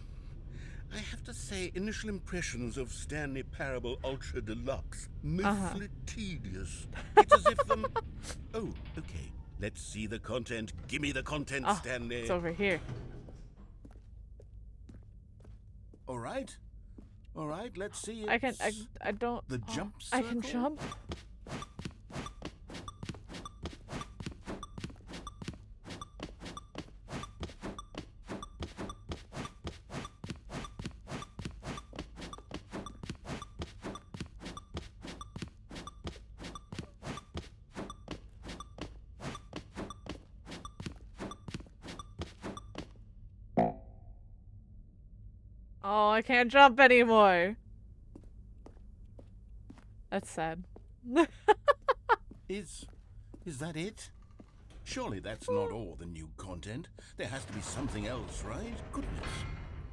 D: I have to say, initial impressions of Stanley Parable Ultra Deluxe, mostly tedious. It's as if the... Oh, okay. Let's see the content. Give me the content, Stanley.
A: It's over here.
D: All right. All right, let's see.
A: I don't...
D: The jump
A: I can
D: circle?
A: jump? Oh, I can't jump anymore. That's sad.
D: Is that it? Surely that's not all the new content. There has to be something else, right? Goodness.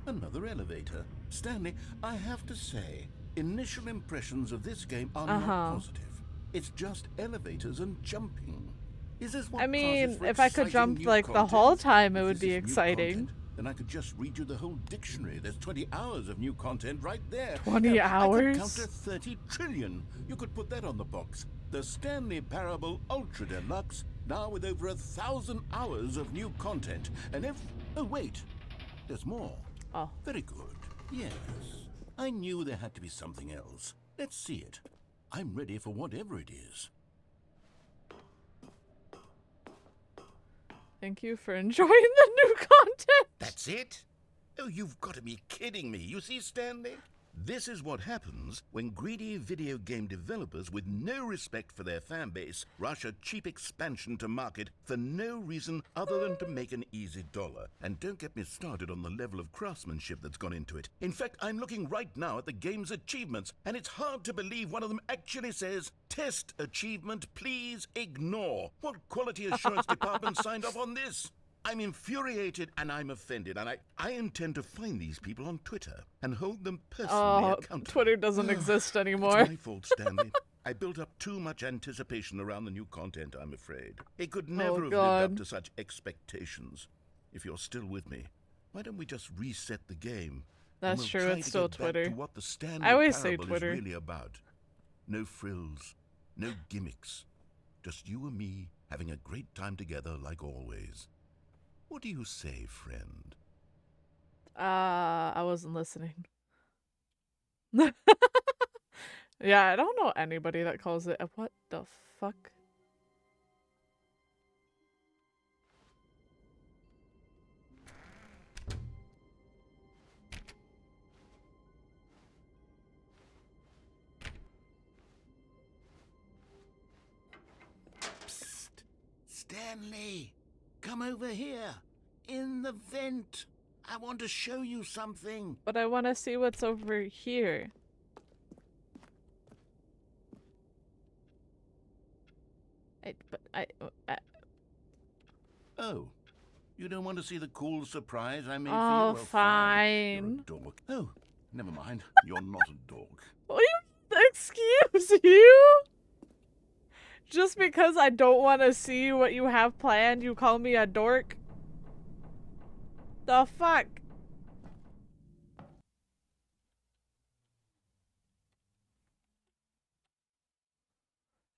D: Another elevator. Stanley, I have to say, initial impressions of this game are not positive. It's just elevators and jumping. Is this what
A: I mean,
D: passes for
A: if I could
D: exciting
A: jump
D: new
A: like the
D: content?
A: whole time, it
D: If
A: would
D: this
A: be
D: is new
A: exciting.
D: content, then I could just read you the whole dictionary. There's 20 hours of new content right there.
A: 20
D: Hell, I could count
A: hours?
D: to 30 trillion. You could put that on the box. The Stanley Parable Ultra Deluxe, now with over 1,000 hours of new content. And oh wait, there's more.
A: Oh.
D: Very good. Yes. I knew there had to be something else. Let's see it. I'm ready for whatever it is.
A: Thank you for enjoying the new content.
D: That's it? Oh, you've got to be kidding me. You see, Stanley? This is what happens when greedy video game developers with no respect for their fan base rush a cheap expansion to market for no reason other than to make an easy dollar. And don't get me started on the level of craftsmanship that's gone into it. In fact, I'm looking right now at the game's achievements, and it's hard to believe one of them actually says, "Test achievement, please ignore." What quality assurance department signed off on this? I'm infuriated and I'm offended, and I intend to find these people on Twitter and hold them personally accountable.
A: Twitter doesn't exist anymore.
D: It's my fault, Stanley. I built up too much anticipation around the new content, I'm afraid. It could never have lived up to such expectations. If you're still with me, why don't we just reset the game?
A: That's
D: we'll
A: true,
D: try
A: it's
D: to
A: still
D: get back
A: Twitter.
D: to what the Stanley
A: I always say
D: Parable
A: Twitter.
D: is really about. No frills, no gimmicks. Just you and me having a great time together like always. What do you say, friend?
A: I wasn't listening. Yeah, I don't know anybody that calls it a what the fuck?
D: Psst! Stanley! Come over here! In the vent! I want to show you something!
A: But I want to see what's over here.
D: Oh, you don't want to see the cool surprise I made
A: Oh,
D: for you? Well,
A: fine.
D: You're a dork. Oh, never mind. You're not a dork.
A: What do you... Excuse you? Just because I don't want to see what you have planned, you call me a dork? The fuck?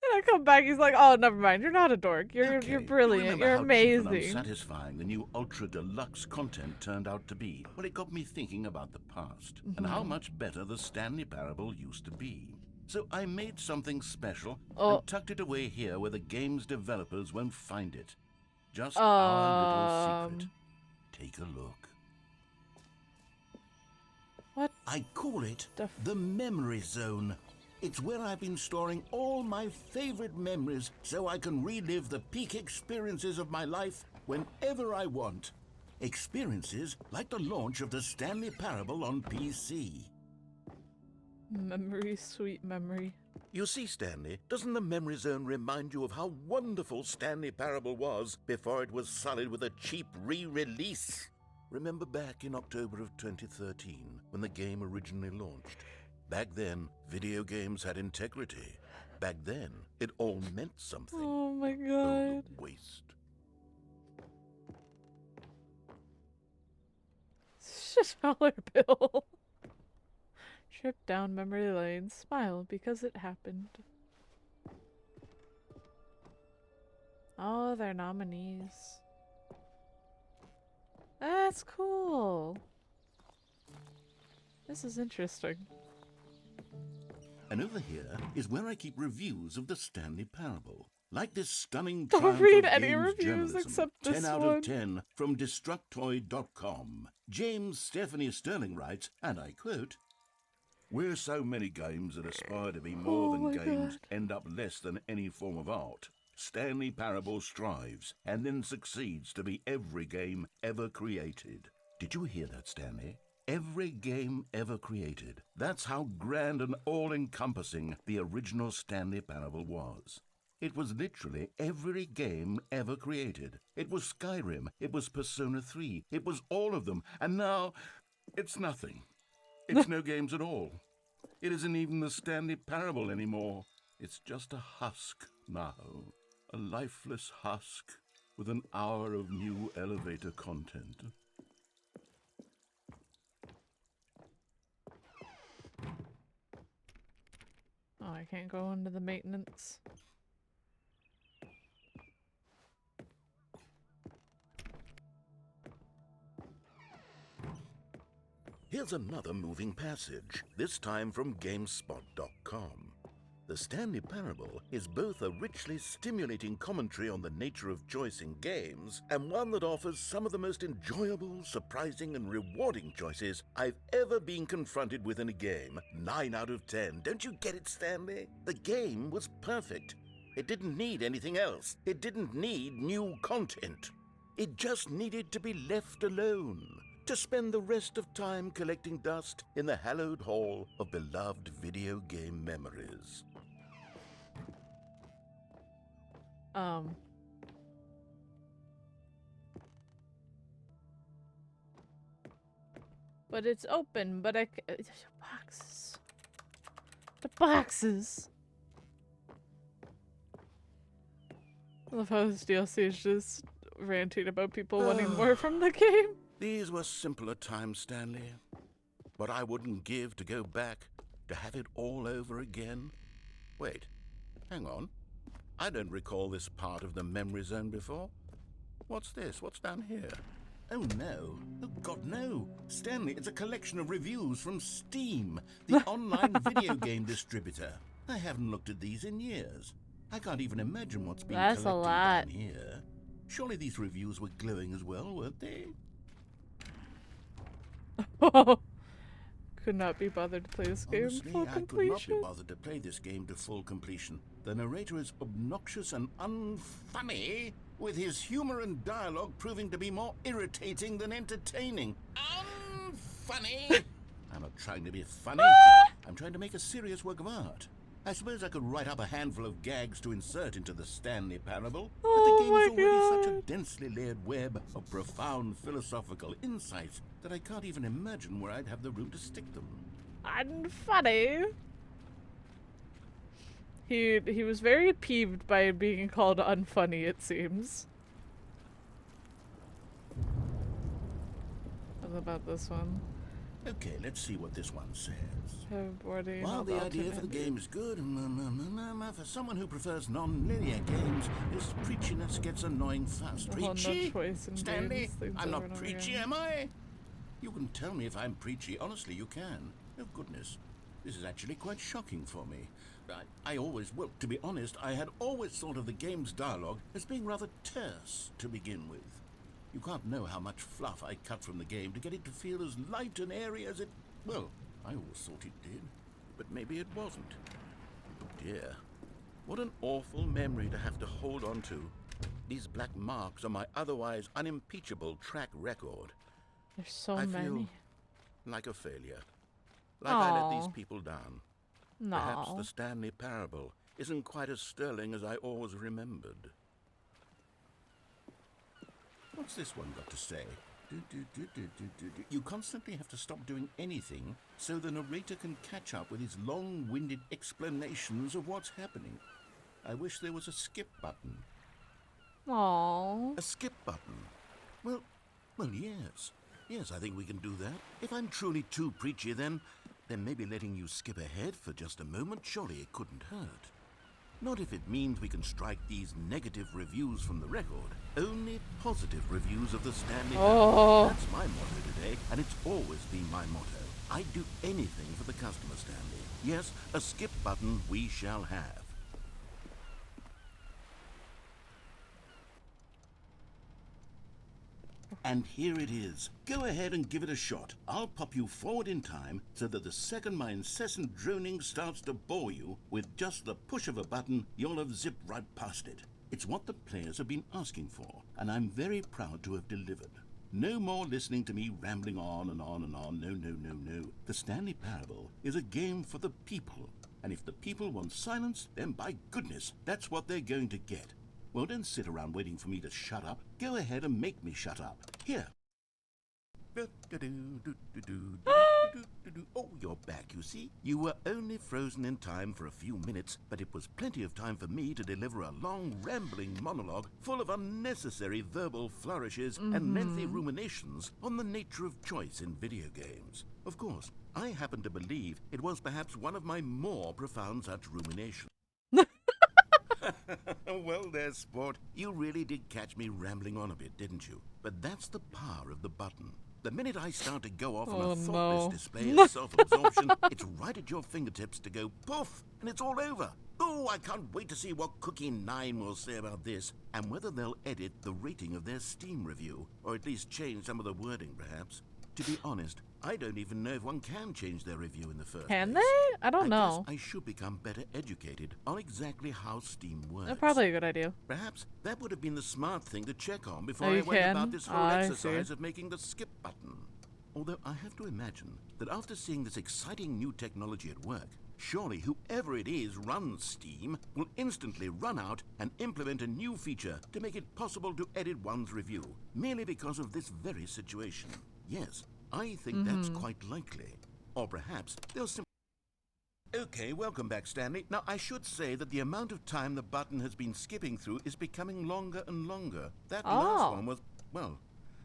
A: And I come back, he's like, oh, never mind, you're not a dork. You're brilliant, you're amazing.
D: Unsatisfying the new Ultra Deluxe content turned out to be. Well, it got me thinking about the past and how much better the Stanley Parable used to be. So I made something special and tucked it away here where the game's developers won't find it. Just our little secret. Take a look.
A: What?
D: I call it the Memory Zone. It's where I've been storing all my favorite memories so I can relive the peak experiences of my life whenever I want. Experiences like the launch of the Stanley Parable on PC.
A: Memory, sweet memory.
D: You see, Stanley, doesn't the Memory Zone remind you of how wonderful Stanley Parable was before it was sullied with a cheap re-release? Remember back in October of 2013 when the game originally launched? Back then, video games had integrity. Back then, it all meant something.
A: Oh my god.
D: Oh, the waste.
A: $6 bill. Trip down memory lane. Smile because it happened. Oh, they're nominees. That's cool. This is interesting.
D: And over here is where I keep reviews of the Stanley Parable. Like this stunning
A: Don't
D: triumph
A: read
D: of
A: any
D: games
A: reviews
D: journalism.
A: except
D: 10
A: this
D: out
A: one.
D: of 10 from Destructoid.com. James Stephanie Sterling writes, and I quote, "Where so many games that aspire to be more than games end up less than any form of art, Stanley Parable strives and then succeeds to be every game ever created." Did you hear that, Stanley? every game ever created. That's how grand and all-encompassing the original Stanley Parable was. It was literally every game ever created. It was Skyrim, it was Persona 3, it was all of them, and now it's nothing. It's no games at all. It isn't even the Stanley Parable anymore. It's just a husk now. A lifeless husk with an hour of new elevator content.
A: Oh, I can't go into the maintenance.
D: Here's another moving passage, this time from GameSpot.com. The Stanley Parable is both a richly stimulating commentary on the nature of choice in games, and one that offers some of the most enjoyable, surprising, and rewarding choices I've ever been confronted with in a game. 9 out of 10. Don't you get it, Stanley? The game was perfect. It didn't need anything else. It didn't need new content. It just needed to be left alone, to spend the rest of time collecting dust in the hallowed hall of beloved video game memories.
A: But it's open, but boxes. The boxes! I love how this DLC is just ranting about people wanting more from the game.
D: These were simpler times, Stanley. What I wouldn't give to go back, to have it all over again. Wait, hang on. I don't recall this part of the memory zone before. What's this? What's down here? Oh no. Oh God, no. Stanley, it's a collection of reviews from Steam, the online video game distributor. I haven't looked at these in years. I can't even imagine what's being collected down here. Surely these reviews were glowing as well, weren't they?
A: Could not be bothered to play this game
D: Honestly,
A: full
D: I
A: completion.
D: could not be bothered to play this game to full completion. The narrator is obnoxious and unfunny, with his humor and dialogue proving to be more irritating than entertaining. Unfunny! I'm not trying to be funny. I'm trying to make a serious work of art. I suppose I could write up a handful of gags to insert into the Stanley Parable, but the game is already such a densely layered web of profound philosophical insights that I can't even imagine where I'd have the room to stick them.
A: Unfunny. He was very peeved by being called unfunny, it seems. What about this one?
D: Okay, let's see what this one says.
A: While
D: the idea for the game is good, for someone who prefers non-linear games, this preachiness gets annoying fast. Preachy? Stanley, I'm not preachy, am I? You can tell me if I'm preachy. Honestly, you can. Oh, goodness. This is actually quite shocking for me. Well, to be honest, I had always thought of the game's dialogue as being rather terse to begin with. You can't know how much fluff I cut from the game to get it to feel as light and airy as it... Well, I always thought it did, but maybe it wasn't. Oh dear. What an awful memory to have to hold on to. These black marks are my otherwise unimpeachable track record.
A: There's so
D: I
A: many.
D: feel like a failure. Like I let these people down.
A: No.
D: Perhaps the Stanley Parable isn't quite as sterling as I always remembered. What's this one got to say? You constantly have to stop doing anything so the narrator can catch up with his long-winded explanations of what's happening. I wish there was a skip button.
A: Aww.
D: A skip button? Well, yes. Yes, I think we can do that. If I'm truly too preachy, then maybe letting you skip ahead for just a moment, surely it couldn't hurt. Not if it means we can strike these negative reviews from the record. Only positive reviews of the Stanley Parable. That's my motto today, and it's always been my motto. I'd do anything for the customer, Stanley. Yes, a skip button we shall have. And here it is. Go ahead and give it a shot. I'll pop you forward in time so that the second my incessant droning starts to bore you, with just the push of a button, you'll have zipped right past it. It's what the players have been asking for, and I'm very proud to have delivered. No more listening to me rambling on and on and on. No, no, no, no. The Stanley Parable is a game for the people. And if the people want silence, then by goodness, that's what they're going to get. Well, don't sit around waiting for me to shut up. Go ahead and make me shut up. Here. Oh, you're back, you see. You were only frozen in time for a few minutes, but it was plenty of time for me to deliver a long, rambling monologue full of unnecessary verbal flourishes and lengthy ruminations on the nature of choice in video games. Of course, I happen to believe it was perhaps one of my more profound such ruminations. Well there, sport. You really did catch me rambling on a bit, didn't you? But that's the power of the button. The minute I start to go off on a thoughtless display of self-absorption, it's right at your fingertips to go poof, and it's all over. Oh, I can't wait to see what Cookie 9 will say about this, and whether they'll edit the rating of their Steam review, or at least change some of the wording, perhaps. To be honest, I don't even know if one can change their review in the first place.
A: Can they? I don't know.
D: I should become better educated on exactly how Steam works.
A: That's probably a good idea.
D: Perhaps that would have been the smart thing to check on before
A: Oh,
D: I
A: you
D: went
A: can?
D: about this whole
A: I
D: exercise
A: see.
D: of making the skip button. Although I have to imagine that after seeing this exciting new technology at work, surely whoever it is runs Steam will instantly run out and implement a new feature to make it possible to edit one's review, merely because of this very situation. Yes, I think that's quite likely. Or perhaps they'll simply... Okay, welcome back, Stanley. Now, I should say that the amount of time the button has been skipping through is becoming longer and longer. That last one was, well,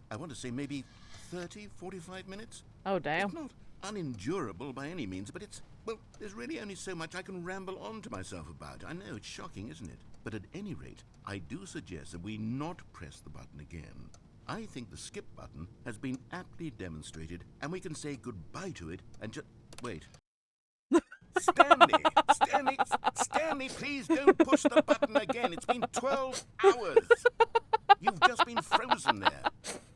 D: I want to say maybe 30, 45 minutes?
A: Oh, damn.
D: It's not unendurable by any means, but it's, well, there's really only so much I can ramble on to myself about. I know, it's shocking, isn't it? But at any rate, I do suggest that we not press the button again. I think the skip button has been aptly demonstrated, and we can say goodbye to it and just... Wait. Stanley, please don't push the button again. It's been 12 hours. You've just been frozen there.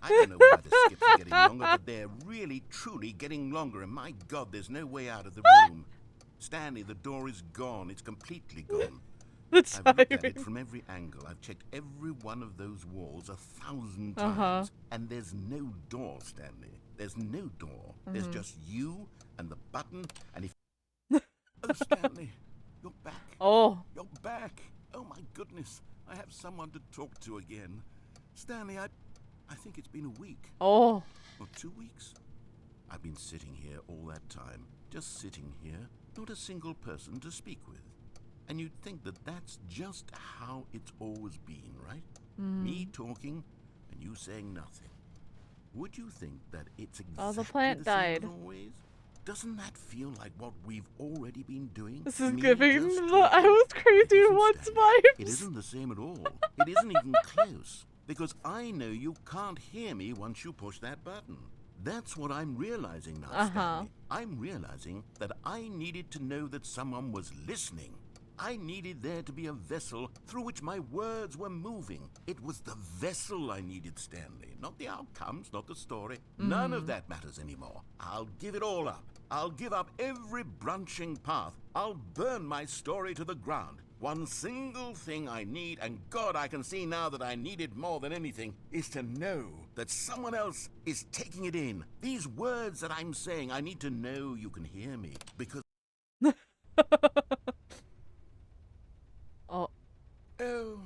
D: I don't know why the skips are getting longer, but they're really, truly getting longer, and my God, there's no way out of the room. Stanley, the door is gone. It's completely gone.
A: That's
D: I've looked at
A: tiring.
D: it from every angle. I've checked every one of those walls 1,000 times. And there's no door, Stanley. There's no door. There's just you and the button. And if... Oh, Stanley, you're back.
A: Oh.
D: You're back. Oh, my goodness. I have someone to talk to again. Stanley, I think it's been a week.
A: Oh.
D: Or 2 weeks. I've been sitting here all that time. Just sitting here. Not a single person to speak with. And you'd think that that's just how it's always been, right? Me talking and you saying nothing. Would you think that it's exactly
A: Oh, the plant
D: the same
A: died.
D: as always? Doesn't that feel like what we've already been doing?
A: This is
D: Me
A: giving
D: just
A: the
D: talking?
A: I was crazy
D: It isn't,
A: once
D: Stanley.
A: vibes.
D: It isn't the same at all. It isn't even close. Because I know you can't hear me once you push that button. That's what I'm realizing now, Stanley. I'm realizing that I needed to know that someone was listening. I needed there to be a vessel through which my words were moving. It was the vessel I needed, Stanley. Not the outcomes, not the story. None of that matters anymore. I'll give it all up. I'll give up every branching path. I'll burn my story to the ground. One single thing I need, and God, I can see now that I need it more than anything, is to know that someone else is taking it in. These words that I'm saying, I need to know you can hear me. Because...
A: Oh.
D: Oh,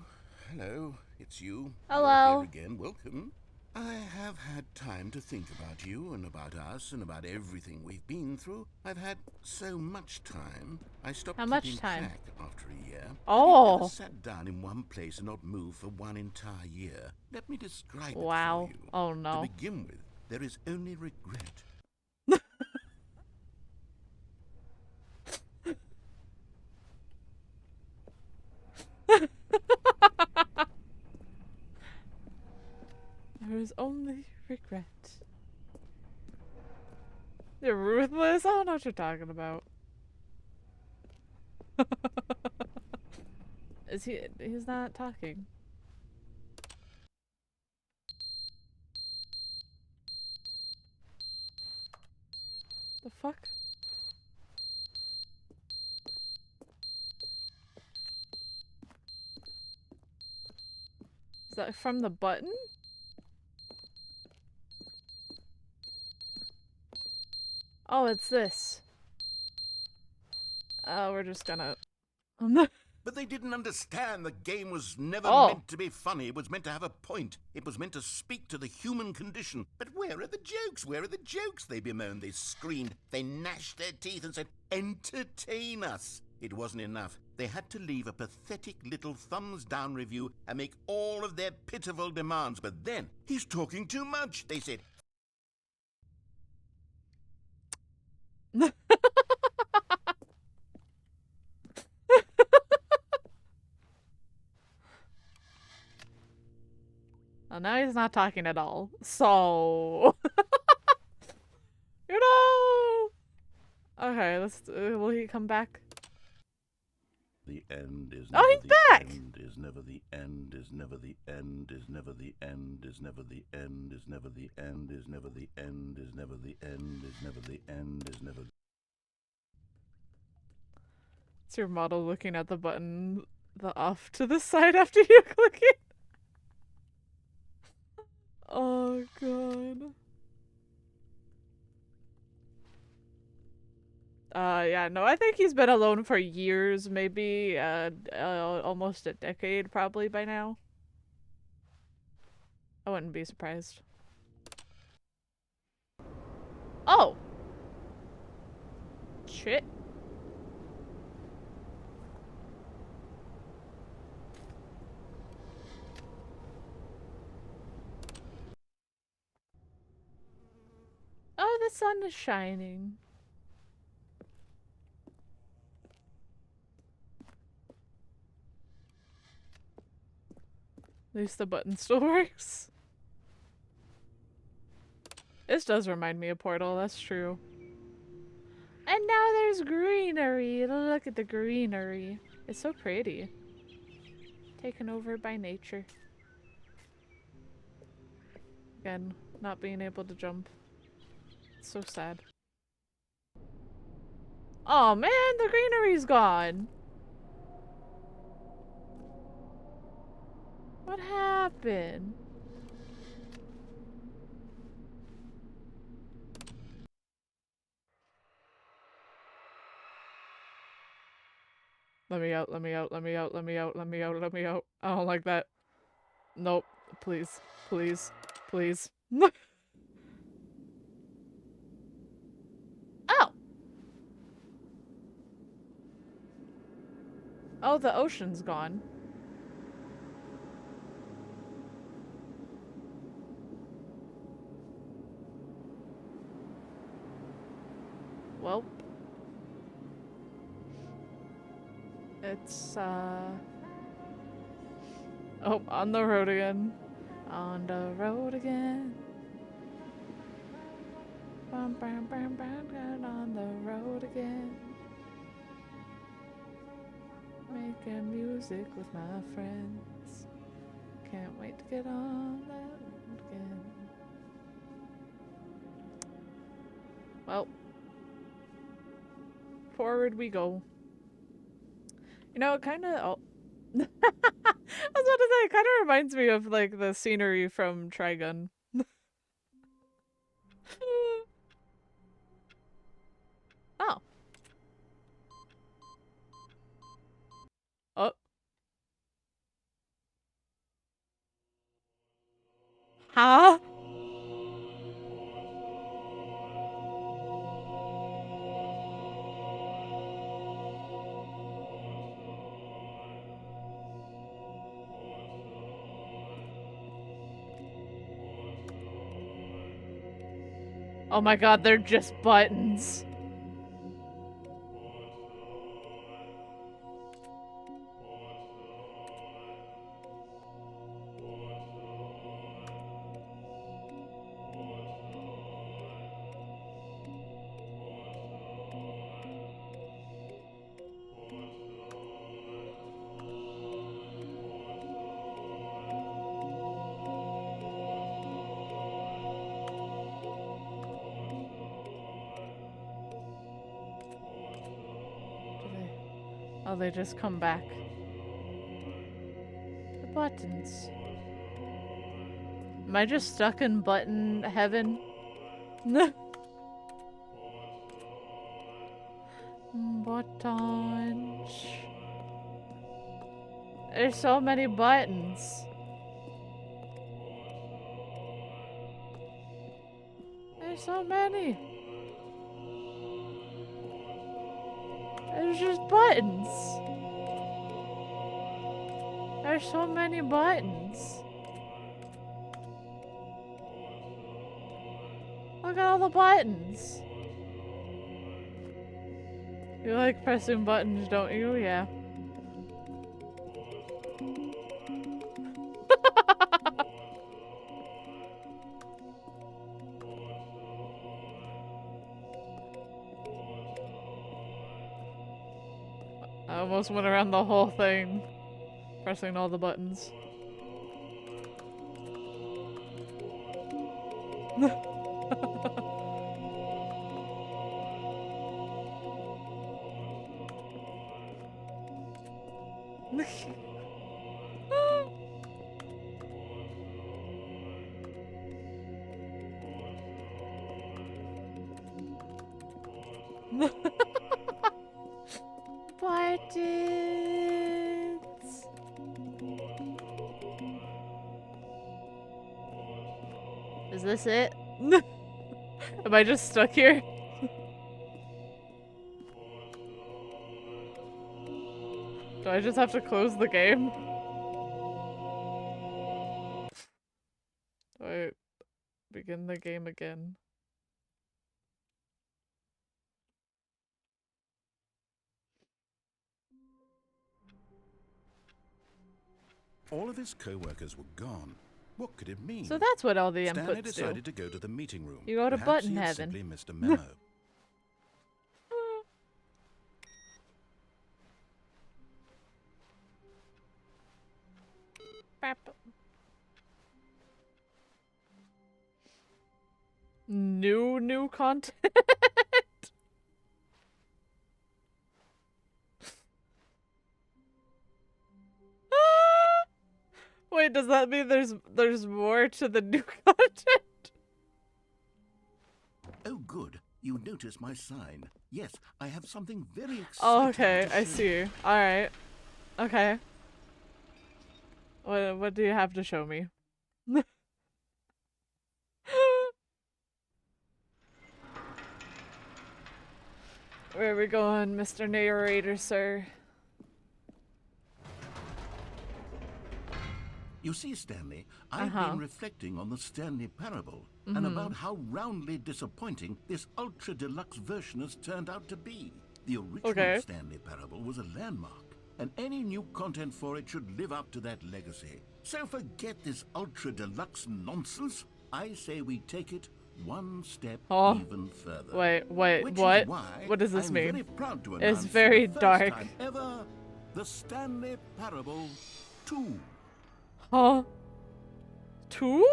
D: hello, it's you.
A: Hello.
D: You're here again, welcome. I have had time to think about you and about us and about everything we've been through. I've had so much time. I stopped
A: How much
D: keeping
A: time?
D: track after a year.
A: Oh.
D: I've never sat down in one place and not moved for one entire year. Let me describe
A: Wow.
D: it for you.
A: Oh no.
D: To begin with, there is only regret.
A: There is only regret. You're ruthless? I don't know what you're talking about. Is he? He's not talking. The fuck? Is that from the button? Oh, it's this. We're just gonna...
D: But they didn't understand the game was never
A: Oh.
D: meant to be funny. It was meant to have a point. It was meant to speak to the human condition. But where are the jokes? Where are the jokes? They bemoaned, they screamed, they gnashed their teeth and said, entertain us. It wasn't enough. They had to leave a pathetic little thumbs-down review and make all of their pitiful demands. But then, he's talking too much, they said.
A: Well, now he's not talking at all. So... you know! Okay, let's... will he come back?
D: The end is
A: Oh, he's back!
D: end is never the end is never the end is never the end is never the end is never the end is never the end is never the end is never the end is never.
A: It's your model looking at the button, the off to the side after you click it. Oh god. Yeah, no, I think he's been alone for years, maybe, almost a decade probably by now. I wouldn't be surprised. Oh! Shit. Oh, the sun is shining. At least the button still works. This does remind me of Portal, that's true. And now there's greenery. Look at the greenery. It's so pretty. Taken over by nature. Again, not being able to jump. It's so sad. Oh man, the greenery's gone. What happened? Let me out, let me out, let me out, let me out, let me out, let me out. I don't like that. Nope. Please. Please. Please. Oh! Oh, the ocean's gone. Well. It's, oh, on the road again. On the road again. Bum, bum, bum, bum, bum, on the road again. Making music with my friends. Can't wait to get on that road again. Well. Forward we go. You know, it kind of... Oh. I was about to say, it kind of reminds me of, like, the scenery from Trigun. Oh. Oh. Huh? Oh my god, they're just buttons. Oh, they just come back. The buttons. Am I just stuck in button heaven? Buttons. There's so many buttons. There's so many. There's just buttons. There's so many buttons. Look at all the buttons. You like pressing buttons, don't you? Yeah. I almost went around the whole thing, pressing all the buttons. Buttons. Is this it? Am I just stuck here? Do I just have to close the game? Do I begin the game again?
D: All of his co-workers were gone. What could it mean?
A: So that's what all the
D: Stanley
A: inputs
D: decided
A: do.
D: to go to the meeting room.
A: You go to
D: Perhaps
A: button
D: he had
A: heaven.
D: simply missed a memo.
A: New content. Wait, does that mean there's more to the new content?
D: Oh, good. You noticed my sign. Yes, I have something very exciting.
A: Oh, okay,
D: to
A: I
D: show
A: see.
D: you.
A: All right. Okay. What do you have to show me? Where are we going, Mr. Narrator, sir?
D: You see, Stanley, I've been reflecting on the Stanley Parable and about how roundly disappointing this ultra deluxe version has turned out to be. The original Stanley Parable was a landmark, and any new content for it should live up to that legacy. So forget this ultra deluxe nonsense. I say we take it one step even further.
A: Wait,
D: Which
A: what?
D: Is why
A: What does this
D: I'm
A: mean?
D: Very proud to
A: It's
D: announce
A: very
D: for the
A: dark.
D: first time ever, the Stanley Parable 2.
A: Huh? 2?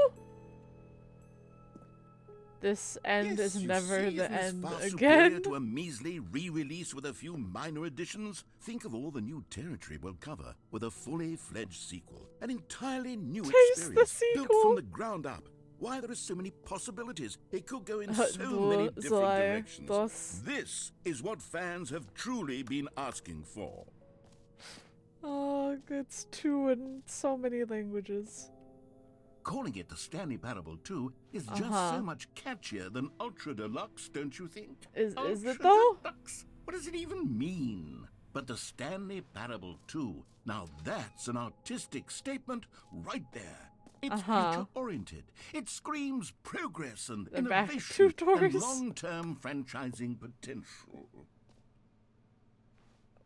A: This end
D: Yes,
A: is
D: you
A: never
D: see,
A: the
D: isn't this
A: end
D: far superior
A: again.
D: to a measly re-release with a few minor additions? Think of all the new territory we'll cover with a fully fledged sequel, an entirely new
A: Taste the
D: experience built
A: sequel.
D: from the ground up. Why, there are so many possibilities. It could go in so many different directions. This is what fans have truly been asking for.
A: Oh, it's 2 in so many languages.
D: Calling it the Stanley Parable 2 is just so much catchier than Ultra Deluxe, don't you think?
A: Is it
D: Ultra
A: though?
D: Deluxe? What does it even mean? But the Stanley Parable 2, now that's an artistic statement right there. It's future-oriented. It screams progress and innovation and long-term franchising potential.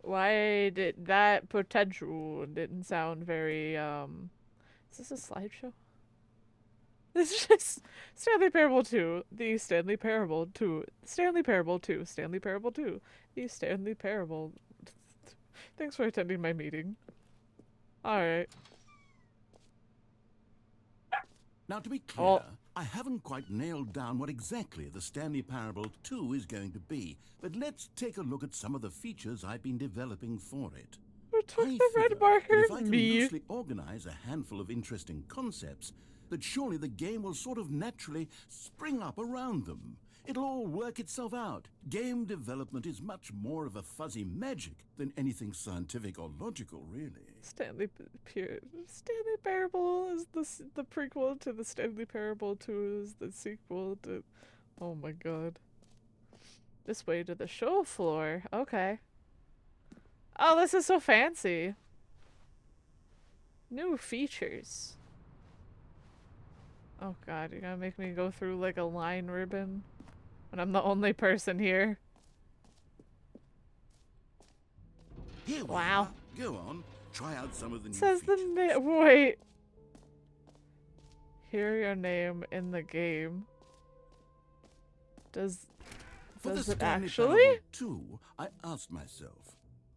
A: Why did that potential didn't sound very, is this a slideshow? This is just Stanley Parable 2, the Stanley Parable 2, Stanley Parable 2, Stanley Parable 2, the Stanley Parable. Thanks for attending my meeting. Alright.
D: Now, to be clear, I haven't quite nailed down what exactly the Stanley Parable 2 is going to be, but let's take a look at some of the features I've been developing for it.
A: Who took the red marker?
D: If I can loosely organize a handful of interesting concepts, that surely the game will sort of naturally spring up around them. It'll all work itself out. Game development is much more of a fuzzy magic than anything scientific or logical, really.
A: Stanley Parable is the prequel to the Stanley Parable 2 is the sequel to... Oh my god. This way to the show floor. Okay. Oh, this is so fancy. New features. Oh god, you're gonna make me go through like a line ribbon when I'm the only person here.
D: Here we
A: Wow.
D: are. Go on. Try out some of the new
A: Says the
D: features.
A: name. Wait. Hear your name in the game. Does
D: For
A: it
D: the Stanley
A: actually?
D: Parable 2, I asked myself,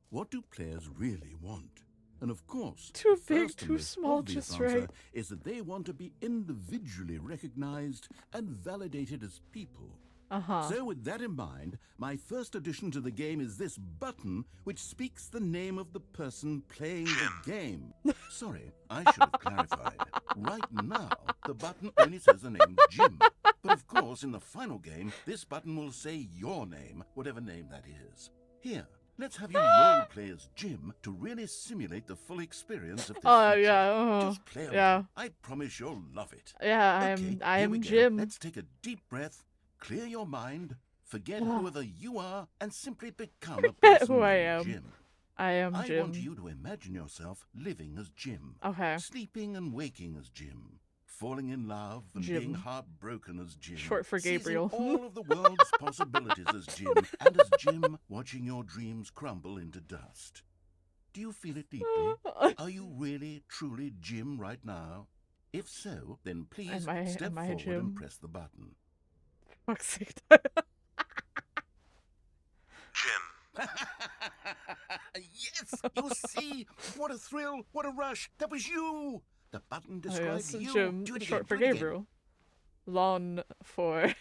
D: what do players really want? And of course,
A: Too
D: the
A: big,
D: first and
A: too
D: most
A: small,
D: obvious
A: just
D: answer
A: right.
D: is that they want to be individually recognized and validated as people.
A: Uh-huh.
D: So with that in mind, my first addition to the game is this button which speaks the name of the person playing the game. Sorry, I should have clarified. Right now, the button only says the name Jim. But of course, in the final game, this button will say your name, whatever name that is. Here, let's have you role play as Jim to really simulate the full experience of this
A: Oh
D: feature.
A: yeah.
D: Just play along.
A: Yeah.
D: I promise you'll love it.
A: Yeah,
D: Okay,
A: I
D: here we
A: am
D: go.
A: Jim.
D: Let's take a deep breath, clear your mind, forget whoever you are, and simply become a
A: Forget
D: person
A: who I
D: named
A: am.
D: Jim.
A: I am
D: I
A: Jim.
D: want you to imagine yourself living as Jim,
A: Okay.
D: sleeping and waking as Jim, falling in love and
A: Jim.
D: being heartbroken as Jim,
A: Short for
D: seizing
A: Gabriel.
D: all of the world's possibilities as Jim, and as Jim, watching your dreams crumble into dust. Do you feel it deeply? Are you really, truly Jim right now? If so, then please step
A: am I
D: forward
A: Jim?
D: and press the button.
A: Fuck's sake.
D: Jim. Yes, you see, what a thrill, what a rush. That was you. The button
A: Oh,
D: describes
A: yes,
D: you.
A: Jim,
D: Do it again,
A: short for
D: do it again.
A: Gabriel. Lawn for.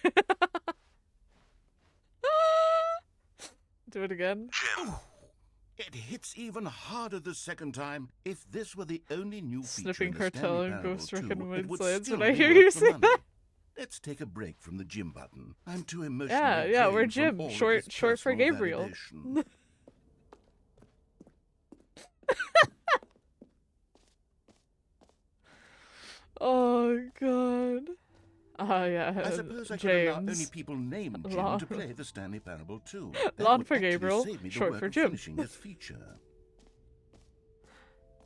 A: Do it again.
D: Jim. It hits even harder the second time. If this were the only new feature
A: Sniffing
D: in the
A: cartel
D: Stanley
A: and
D: Parable
A: ghost
D: 2,
A: reckoned
D: it
A: with
D: would
A: sleds
D: still
A: when I
D: be
A: hear
D: worth
A: you
D: the
A: say
D: money.
A: that.
D: Let's take a break from the Jim button. I'm too emotional.
A: Yeah, we're Jim. Short for Gabriel. Oh god. Oh yeah.
D: I suppose I could allow only
A: James.
D: people named Jim
A: Lawn-
D: to play the Stanley Parable too.
A: Lawn for Gabriel, short for Jim.
D: Finishing this feature.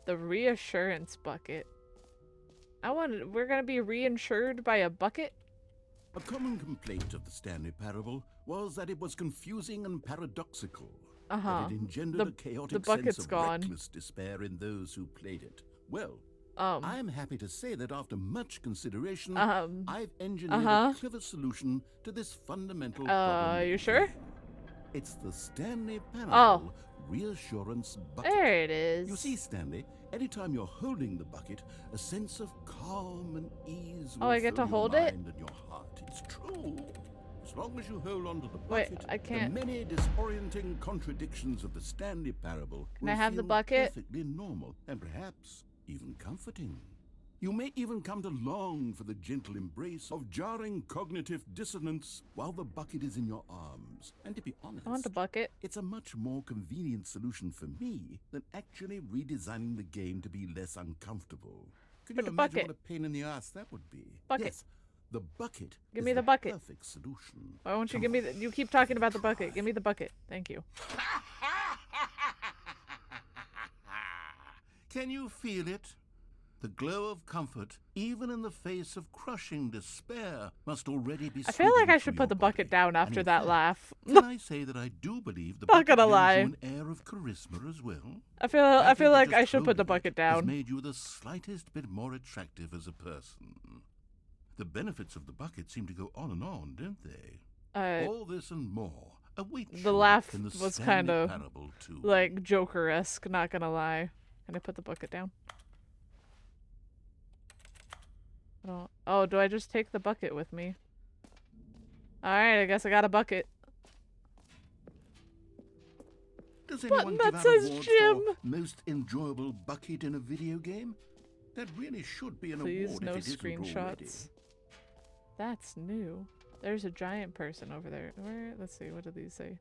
A: The reassurance bucket. We're gonna be reinsured by a bucket?
D: A common complaint of the Stanley Parable was that it was confusing and paradoxical.
A: Uh-huh.
D: That it engendered a chaotic
A: bucket's
D: sense of
A: gone.
D: reckless despair in those who played it. Well,
A: Um.
D: I'm happy to say that after much consideration,
A: Um,
D: I've engineered
A: uh-huh.
D: a clever solution to this fundamental problem.
A: You sure?
D: It's the Stanley Parable
A: Oh.
D: reassurance bucket.
A: There it is.
D: You see, Stanley, anytime you're holding the bucket, a sense of calm and ease will
A: Oh, I get
D: fill
A: to
D: your
A: hold it?
D: mind and your heart. It's true. As long as you hold on to the
A: Wait,
D: bucket,
A: I can't-
D: the many disorienting contradictions of the Stanley Parable
A: Can
D: will
A: I have the
D: feel
A: bucket?
D: perfectly normal and perhaps even comforting. You may even come to long for the gentle embrace of jarring cognitive dissonance while the bucket is in your arms. And to be honest,
A: I want the bucket.
D: it's a much more convenient solution for me than actually redesigning the game to be less uncomfortable. Can
A: But
D: you
A: the
D: imagine
A: bucket.
D: what a pain in the ass that would be?
A: Bucket.
D: Yes, the bucket.
A: Give
D: is
A: me the bucket.
D: Perfect solution.
A: Why won't you
D: Come
A: give me
D: on.
A: the... You keep talking about the bucket. Give me the bucket. Thank you.
D: Can you feel it? The glow of comfort, even in the face of crushing despair, must already be
A: I feel like
D: sweeping
A: I
D: through
A: should put
D: your
A: the bucket
D: body.
A: down
D: And
A: after
D: in
A: that
D: fact,
A: laugh.
D: Can I say that I do believe the
A: Not
D: bucket
A: gonna
D: lends
A: lie.
D: you an air of charisma as well?
A: I feel
D: think that
A: like
D: just
A: I should put the
D: holding it
A: bucket
D: has
A: down.
D: made you the slightest bit more attractive as a person. The benefits of the bucket seem to go on and on, don't they? All this and more await
A: The
D: you
A: laugh
D: in the
A: was
D: Stanley
A: kinda
D: Parable 2.
A: like Joker-esque, not gonna lie. Can I put the bucket down? Oh, do I just take the bucket with me? Alright, I guess I got a bucket.
D: Does
A: Button
D: anyone
A: that
D: give out
A: says
D: awards
A: Jim.
D: for most enjoyable bucket in a video game? That really should be an
A: Please,
D: award
A: no
D: if it isn't already.
A: screenshots. That's new. There's a giant person over there. Where? Let's see. What do these say?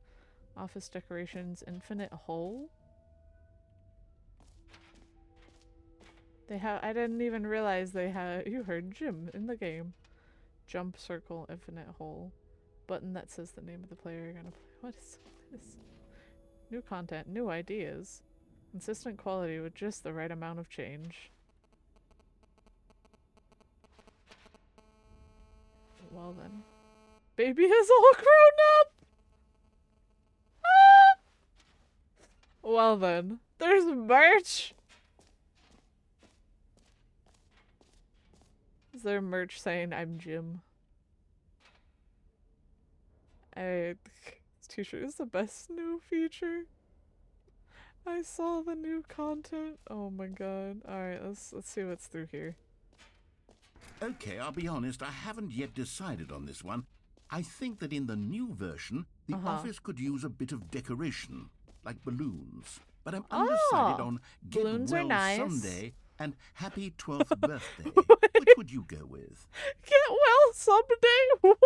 A: Office decorations, infinite hole. They have. I didn't even realize they had. You heard Jim in the game. Jump circle, infinite hole. Button that says the name of the player you're gonna play. What is this? New content, new ideas. Consistent quality with just the right amount of change. Well then. Baby is all grown up! Ah! Well then. There's merch! Is there merch saying I'm Jim? This t-shirt is the best new feature. I saw the new content. Oh my god. Alright, let's see what's through here.
D: Okay, I'll be honest, I haven't yet decided on this one. I think that in the new version, the office could use a bit of decoration, like balloons. But I'm undecided on Get
A: balloons are
D: Well
A: nice.
D: Someday and Happy 12th Birthday. Which would you go with?
A: Get well someday? What?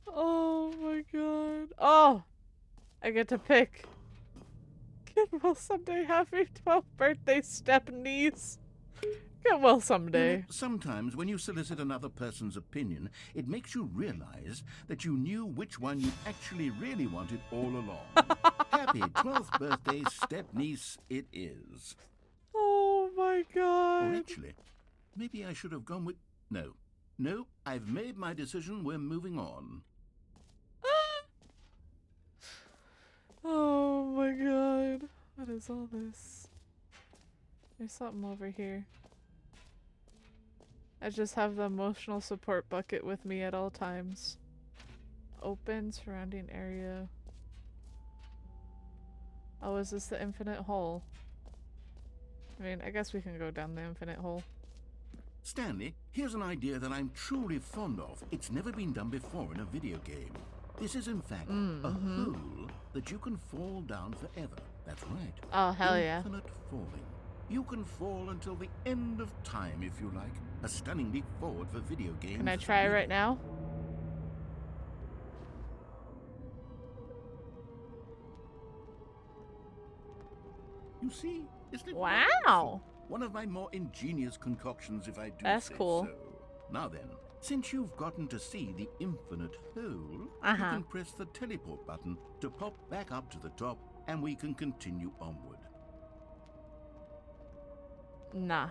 A: Oh my god. Oh! I get to pick. Get well someday. Happy 12th birthday, step niece. Get well someday.
D: You know, sometimes when you solicit another person's opinion, it makes you realize that you knew which one you actually really wanted all along. Happy 12th birthday, step niece it is.
A: Oh my god.
D: Or actually, maybe I should have gone with... No, I've made my decision. We're moving on.
A: Oh my god. What is all this? There's something over here. I just have the emotional support bucket with me at all times. Open surrounding area. Oh, is this the infinite hole? I mean, I guess we can go down the infinite hole.
D: Stanley, here's an idea that I'm truly fond of. It's never been done before in a video game. This is in fact a hole that you can fall down forever. That's right.
A: Oh, hell yeah.
D: Infinite falling. You can fall until the end of time if you like. A stunning leap forward for video games.
A: Can I try right now?
D: You see? Isn't it
A: Wow.
D: wonderful? One of my more ingenious concoctions, if I do
A: That's
D: say
A: cool.
D: so. Now then, since you've gotten to see the infinite hole, you can press the teleport button to pop back up to the top, and we can continue onward.
A: Nah.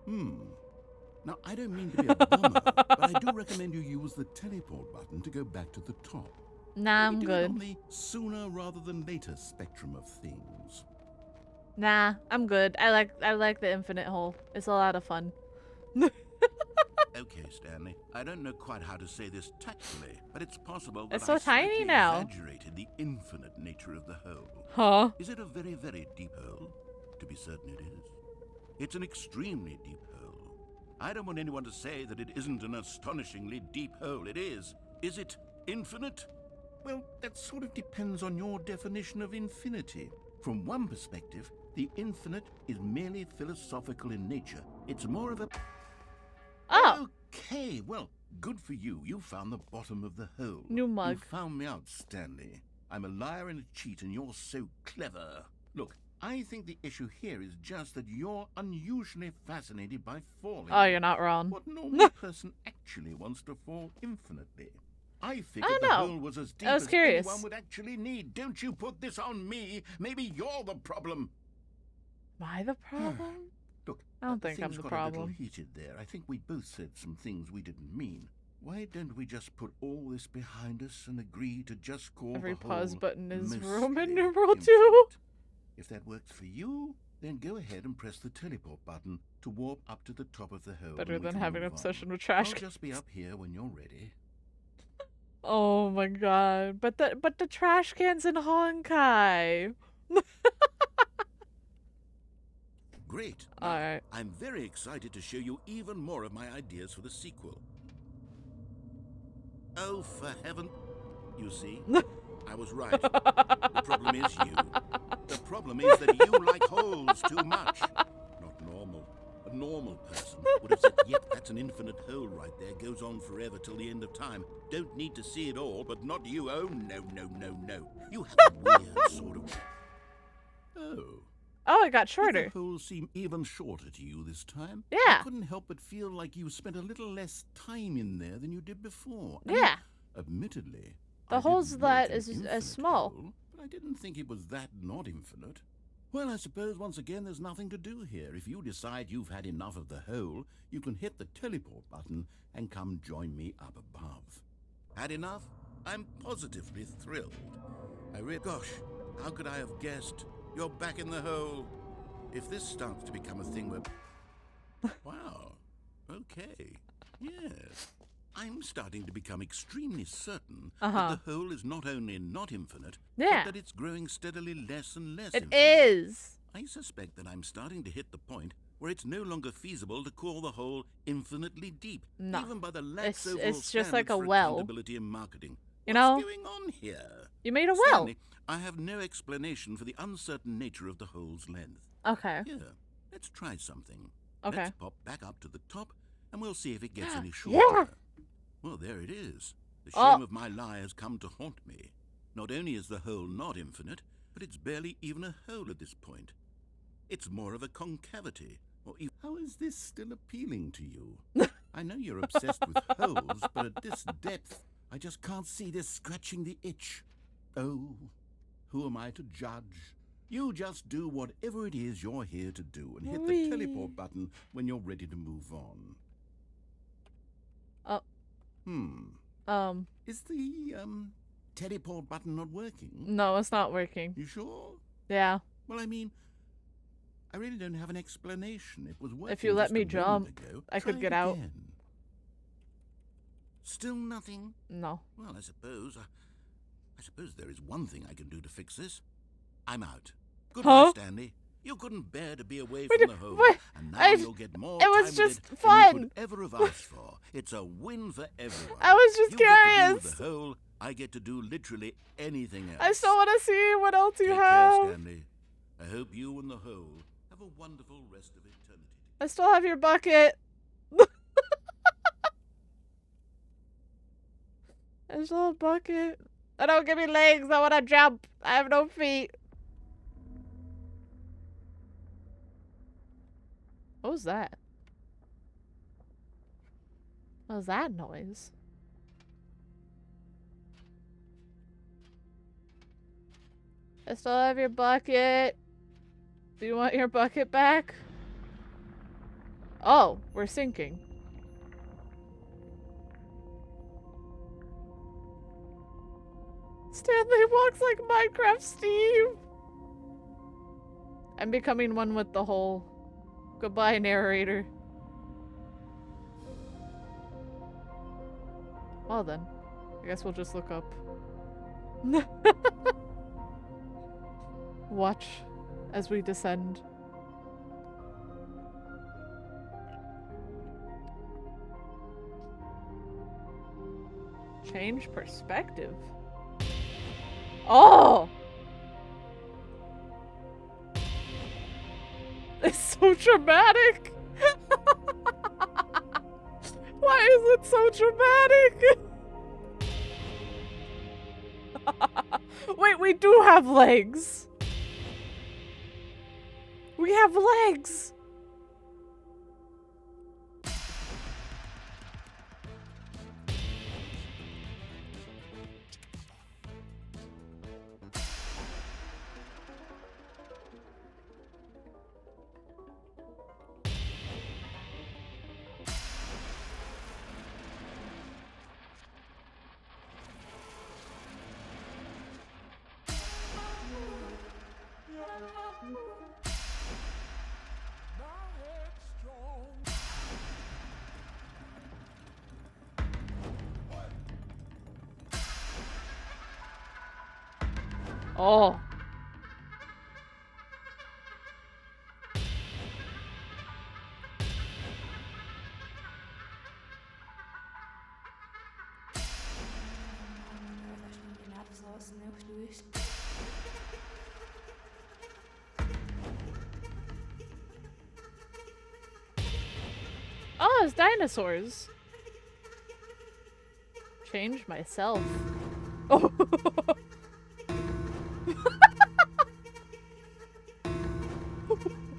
D: Now, I don't mean to be a bummer, but I do recommend you use the teleport button to go back to the top.
A: Nah, I'm
D: We do it
A: good.
D: on the sooner rather than later spectrum of things.
A: Nah, I'm good. I like the infinite hole. It's a lot of fun.
D: Okay, Stanley. I don't know quite how to say this tactfully, but it's possible that
A: It's so
D: I
A: tiny
D: slightly
A: now.
D: exaggerated the infinite nature of the hole.
A: Huh?
D: Is it a very, very deep hole? To be certain it is. It's an extremely deep hole. I don't want anyone to say that it isn't an astonishingly deep hole. It is. Is it infinite? Well, that sort of depends on your definition of infinity. From one perspective, the infinite is merely philosophical in nature. It's more of a...
A: Oh!
D: Okay, well, good for you. You found the bottom of the hole.
A: New mug.
D: You found me out, Stanley. I'm a liar and a cheat, and you're so clever. Look, I think the issue here is just that you're unusually fascinated by falling.
A: Oh, you're not wrong.
D: What normal person actually wants to fall infinitely? I figured
A: don't
D: the
A: know.
D: hole was as deep
A: I was
D: as
A: curious.
D: anyone would actually need. Don't you put this on me. Maybe you're the problem.
A: Am I the problem?
D: Look,
A: I don't think I'm
D: things
A: the
D: got a little
A: problem.
D: heated there. I think we both said some things we didn't mean. Why don't we just put all this behind us and agree to just call
A: Every
D: the
A: pause
D: whole
A: button is
D: mostly
A: Roman numeral
D: infinite?
A: 2.
D: If that works for you, then go ahead and press the teleport button to warp up to the top of the hole.
A: Better
D: and we
A: than
D: can
A: having an
D: move on.
A: obsession with trash.
D: I'll just be up here when you're ready.
A: Oh my god. But the trash can's in Honkai.
D: Great. Now,
A: Alright.
D: I'm very excited to show you even more of my ideas for the sequel. Oh, for heaven. You see? I was right. The problem is you. The problem is that you like holes too much. Not normal. A normal person would have said, yep, that's an infinite hole right there. Goes on forever till the end of time. Don't need to see it all, but not you. Oh, no, no, no, no. You have a weird sort of... Oh.
A: Oh, it got
D: Did
A: shorter.
D: the holes seem even shorter to you this time?
A: Yeah.
D: I couldn't help but feel like you spent a little less time in there than you did before.
A: Yeah.
D: Admittedly,
A: The
D: I
A: hole's
D: didn't
A: that
D: make an
A: is
D: infinite
A: small.
D: hole, but I didn't think it was that not infinite. Well, I suppose once again there's nothing to do here. If you decide you've had enough of the hole, you can hit the teleport button and come join me up above. Had enough? I'm positively thrilled. Gosh, how could I have guessed? You're back in the hole. If this starts to become a thing where... Wow. Okay. Yes. I'm starting to become extremely certain that the hole is not only not infinite,
A: Yeah.
D: but that it's growing steadily less and less
A: It
D: infinite.
A: is.
D: I suspect that I'm starting to hit the point where it's no longer feasible to call the hole infinitely deep,
A: No.
D: even by the lax overall
A: It's just like
D: standards
A: a
D: for
A: well.
D: accountability in marketing.
A: You
D: What's
A: know?
D: going on here?
A: You made a well.
D: Stanley, I have no explanation for the uncertain nature of the hole's length.
A: Okay.
D: Here, let's try something.
A: Okay.
D: Let's pop back up to the top, and we'll see if it gets any
A: Yeah.
D: shorter. Well, there it is. The shame
A: Oh.
D: of my lie has come to haunt me. Not only is the hole not infinite, but it's barely even a hole at this point. It's more of a concavity. Or even... How is this still appealing to you? I know you're obsessed with holes, but at this depth, I just can't see this scratching the itch. Oh, who am I to judge? You just do whatever it is you're here to do and hit the teleport button when you're ready to move on. Is the, teleport button not working?
A: No, it's not working.
D: You sure?
A: Yeah.
D: Well, I mean, I really don't have an explanation. It was working
A: If you let
D: just
A: me
D: a moment
A: jump,
D: ago.
A: I could
D: Try
A: get
D: it
A: out.
D: again. Still nothing?
A: No.
D: Well, I suppose there is one thing I can do to fix this. I'm out. Goodbye, Stanley. You couldn't bear to be away from the home, and now you'll get more
A: it was
D: time
A: just
D: with it
A: fun.
D: than you could ever have asked for. It's a win for everyone.
A: I was just
D: you get to be
A: curious.
D: with the hole. I get to do literally anything else.
A: I still want to see what else you
D: Take
A: have.
D: care, Stanley. I hope you and the hole have a wonderful rest of eternity.
A: I still have your bucket. I still have a bucket. I don't give me legs. I want to jump. I have no feet. What was that? What was that noise? I still have your bucket. Do you want your bucket back? Oh, we're sinking. Stanley walks like Minecraft Steve. I'm becoming one with the hole. Goodbye, narrator. Well then, I guess we'll just look up. Watch as we descend. Change perspective. Oh! It's so dramatic! Why is it so dramatic? Wait, we do have legs! We have legs! Oh. it's dinosaurs. Change myself. Oh.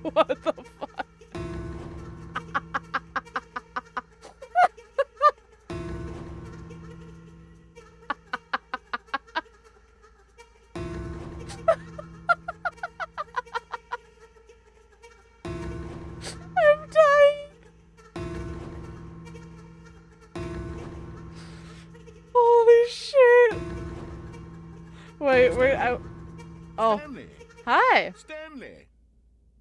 A: What the fuck? I'm dying. Holy shit. Wait, oh.
D: Stanley!
A: Hi.
D: Stanley!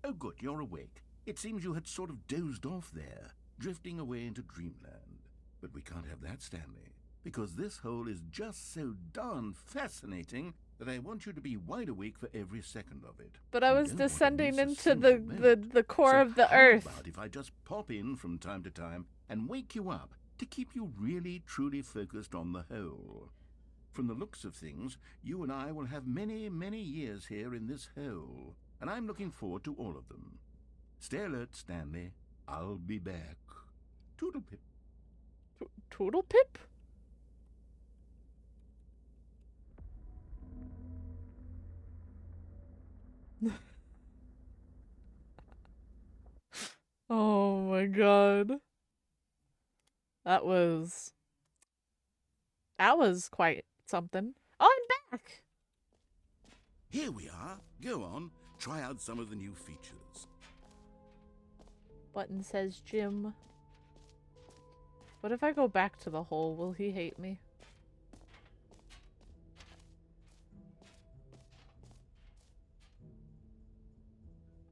D: Oh, good, you're awake. It seems you had sort of dozed off there, drifting away into dreamland. But we can't have that, Stanley, because this hole is just so darn fascinating that I want you to be wide awake for every second of it.
A: But I
D: You
A: was
D: don't want to
A: descending
D: miss a
A: into
D: single minute.
A: the core
D: So
A: of the
D: how
A: earth.
D: about if I just pop in from time to time and wake you up to keep you really, truly focused on the hole? From the looks of things, you and I will have many, many years here in this hole, and I'm looking forward to all of them. Stay alert, Stanley. I'll be back. Toodlepip.
A: Toodlepip? Oh my god. That was quite something. Oh, I'm back!
D: Here we are. Go on. Try out some of the new features.
A: Button says Jim. What if I go back to the hole? Will he hate me?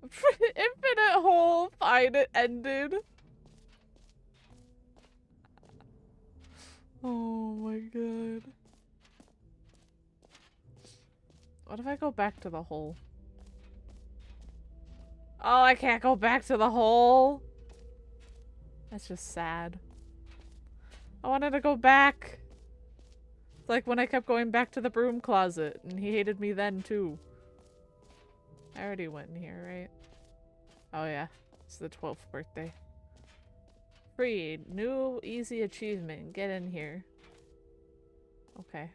A: Infinite hole. Fine, it ended. Oh my god. What if I go back to the hole? Oh, I can't go back to the hole. That's just sad. I wanted to go back. It's like when I kept going back to the broom closet and he hated me then too. I already went in here, right? Oh yeah, it's the 12th birthday. Free, new easy achievement. Get in here. Okay.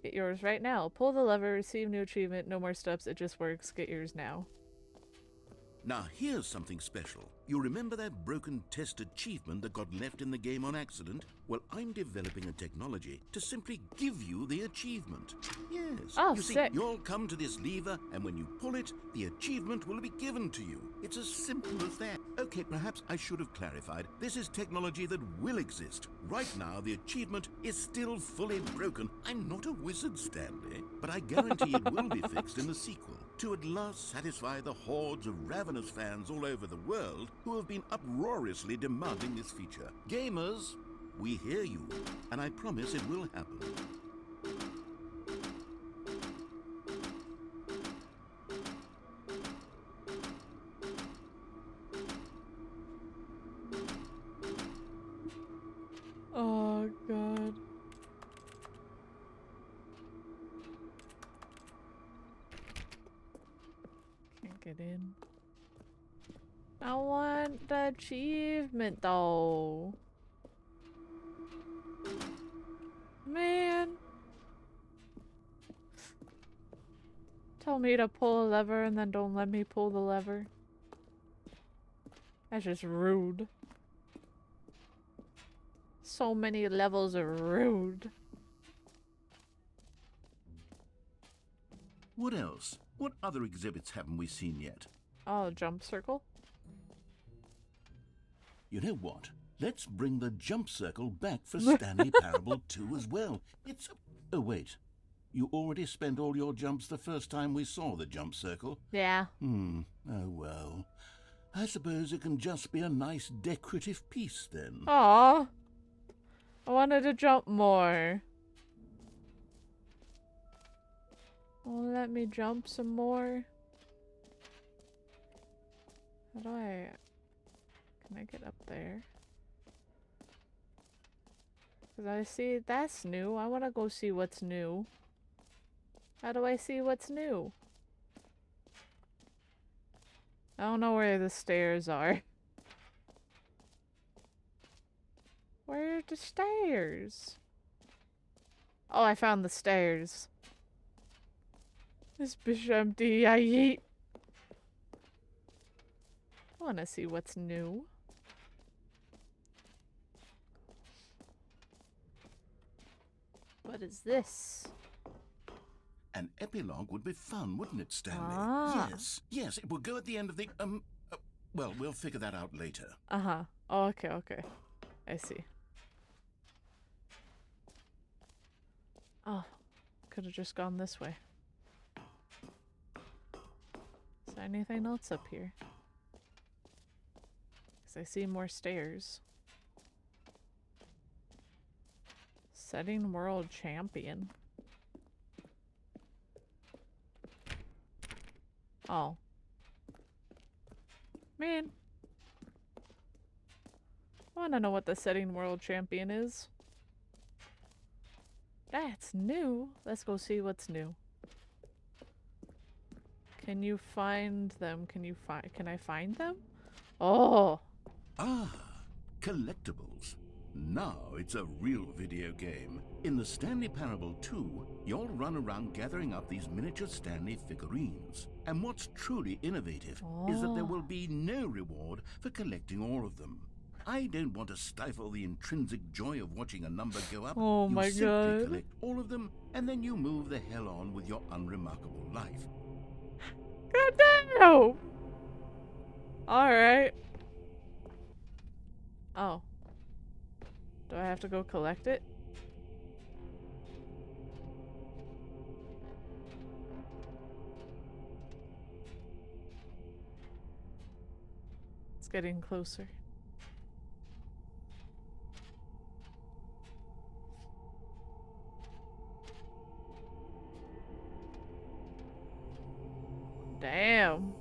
A: Get yours right now. Pull the lever, receive new achievement. No more steps, it just works. Get yours now.
D: Now here's something special. You remember that broken test achievement that got left in the game on accident? Well, I'm developing a technology to simply give you the achievement. Yes.
A: Oh,
D: you see,
A: sick.
D: you'll come to this lever, and when you pull it, the achievement will be given to you. It's as simple as that. Okay, perhaps I should have clarified. This is technology that will exist. Right now, the achievement is still fully broken. I'm not a wizard, Stanley, but I guarantee it will be fixed in the sequel, to at last satisfy the hordes of ravenous fans all over the world who have been uproariously demanding this feature. Gamers, we hear you, and I promise it will happen.
A: Oh god. Can't get in. I want the achievement though. Man. Tell me to pull a lever and then don't let me pull the lever. That's just rude. So many levels are rude.
D: What else? What other exhibits haven't we seen yet?
A: Oh, jump circle?
D: You know what? Let's bring the jump circle back for Stanley Parable 2 as well. It's... Oh, wait. You already spent all your jumps the first time we saw the jump circle?
A: Yeah.
D: Oh, well. I suppose it can just be a nice decorative piece, then.
A: Aw. I wanted to jump more. Won't let me jump some more. How do I... Can I get up there? Because I see that's new. I want to go see what's new. How do I see what's new? I don't know where the stairs are. Where are the stairs? Oh, I found the stairs. This bitch empty, I eat. I wanna see what's new. What is this?
D: An epilogue would be fun, wouldn't it, Stanley?
A: Ah.
D: Yes, it will go at the end of the, well, we'll figure that out later.
A: Uh-huh. Oh, okay, okay. I see. Oh, could have just gone this way. Is there anything else up here? Because I see more stairs. Setting world champion. Oh. Man. I want to know what the setting world champion is. That's new. Let's go see what's new. Can you find them? Can I find them? Oh.
D: Ah, collectibles. Now it's a real video game. In the Stanley Parable 2, you'll run around gathering up these miniature Stanley figurines. And what's truly innovative is that there will be no reward for collecting all of them. I don't want to stifle the intrinsic joy of watching a number go up.
A: Oh my
D: you simply
A: God.
D: collect all of them, and then you move the hell on with your unremarkable life.
A: God damn! Alright. Oh. Do I have to go collect it? It's getting closer. Damn.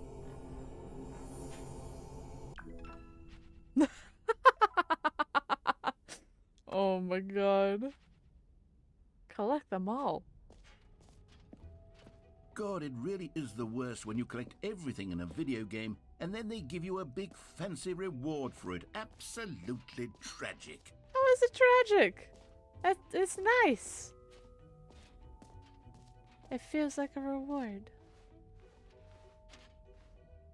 A: Oh my god. Collect them all.
D: God, it really is the worst when you collect everything in a video game and then they give you a big fancy reward for it. Absolutely tragic.
A: How is it tragic? It's nice. It feels like a reward.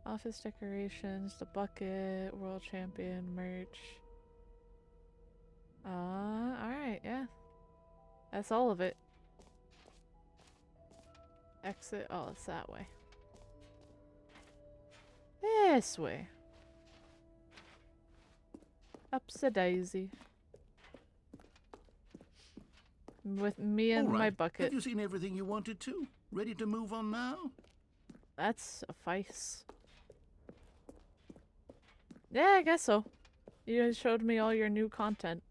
A: Office decorations, the bucket, world champion, merch. Alright, yeah. That's all of it. Exit. Oh, it's that way. This way. Up's a daisy. With me and
D: All right.
A: my bucket.
D: Have you seen everything you wanted to? Ready to move on now?
A: That's a face. Yeah, I guess so. You guys showed me all your new content.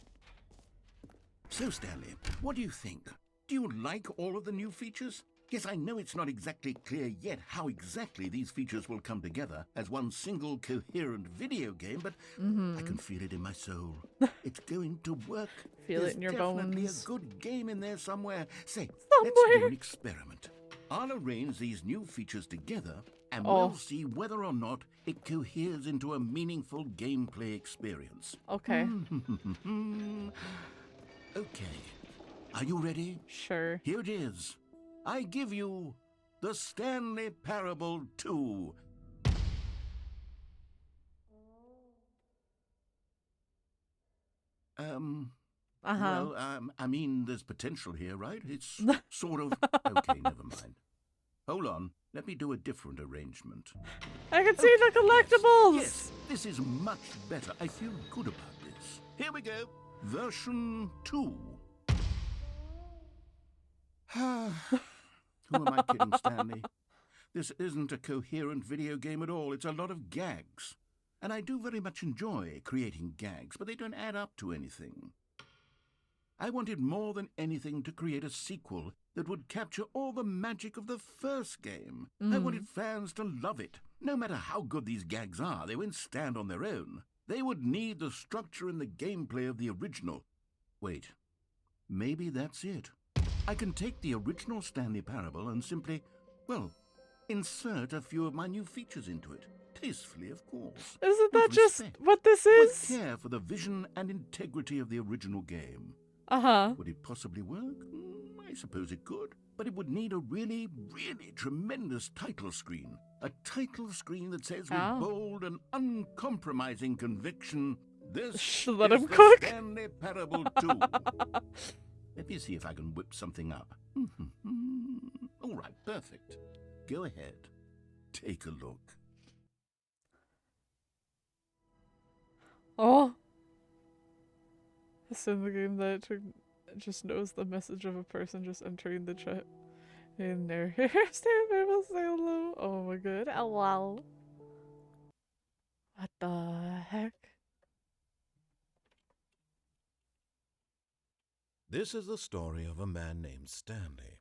D: So, Stanley, what do you think? Do you like all of the new features? Yes, I know it's not exactly clear yet how exactly these features will come together as one single coherent video game, but I can feel it in my soul. It's going to work.
A: Feel it in your
D: There's definitely
A: bones.
D: a good game in there somewhere. Say, let's
A: Somewhere.
D: do an experiment. I'll arrange these new features together, and
A: Oh.
D: we'll see whether or not it coheres into a meaningful gameplay experience.
A: Okay.
D: Okay. Are you ready?
A: Sure.
D: Here it is. I give you the Stanley Parable 2. Well, I mean, there's potential here, right? It's sort of... Okay, never mind. Hold on. Let me do a different arrangement.
A: I can see the collectibles!
D: Yes, this is much better. I feel good about this. Here we go. Version 2. Who am I kidding, Stanley? This isn't a coherent video game at all. It's a lot of gags. And I do very much enjoy creating gags, but they don't add up to anything. I wanted more than anything to create a sequel that would capture all the magic of the first game. I wanted fans to love it. No matter how good these gags are, they won't stand on their own. They would need the structure and the gameplay of the original. Wait, maybe that's it. I can take the original Stanley Parable and simply, well, insert a few of my new features into it. Tastefully, of course.
A: Isn't
D: With
A: that just
D: respect,
A: what this
D: with
A: is?
D: care for the vision and integrity of the original game.
A: Uh-huh.
D: Would it possibly work? I suppose it could. But it would need a really, really tremendous title screen. A title screen that says with bold and uncompromising conviction, this
A: Let
D: is
A: him
D: the
A: cook.
D: Stanley Parable 2. Let me see if I can whip something up. All right, perfect. Go ahead. Take a look.
A: Oh. It's in the game that just knows the message of a person just entering the chat. In there. Stanley Parable, say hello. Oh my god. Hello. What the heck?
D: This is the story of a man named Stanley.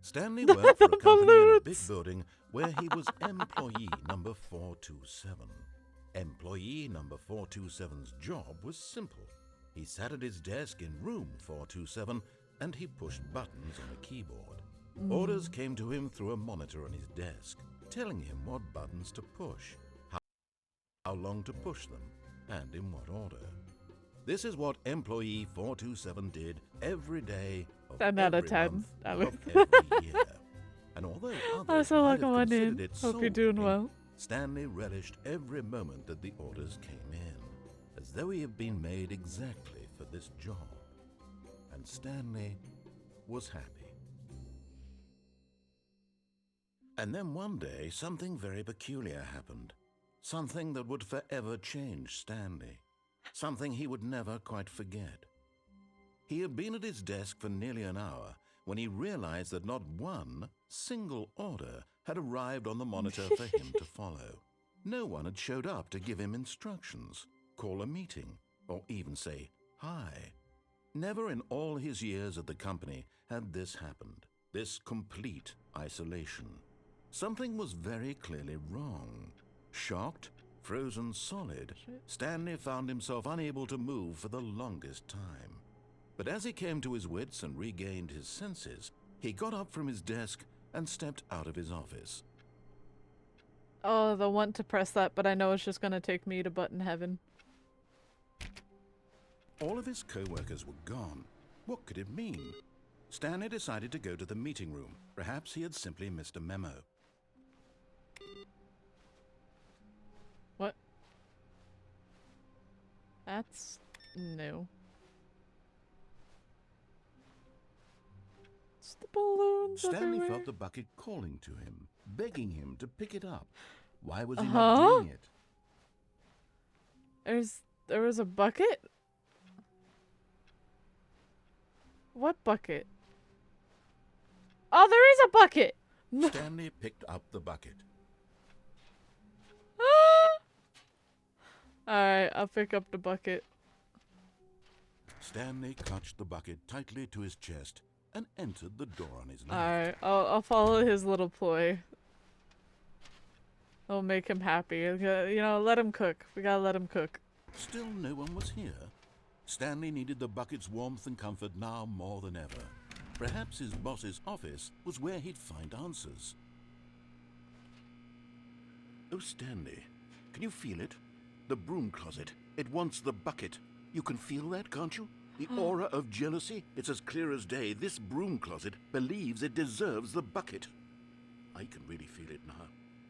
D: Stanley worked for a company in a big building where he was employee number 427. Employee number 427's job was simple. He sat at his desk in room 427 and he pushed buttons on a keyboard. Orders came to him through a monitor on his desk, telling him what buttons to push, how long to push them, and in what order. This is what employee 427 did every day of
A: 10 out of
D: every
A: 10.
D: month
A: Alex.
D: of every year. And although others
A: Also,
D: might
A: welcome
D: have
A: on
D: considered
A: in.
D: it
A: Hope you're doing
D: soul-winning,
A: well.
D: Stanley relished every moment that the orders came in, as though he had been made exactly for this job. And Stanley was happy. And then one day, something very peculiar happened. Something that would forever change Stanley. Something he would never quite forget. He had been at his desk for nearly an hour when he realized that not one single order had arrived on the monitor for him to follow. No one had showed up to give him instructions, call a meeting, or even say hi. Never in all his years at the company had this happened, this complete isolation. Something was very clearly wrong. Shocked, frozen solid, Stanley found himself unable to move for the longest time. But as he came to his wits and regained his senses, he got up from his desk and stepped out of his office.
A: Oh, the want to press that, but I know it's just gonna take me to button heaven.
D: All of his co-workers were gone. What could it mean? Stanley decided to go to the meeting room. Perhaps he had simply missed a memo.
A: What? That's new. It's the balloons
D: Stanley
A: everywhere.
D: felt the bucket calling to him, begging him to pick it up. Why was he not doing it?
A: There was a bucket? What bucket? Oh, there is a bucket!
D: Stanley picked up the bucket.
A: Alright, I'll pick up the bucket.
D: Stanley clutched the bucket tightly to his chest and entered the door on his left.
A: Alright, I'll follow his little ploy. It'll make him happy. You know, let him cook. We gotta let him cook.
D: Still no one was here. Stanley needed the bucket's warmth and comfort now more than ever. Perhaps his boss's office was where he'd find answers. Oh, Stanley, can you feel it? The broom closet. It wants the bucket. You can feel that, can't you? The aura of jealousy. It's as clear as day. This broom closet believes it deserves the bucket. I can really feel it now.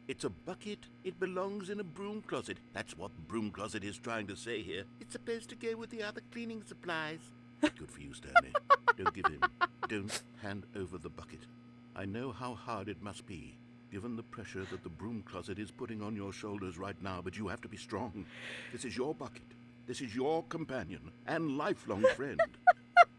D: It's a bucket. It belongs in a broom closet. That's what broom closet is trying to say here. It's supposed to go with the other cleaning supplies. Good for you, Stanley. Don't give in. Don't hand over the bucket. I know how hard it must be, given the pressure that the broom closet is putting on your shoulders right now, but you have to be strong. This is your bucket. This is your companion and lifelong friend.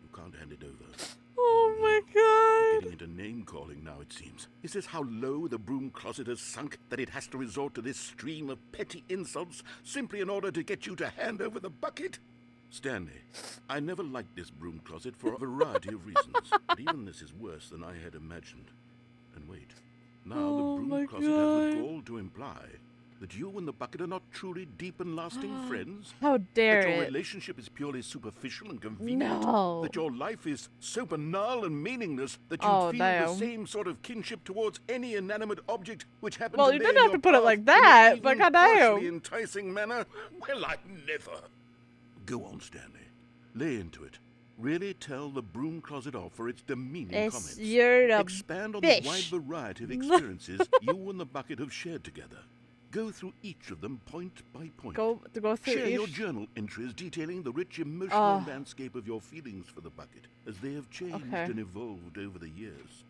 D: You can't hand it over.
A: Oh my
D: We're
A: god!
D: getting into name-calling now, it seems. Is this how low the broom closet has sunk, that it has to resort to this stream of petty insults simply in order to get you to hand over the bucket? Stanley, I never liked this broom closet for a variety of reasons, but even this is worse than I had imagined. And wait, now
A: Oh
D: the
A: my
D: broom closet has the
A: God.
D: gall to imply that you and the bucket are not truly deep and lasting friends?
A: How dare
D: That your
A: it?
D: relationship is purely superficial and convenient?
A: No.
D: That your life is so banal and meaningless that you
A: Oh,
D: feel
A: damn.
D: the same sort of kinship towards any inanimate object which happens
A: Well,
D: to
A: you
D: lay
A: didn't
D: in
A: have
D: your
A: to put it
D: path
A: like
D: in
A: that,
D: an
A: but
D: even
A: goddamn.
D: partially enticing manner? Well, I never. Go on, Stanley. Lay into it. Really tell the broom closet off for its demeaning comments.
B: You're a
D: Expand on
B: bitch.
D: the wide variety of experiences you and the bucket have shared together. Go through each of them point by point.
A: Go through
D: Share your
A: each.
D: journal entries detailing the rich emotional landscape of your feelings for the bucket as they have changed and evolved over the years.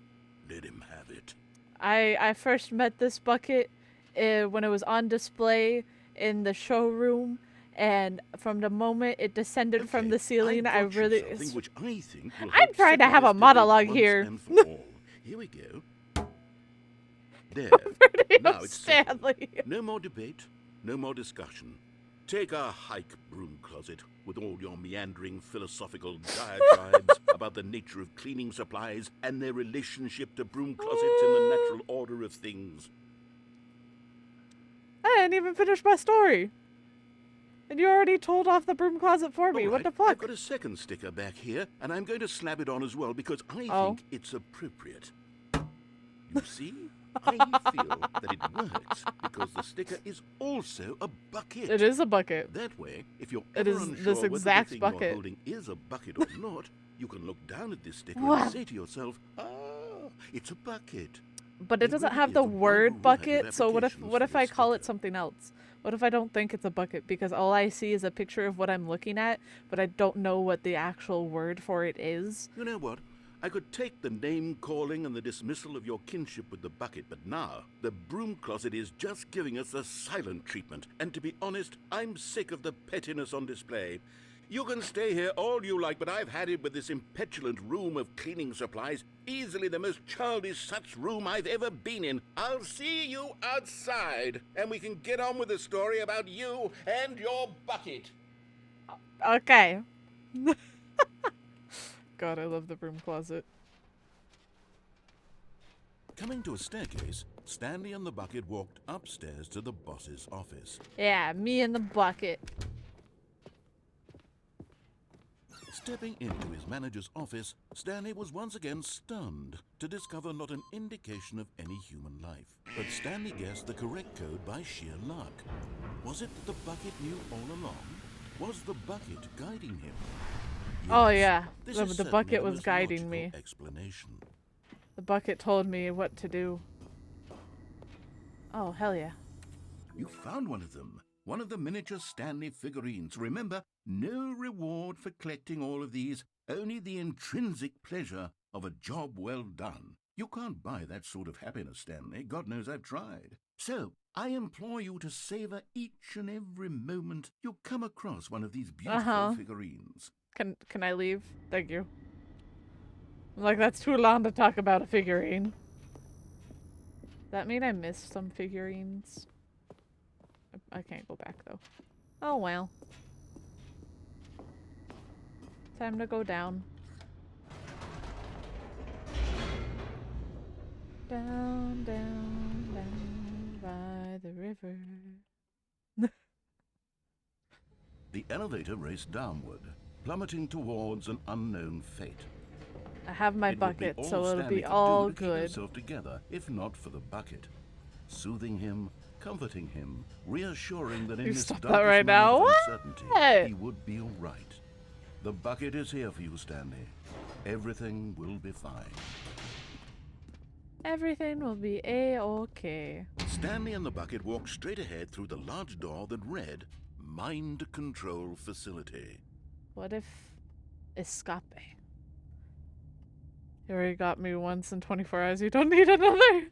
D: Let him have it.
A: I first met this bucket when it was on display in the showroom, and from the moment it descended from the ceiling, I really.
D: Which I think will
A: I'm trying to have a monologue here.
D: And for all. Here we go. There. Now it's settled.
A: Stanley.
D: No more debate, no more discussion. Take a hike, broom closet, with all your meandering philosophical diatribes about the nature of cleaning supplies and their relationship to broom closets in the natural order of things.
A: I didn't even finish my story. And you already told off the broom closet for me.
D: All
A: What the
D: right,
A: fuck?
D: I've got a second sticker back here, and I'm going to slap it on as well because I think it's appropriate. You see? I feel that it works because the sticker is also a bucket.
A: It is a bucket.
D: That way, if you're
A: It
D: ever
A: is
D: unsure
A: this
D: whether
A: exact
D: the thing
A: bucket.
D: you're holding is a bucket or not, you can look down at this sticker
A: Wow.
D: and say to yourself, "Ah, it's a bucket."
A: But it doesn't have the word bucket, so what if I call it something else? What if I don't think it's a bucket because all I see is a picture of what I'm looking at, but I don't know what the actual word for it is?
D: You know what? I could take the name-calling and the dismissal of your kinship with the bucket, but now the broom closet is just giving us the silent treatment. And to be honest, I'm sick of the pettiness on display. You can stay here all you like, but I've had it with this impetulant room of cleaning supplies. Easily the most childish such room I've ever been in. I'll see you outside, and we can get on with the story about you and your bucket.
A: Okay. God, I love the broom closet.
D: Coming to a staircase, Stanley and the bucket walked upstairs to the boss's office.
A: Yeah, me and the bucket.
D: Stepping into his manager's office, Stanley was once again stunned to discover not an indication of any human life. But Stanley guessed the correct code by sheer luck. Was it that the bucket knew all along? Was the bucket guiding him?
A: Oh yeah,
D: This
A: the
D: is certainly
A: bucket
D: the
A: was
D: most
A: guiding me.
D: logical explanation.
A: The bucket told me what to do. Oh, hell yeah.
D: You found one of them. One of the miniature Stanley figurines. Remember, no reward for collecting all of these, only the intrinsic pleasure of a job well done. You can't buy that sort of happiness, Stanley. God knows I've tried. So, I implore you to savor each and every moment you come across one of these beautiful figurines.
A: Can I leave? Thank you. Like, that's too long to talk about a figurine. That mean I missed some figurines? I can't go back, though. Oh, well. Time to go down. Down, down, down by the river.
D: The elevator raced downward, plummeting towards an unknown fate.
A: I have my
D: It would be
A: bucket,
D: all
A: so it'll
D: Stanley
A: be
D: could
A: all
D: do to keep
A: good.
D: himself together, if not for the bucket. Soothing him, comforting him, reassuring that in
A: You
D: this
A: stop
D: darkest
A: that right
D: moment
A: now?
D: of uncertainty,
A: What?
D: he would be all right. The bucket is here for you, Stanley. Everything will be fine.
A: Everything will be a-okay.
D: Stanley and the bucket walked straight ahead through the large door that read, Mind Control Facility.
A: What if escape? You already got me once in 24 hours. You don't need another.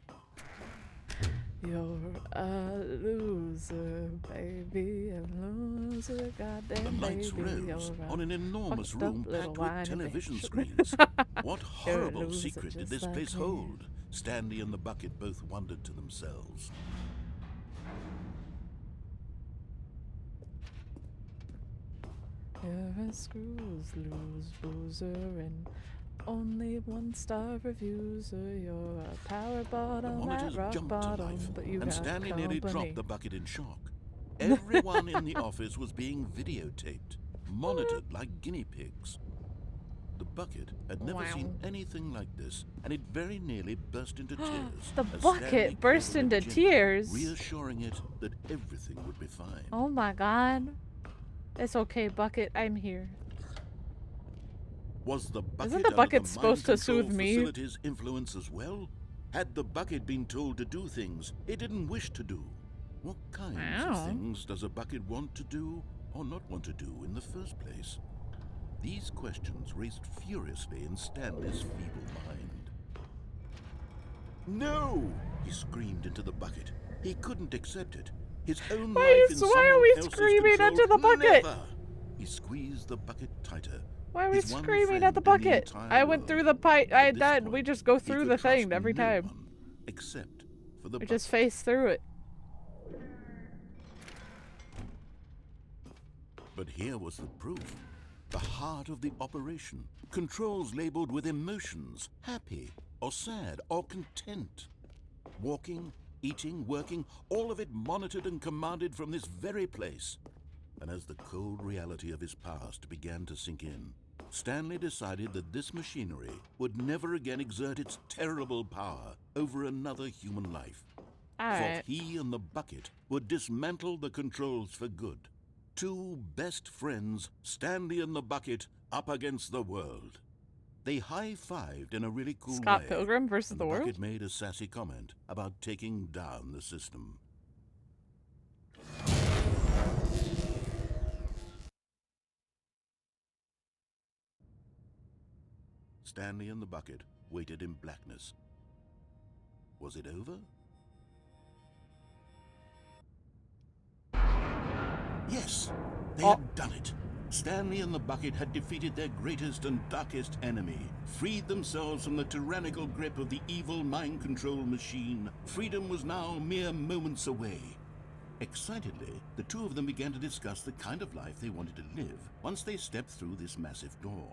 A: You're a loser, baby, a loser, goddamn
D: The lights
A: baby.
D: rose
A: You're
D: on an enormous
A: fucked up
D: room
A: little
D: packed
A: whiny
D: with television
A: bitch.
D: screens. What
A: You're a
D: horrible
A: loser
D: secret did
A: just
D: this
A: like
D: place
A: me.
D: hold? Stanley and the bucket both wondered to themselves.
A: You're a screws loose loser, and Only 1-star reviews, so you're a power
D: The
A: bottom
D: monitors
A: at rock
D: jumped to
A: bottom,
D: life,
A: but you
D: and
A: got
D: Stanley nearly
A: company.
D: dropped the bucket in shock. Everyone in the office was being videotaped, monitored like guinea pigs. The bucket had never seen anything like this, and it very nearly burst into tears.
B: The
D: as
B: bucket
D: Stanley
B: burst
D: cuddled it
B: into
D: gently,
B: tears?
D: reassuring it that everything would be fine.
B: Oh my god. It's okay, bucket. I'm here.
D: Was the bucket
A: Isn't the
D: under
A: bucket
D: mind
A: supposed to
D: control
A: soothe me?
D: facility's influence as well? Had the bucket been told to do things it didn't wish to do? What kinds of things does a bucket want to do or not want to do in the first place? These questions raced furiously in Stanley's feeble mind. No! He screamed into the bucket. He couldn't accept it. His own life in someone
A: are we
D: else's
A: screaming
D: control?
A: into the bucket?
D: Never! He squeezed the bucket tighter.
A: Why are we
D: His one
A: screaming
D: friend
A: at the
D: in
A: bucket?
D: entire
A: I went
D: world.
A: through the pipe. I
D: At this
A: died. We
D: point,
A: just go
D: he
A: through
D: could
A: the thing
D: trust
A: every
D: no
A: time.
D: one except for the
A: We
D: bucket.
A: just face through it.
D: But here was the proof. The heart of the operation. Controls labeled with emotions, happy or sad or content. Walking, eating, working, all of it monitored and commanded from this very place. And as the cold reality of his past began to sink in, Stanley decided that this machinery would never again exert its terrible power over another human life.
A: Alright.
D: Thought he and the bucket would dismantle the controls for good. Two best friends, Stanley and the bucket, up against the world. They high-fived in a really cool
A: Scott
D: way.
A: Pilgrim versus
D: and
A: the world?
D: bucket made a sassy comment about taking down the system. Stanley and the bucket waited in blackness. Was it over? Yes, they had done it. Stanley and the bucket had defeated their greatest and darkest enemy, freed themselves from the tyrannical grip of the evil mind control machine. Freedom was now mere moments away. Excitedly, the two of them began to discuss the kind of life they wanted to live once they stepped through this massive door.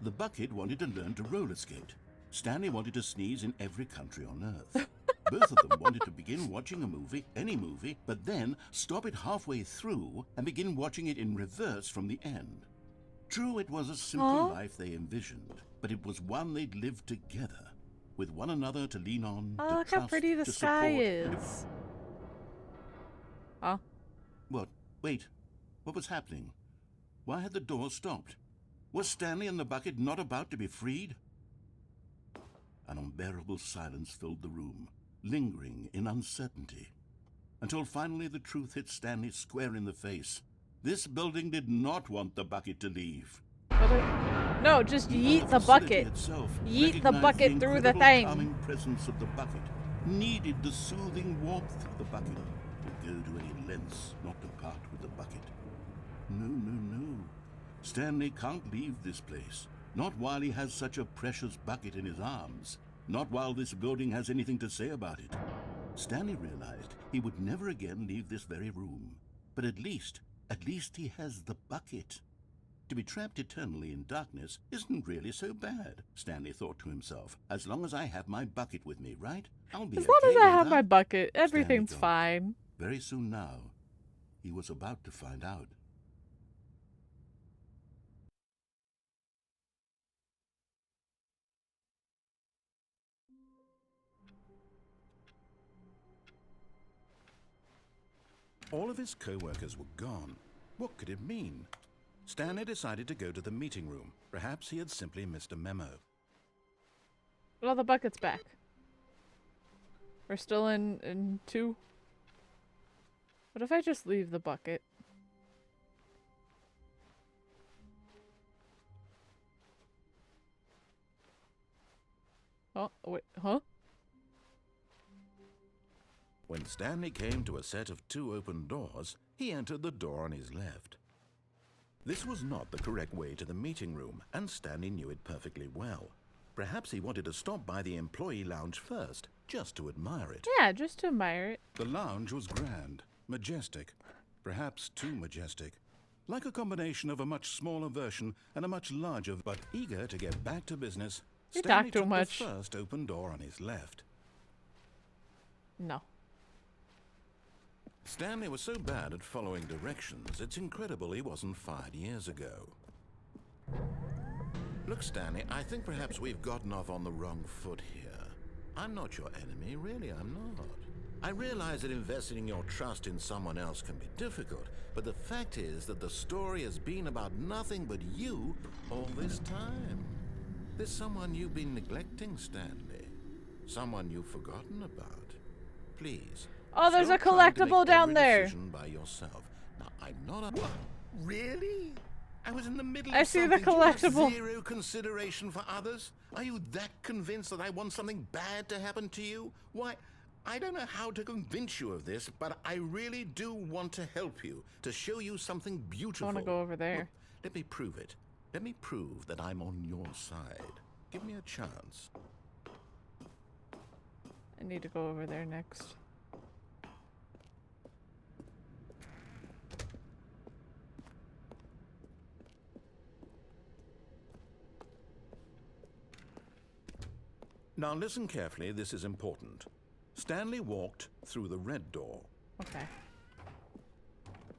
D: The bucket wanted to learn to roller skate. Stanley wanted to sneeze in every country on Earth. Both of them wanted to begin watching a movie, any movie, but then stop it halfway through and begin watching it in reverse from the end. True, it was a simple life they envisioned, but it was one they'd lived together, with one another to lean on,
A: Oh,
D: to
A: look
D: trust,
A: how pretty the
D: to
A: sky
D: support.
A: is. Oh.
D: What? Wait. What was happening? Why had the door stopped? Was Stanley and the bucket not about to be freed? An unbearable silence filled the room, lingering in uncertainty, until finally the truth hit Stanley square in the face. This building did not want the bucket to leave.
A: No, just yeet the
D: facility
A: bucket.
D: itself
A: Yeet the
D: recognized
A: bucket through the
D: incredible
A: thing.
D: calming presence of the bucket, needed the soothing warmth of the bucket, would go to any lengths not to part with the bucket. No, no, no. Stanley can't leave this place. Not while he has such a precious bucket in his arms. Not while this building has anything to say about it. Stanley realized he would never again leave this very room. But at least he has the bucket. To be trapped eternally in darkness isn't really so bad, Stanley thought to himself. As long as I have my bucket with me, right? I'll be
A: As long as
D: okay,
A: I
D: won't
A: have my bucket, everything's
D: thought.
A: fine.
D: Very soon now, he was about to find out. All of his co-workers were gone. What could it mean? Stanley decided to go to the meeting room. Perhaps he had simply missed a memo.
A: Well, the bucket's back. We're still in 2. What if I just leave the bucket? Oh, wait, huh?
D: When Stanley came to a set of 2 open doors, he entered the door on his left. This was not the correct way to the meeting room, and Stanley knew it perfectly well. Perhaps he wanted to stop by the employee lounge first, just to admire it.
A: Yeah, just to admire it.
D: The lounge was grand, majestic, perhaps too majestic. like a combination of a much smaller version and a much larger, but eager to get back to business,
A: You
D: Stanley
A: talk too
D: took
A: much.
D: the first open door on his left.
A: No.
D: Stanley was so bad at following directions, it's incredible he wasn't fired years ago. Look, Stanley, I think perhaps we've gotten off on the wrong foot here. I'm not your enemy, really, I'm not. I realize that investing your trust in someone else can be difficult, but the fact is that the story has been about nothing but you all this time. There's someone you've been neglecting, Stanley. Someone you've forgotten about. Please.
B: Oh, there's a
D: stop trying to
B: collectible
D: make
B: down
D: every
B: there.
D: decision by yourself. Now, I'm not a... What? Really? I was in the middle
B: I
D: of
B: see the
D: something. Do you have
B: collectible.
D: zero consideration for others? Are you that convinced that I want something bad to happen to you? Why, I don't know how to convince you of this, but I really do want to help you, to show you something beautiful.
A: I want to go over there.
D: Look, let me prove it. Let me prove that I'm on your side. Give me a chance.
A: I need to go over there next.
D: Now listen carefully, this is important. Stanley walked through the red door.
A: Okay.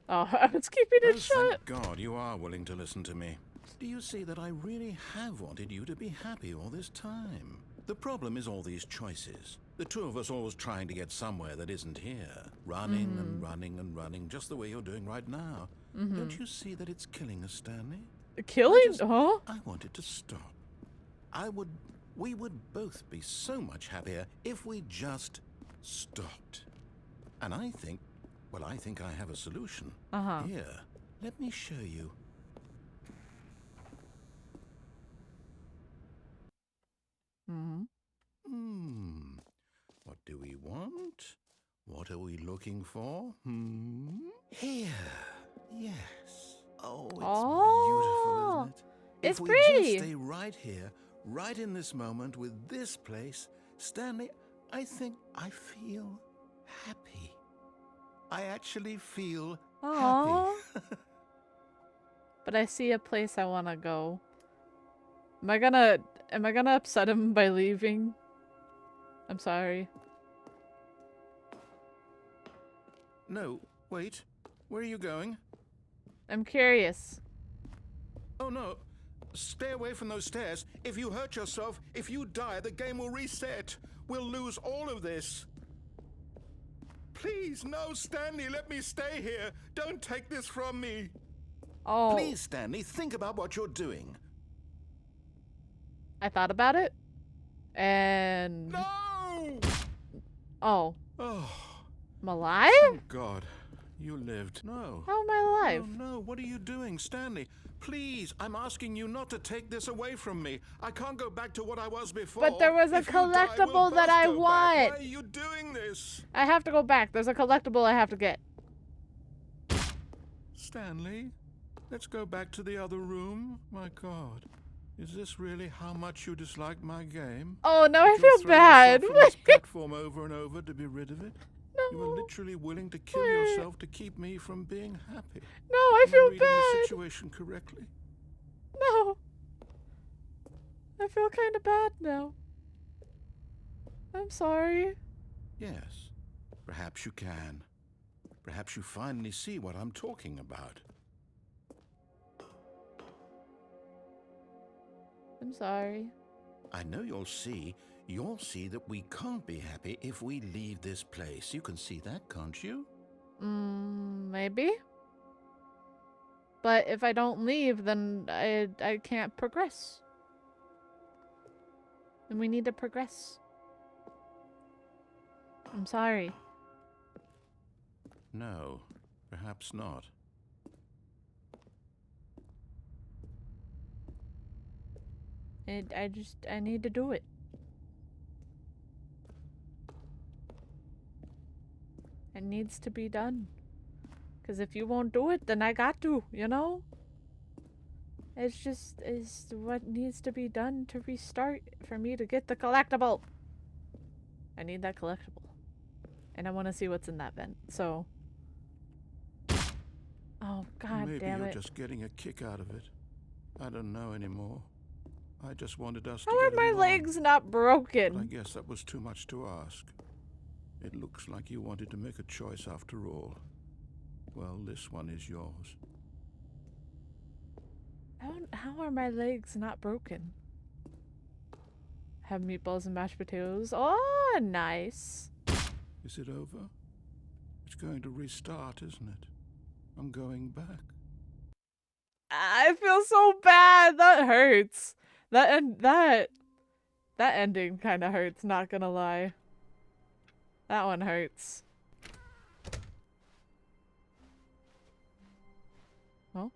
A: Oh, I was keeping it shut.
D: Thank God you are willing to listen to me. Do you see that I really have wanted you to be happy all this time? The problem is all these choices. The two of us always trying to get somewhere that isn't here. Running and running and running, just the way you're doing right now. Don't you see that it's killing us, Stanley?
A: Killing? Huh?
D: I wanted to stop. We would both be so much happier if we just stopped. And I think I have a solution. Here, let me show you. What do we want? What are we looking for? Here. Yes. Oh, it's beautiful, isn't it?
B: It's
D: If we
B: pretty.
D: just stay right here, right in this moment with this place, Stanley, I think I feel happy. I actually feel
B: Aww.
D: happy.
A: But I see a place I want to go. Am I gonna upset him by leaving? I'm sorry.
D: No, wait. Where are you going?
A: I'm curious.
D: Oh no. Stay away from those stairs. If you hurt yourself, if you die, the game will reset. We'll lose all of this. Please, no, Stanley, let me stay here. Don't take this from me.
A: Oh,
D: Please, Stanley, think about what you're doing.
A: I thought about it. And...
D: No!
A: Oh.
D: Oh,
A: I'm alive?
D: thank God. You lived. No.
A: How am I alive?
D: Oh, no, what are you doing, Stanley? Please, I'm asking you not to take this away from me. I can't go back to what I was before.
A: But there was a
D: If you die,
A: collectible
D: we'll
A: that
D: both
A: I
D: go back.
A: want.
D: Why are you doing this?
A: I have to go back. There's a collectible I have to get.
D: Stanley, let's go back to the other room. My God, is this really how much you dislike my game?
A: Oh, now I
D: You'll
A: feel
D: throw
A: bad.
D: yourself from this platform over and over to be rid of it? You were
A: No.
D: literally willing to kill
A: Wait.
D: yourself to keep me from being happy.
A: No, I
D: Am
A: feel
D: reading the
A: bad.
D: situation correctly?
A: No. I feel kind of bad now. I'm sorry.
D: Yes, perhaps you can. Perhaps you finally see what I'm talking about.
A: I'm sorry.
D: I know you'll see that we can't be happy if we leave this place. You can see that, can't you?
A: Maybe. But if I don't leave, then I can't progress. And we need to progress. I'm sorry.
D: No, perhaps not.
A: I need to do it. It needs to be done. Because if you won't do it, then I got to, you know? It's what needs to be done to restart for me to get the collectible. I need that collectible. And I want to see what's in that vent, so...
B: Oh, god
D: Maybe
B: damn
D: you're
B: it.
D: just getting a kick out of it. I don't know anymore. I just wanted us
A: How
D: to
A: are
D: get
A: my
D: along,
A: legs not
D: but I
A: broken?
D: guess that was too much to ask. It looks like you wanted to make a choice after all. Well, this one is yours.
A: How are my legs not broken? Have meatballs and mashed potatoes. Oh, nice.
D: Is it over? It's going to restart, isn't it? I'm going back.
A: I feel so bad. That hurts. That ending kind of hurts. Not gonna lie. That one hurts. Oh.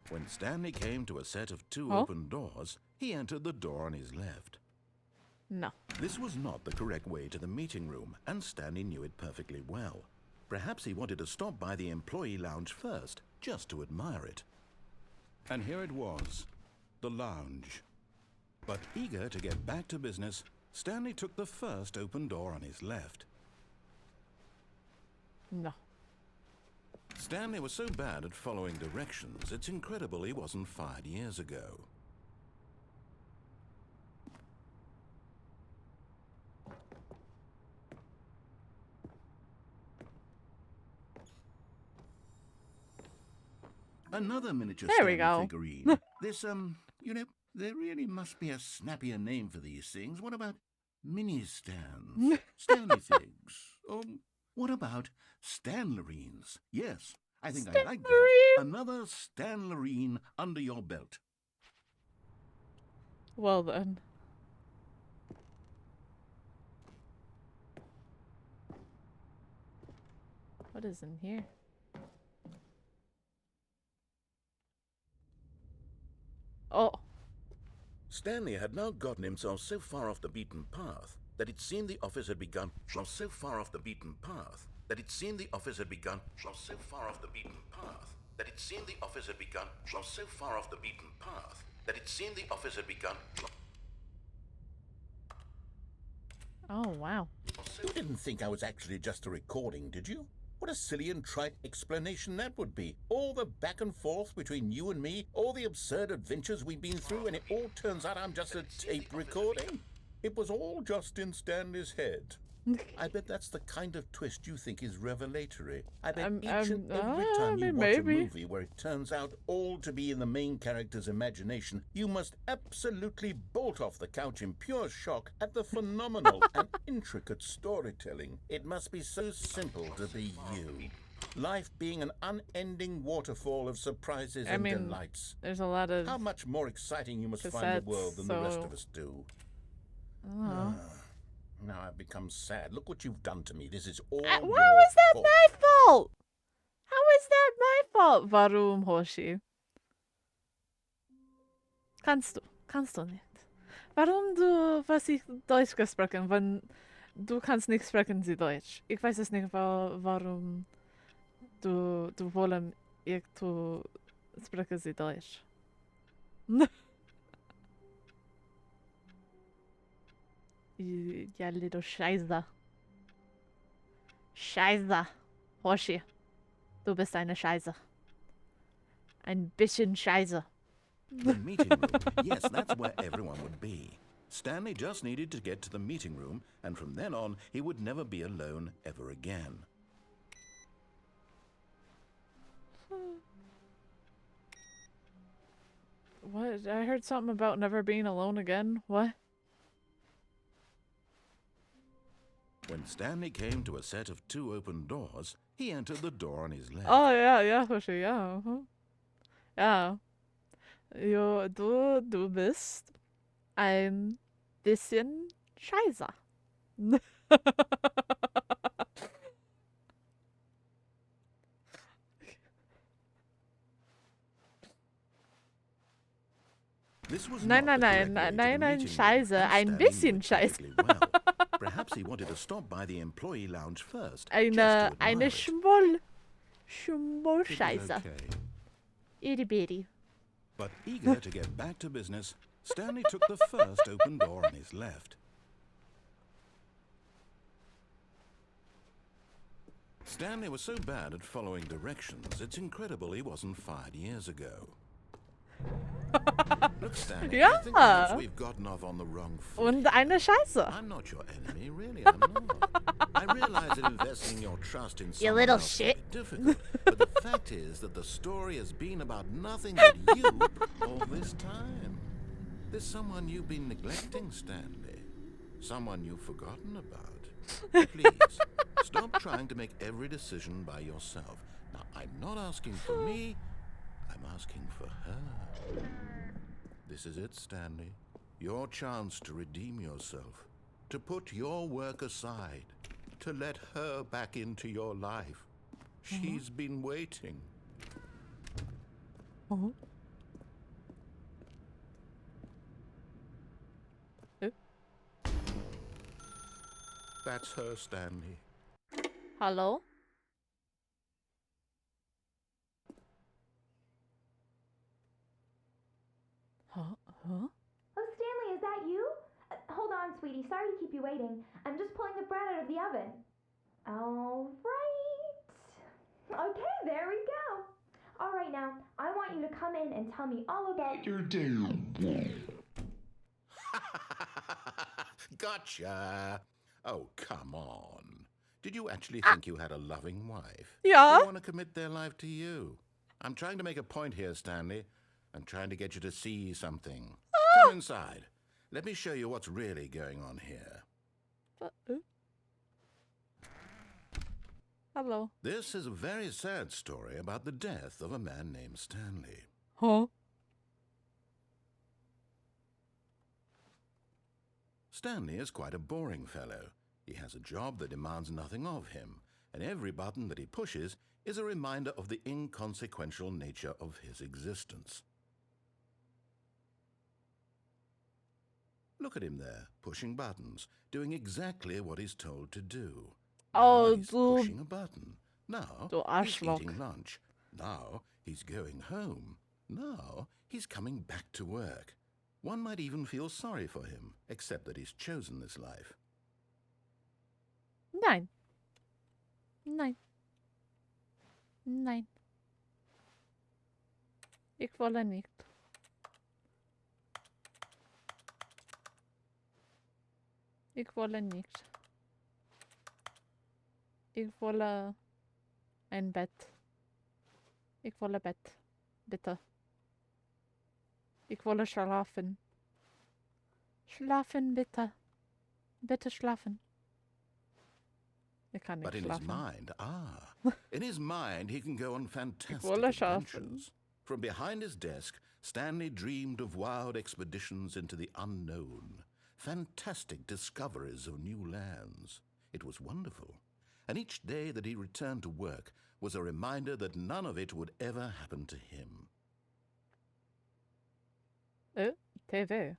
D: When Stanley came to a set of two
A: Oh?
D: open doors, he entered the door on his left.
A: No.
D: This was not the correct way to the meeting room, and Stanley knew it perfectly well. Perhaps he wanted to stop by the employee lounge first, just to admire it. And here it was, the lounge. But eager to get back to business, Stanley took the first open door on his left.
A: No.
D: Stanley was so bad at following directions, it's incredible he wasn't fired years ago. Another miniature
A: There we
D: Stanley
A: go.
D: figurine. This, you know, there really must be a snappier name for these things. What about mini stands? Stanley figs? Or what about Stanlerines? Yes, I think I like that.
A: Stanlerine?
D: Another Stanlerine under your belt.
A: Well then. What is in here? Oh.
D: Stanley had now gotten himself so far off the beaten path that it seemed the office had begun. So far off the beaten path that it seemed the office had begun. So far off the beaten path that it seemed the office had begun. So far off the beaten path that it seemed the office had begun.
A: Oh, wow.
D: You didn't think I was actually just a recording, did you? What a silly and trite explanation that would be. All the back and forth between you and me, all the absurd adventures we've been through, and it all turns out I'm just a tape recording? It was all just in Stanley's head. I bet that's the kind of twist you think is revelatory. I bet each and every time you watch a movie where it turns out all to be in the main character's imagination, you must absolutely bolt off the couch in pure shock at the phenomenal and intricate storytelling. It must be so simple to be you. Life being an unending waterfall of surprises and delights.
A: There's a lot of
D: How much more exciting you must find the world than the rest of us do.
A: Oh.
D: Now I've become sad. Look what you've done to me. This is all
A: How
D: your
A: is that
D: fault.
A: my fault? How is that my fault? Warum, Hoshi? Kannst du nicht. Warum du, was ich Deutsch gesprochen, wenn du kannst nicht sprechen sie Deutsch? Ich weiß es nicht, warum du wollen ich tu sprechen sie Deutsch. Ja, little Scheiße. Scheiße. Hoshi. Du bist eine Scheiße. Ein bisschen Scheiße.
D: The meeting room. Yes, that's where everyone would be. Stanley just needed to get to the meeting room, and from then on, he would never be alone ever again.
A: What? I heard something about never being alone again. What?
D: When Stanley came to a set of two open doors, he entered the door on his left.
A: Oh, ja, Hoshi, ja. Ja. Du bist ein bisschen Scheiße.
D: This was
A: Nein,
D: not
A: nein,
D: the correct way to
A: nein,
D: the
A: nein, nein,
D: meeting room,
A: Scheiße,
D: and
A: ein
D: Stanley
A: bisschen
D: knew it
A: Scheiße.
D: perfectly well. Perhaps he wanted to stop by the employee lounge first.
A: Eine
D: just to admire it.
A: Schmoll-Scheiße.
D: Okay.
A: Itty bitty.
D: But eager to get back to business, Stanley took the first open door on his left. Stanley was so bad at following directions, it's incredible he wasn't fired years ago. Look, Stanley, I think perhaps we've gotten off on the wrong foot.
B: Und eine Scheiße.
D: I'm not your enemy, really, I'm not. I realize that investing your trust in someone
B: little
D: else
B: shit.
D: is difficult, but the fact is that the story has been about nothing but you all this time. There's someone you've been neglecting, Stanley. Someone you've forgotten about. Please, stop trying to make every decision by yourself. Now, I'm not asking for me, I'm asking for her. This is it, Stanley. Your chance to redeem yourself. To put your work aside. To let her back into your life. She's been waiting. That's her, Stanley.
B: Hallo?
A: Huh?
G: Oh, Stanley, is that you? Hold on, sweetie. Sorry to keep you waiting. I'm just pulling the bread out of the oven. All right. Okay, there we go. All right, now, I want you to come in and tell me all about your day.
D: Gotcha. Oh, come on. Did you actually think you had a loving wife?
B: Ja.
D: They want to commit their life to you. I'm trying to make a point here, Stanley. I'm trying to get you to see something. Come inside. Let me show you what's really going on here.
B: Hallo.
D: This is a very sad story about the death of a man named Stanley.
A: Huh?
D: Stanley is quite a boring fellow. He has a job that demands nothing of him, and every button that he pushes is a reminder of the inconsequential nature of his existence. Look at him there, pushing buttons, doing exactly what he's told to do.
B: Oh,
D: Now he's pushing a button. Now
B: du
D: he's
B: Arschloch.
D: eating lunch. Now he's going home. Now he's coming back to work. One might even feel sorry for him, except that he's chosen this life.
B: Nein. Nein. Nein. Ich wolle nicht. Ich wolle nicht. Ich wolle ein Bett. Ich wolle Bett. Bitte. Ich wolle schlafen. Schlafen, bitte. Bitte schlafen. Ich kann nicht
D: But in
B: schlafen.
D: his mind, in his mind he can go on fantastic
B: wolle schlafen.
D: adventures. From behind his desk, Stanley dreamed of wild expeditions into the unknown, fantastic discoveries of new lands. It was wonderful, and each day that he returned to work was a reminder that none of it would ever happen to him.
B: TV.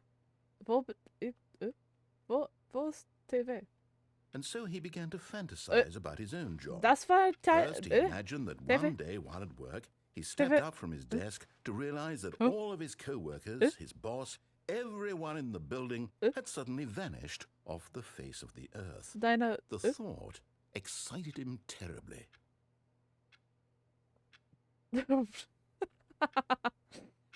B: Wo ist TV?
D: And so he began to fantasize about his own job.
B: Das war Teil.
D: First, he imagined that one day while at work, he stepped up from his desk to realize that all of his co-workers, his boss, everyone in the building had suddenly vanished off the face of the earth.
B: Deine.
D: The thought excited him terribly.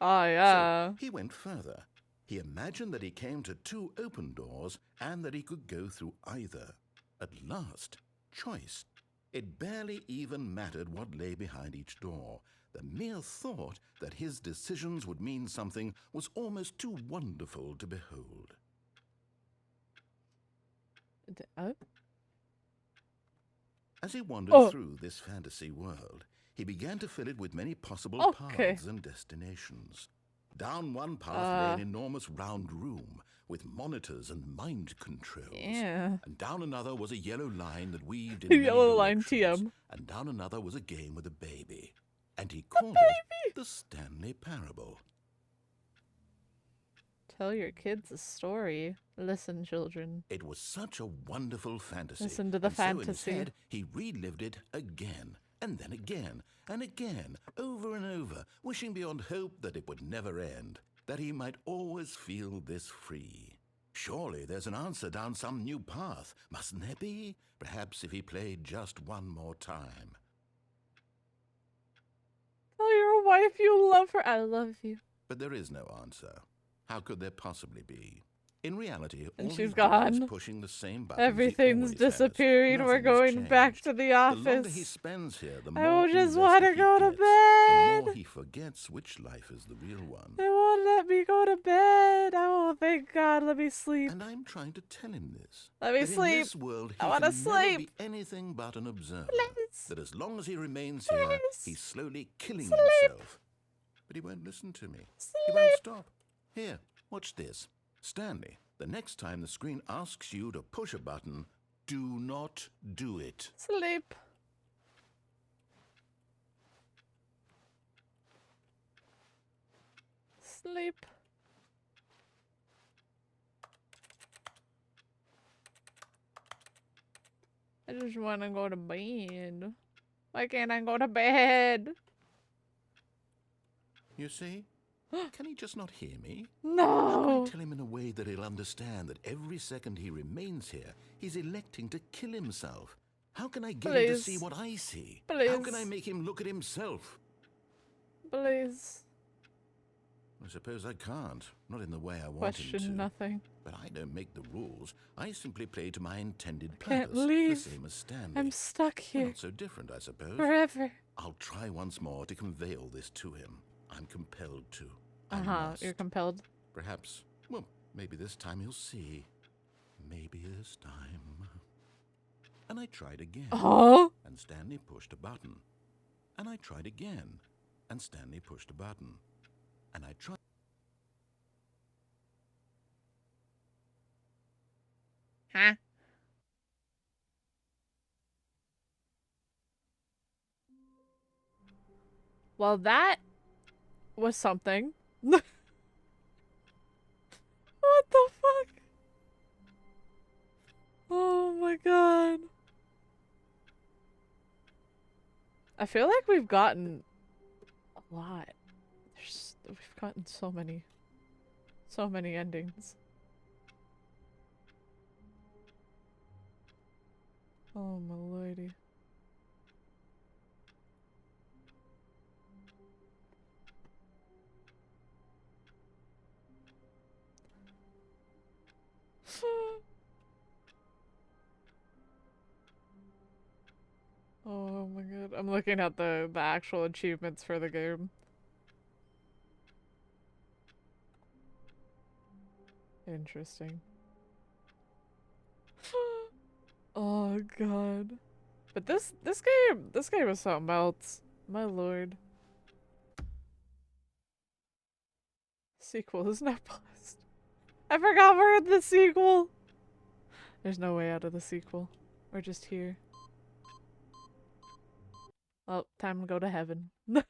B: Ah, ja.
D: So he went further. He imagined that he came to two open doors and that he could go through either. At last, choice. It barely even mattered what lay behind each door. The mere thought that his decisions would mean something was almost too wonderful to behold. As he wandered through this fantasy world, he began to fill it with many possible paths and destinations. Down one path lay an enormous round room with monitors and mind controls.
B: Yeah.
D: And down another was a yellow line that weaved in many
B: Yellow line
D: directions.
B: TM.
D: And down another was a game with a baby. And he called it the Stanley Parable.
B: Tell your kids a story. Listen, children.
D: It was such a wonderful fantasy.
B: Listen to the
D: and
B: fantasy.
D: So in his head, he relived it again, and then again, and again, over and over, wishing beyond hope that it would never end, that he might always feel this free. Surely there's an answer down some new path, mustn't there be? Perhaps if he played just one more time.
A: Tell your wife you love her. I love you.
D: But there is no answer. How could there possibly be? In reality,
A: And
D: all
A: she's
D: he's doing is
A: gone.
D: pushing the same buttons he
A: Everything's
D: always has.
A: disappearing. We're
D: Nothing has
A: going back
D: changed.
A: to the
D: The longer he
A: office.
D: spends here, the
A: I
D: more
A: just want to
D: invested he
A: go to
D: gets,
A: bed.
D: the more he forgets which life is the real one.
A: They won't let me go to bed. Oh, thank God. Let me sleep.
D: And I'm trying to tell him this.
A: Let me
D: that in
A: sleep.
D: this world, he
A: I wanna
D: can never
A: sleep.
D: be anything but an observer.
A: Please.
D: That as long as he remains here,
A: Please.
D: he's slowly killing
A: Sleep.
D: himself. But he won't listen to me. He won't stop. Here, watch this. Stanley, the next time the screen asks you to push a button, do not do it.
A: Sleep. Sleep. I just want to go to bed. Why can't I go to bed?
D: You see? Can he just not hear me? How can
A: No.
D: I tell him in a way that he'll understand that every second he remains here, he's electing to kill himself? How can I get him to see
A: Please.
D: what I see? How can I
A: Please.
D: make him look at himself?
A: Please.
D: I suppose I can't. Not in the way I want him to.
A: Question nothing.
D: But I don't make the rules. I simply play to my intended
A: Can't
D: purpose.
A: leave.
D: The same as Stanley.
A: I'm stuck
D: We're
A: here
D: not so different, I suppose.
A: forever.
D: I'll try once more to convey all this to him. I'm compelled to. I must.
A: You're compelled.
D: Perhaps, well, maybe this time he'll see. Maybe this time. And I tried again.
A: Oh.
D: And Stanley pushed a button. And I tried again. And Stanley pushed a button. And I tried.
B: Huh?
A: Well, that was something. What the fuck? Oh my god. I feel like we've gotten a lot. We've gotten so many endings. Oh my lordy. Oh my god. I'm looking at the actual achievements for the game. Interesting. Oh god. But this game is something else. My lord. Sequel is not paused. I forgot we're in the sequel. There's no way out of the sequel. We're just here. Well, time to go to heaven. Button!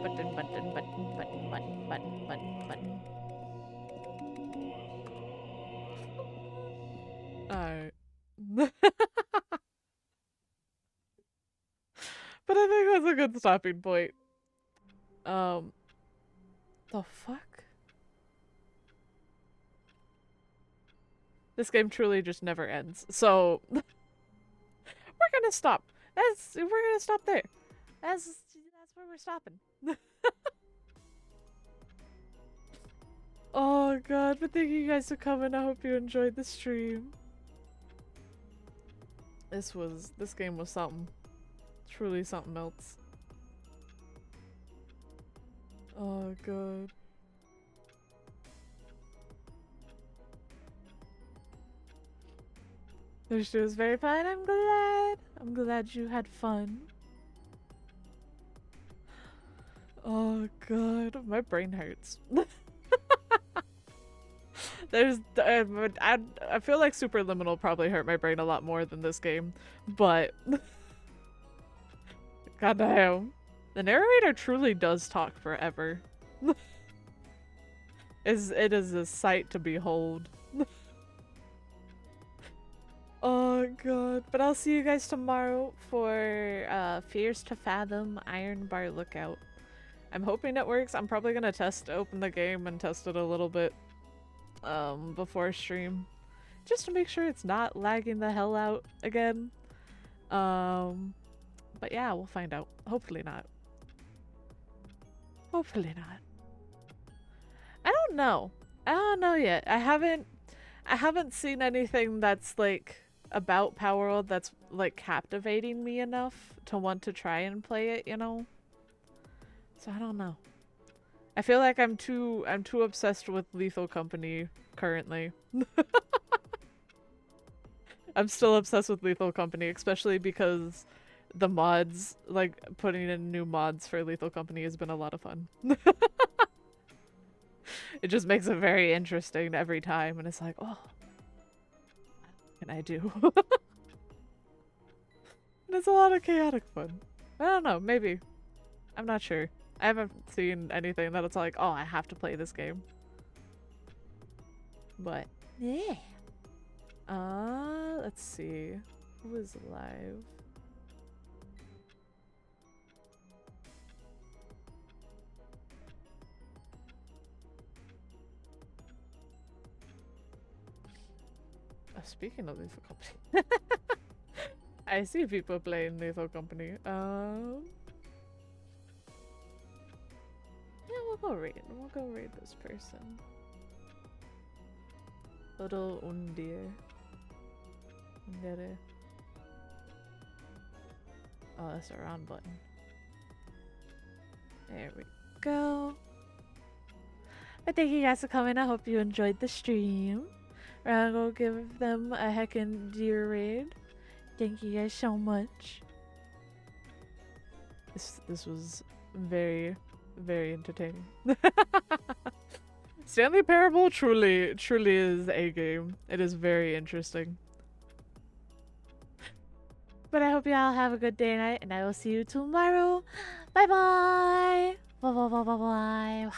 A: Button, button, button, button, button, button, button, button. Alright. But I think that's a good stopping point. The fuck? This game truly just never ends. So we're gonna stop. We're gonna stop there. That's where we're stopping. Oh god, but thank you guys for coming. I hope you enjoyed the stream. This game was something. Truly something else. Oh god. This was very fun. I'm glad. I'm glad you had fun. Oh god, my brain hurts. I feel like Superliminal probably hurt my brain a lot more than this game, but goddamn, the narrator truly does talk forever. It is a sight to behold. Oh my god. But I'll see you guys tomorrow for Fears to Fathom Iron Bar Lookout. I'm hoping it works. I'm probably gonna open the game and test it a little bit before stream. Just to make sure it's not lagging the hell out again. But yeah, we'll find out. Hopefully not. Hopefully not. I don't know. I don't know yet. I haven't seen anything that's like about Power World that's like captivating me enough to want to try and play it, you know? So I don't know. I feel like I'm too obsessed with Lethal Company currently. I'm still obsessed with Lethal Company, especially because the mods, like putting in new mods for Lethal Company has been a lot of fun. It just makes it very interesting every time, and it's like, oh, what can I do? And it's a lot of chaotic fun. I don't know, maybe. I'm not sure. I haven't seen anything that it's like, oh, I have to play this game. But, yeah. Let's see. Who is live? Oh, speaking of Lethal Company. I see people playing Lethal Company. Yeah, we'll go raid. We'll go raid this person. Little Undir. Undere. Oh, that's the round button. There we go. But thank you guys for coming. I hope you enjoyed the stream. We're gonna go give them a heckin' deer raid. Thank you guys so much. This was very, very entertaining. Stanley Parable truly is a game. It is very interesting. But I hope you all have a good day and night, and I will see you tomorrow. Bye bye. Bye bye bye bye bye.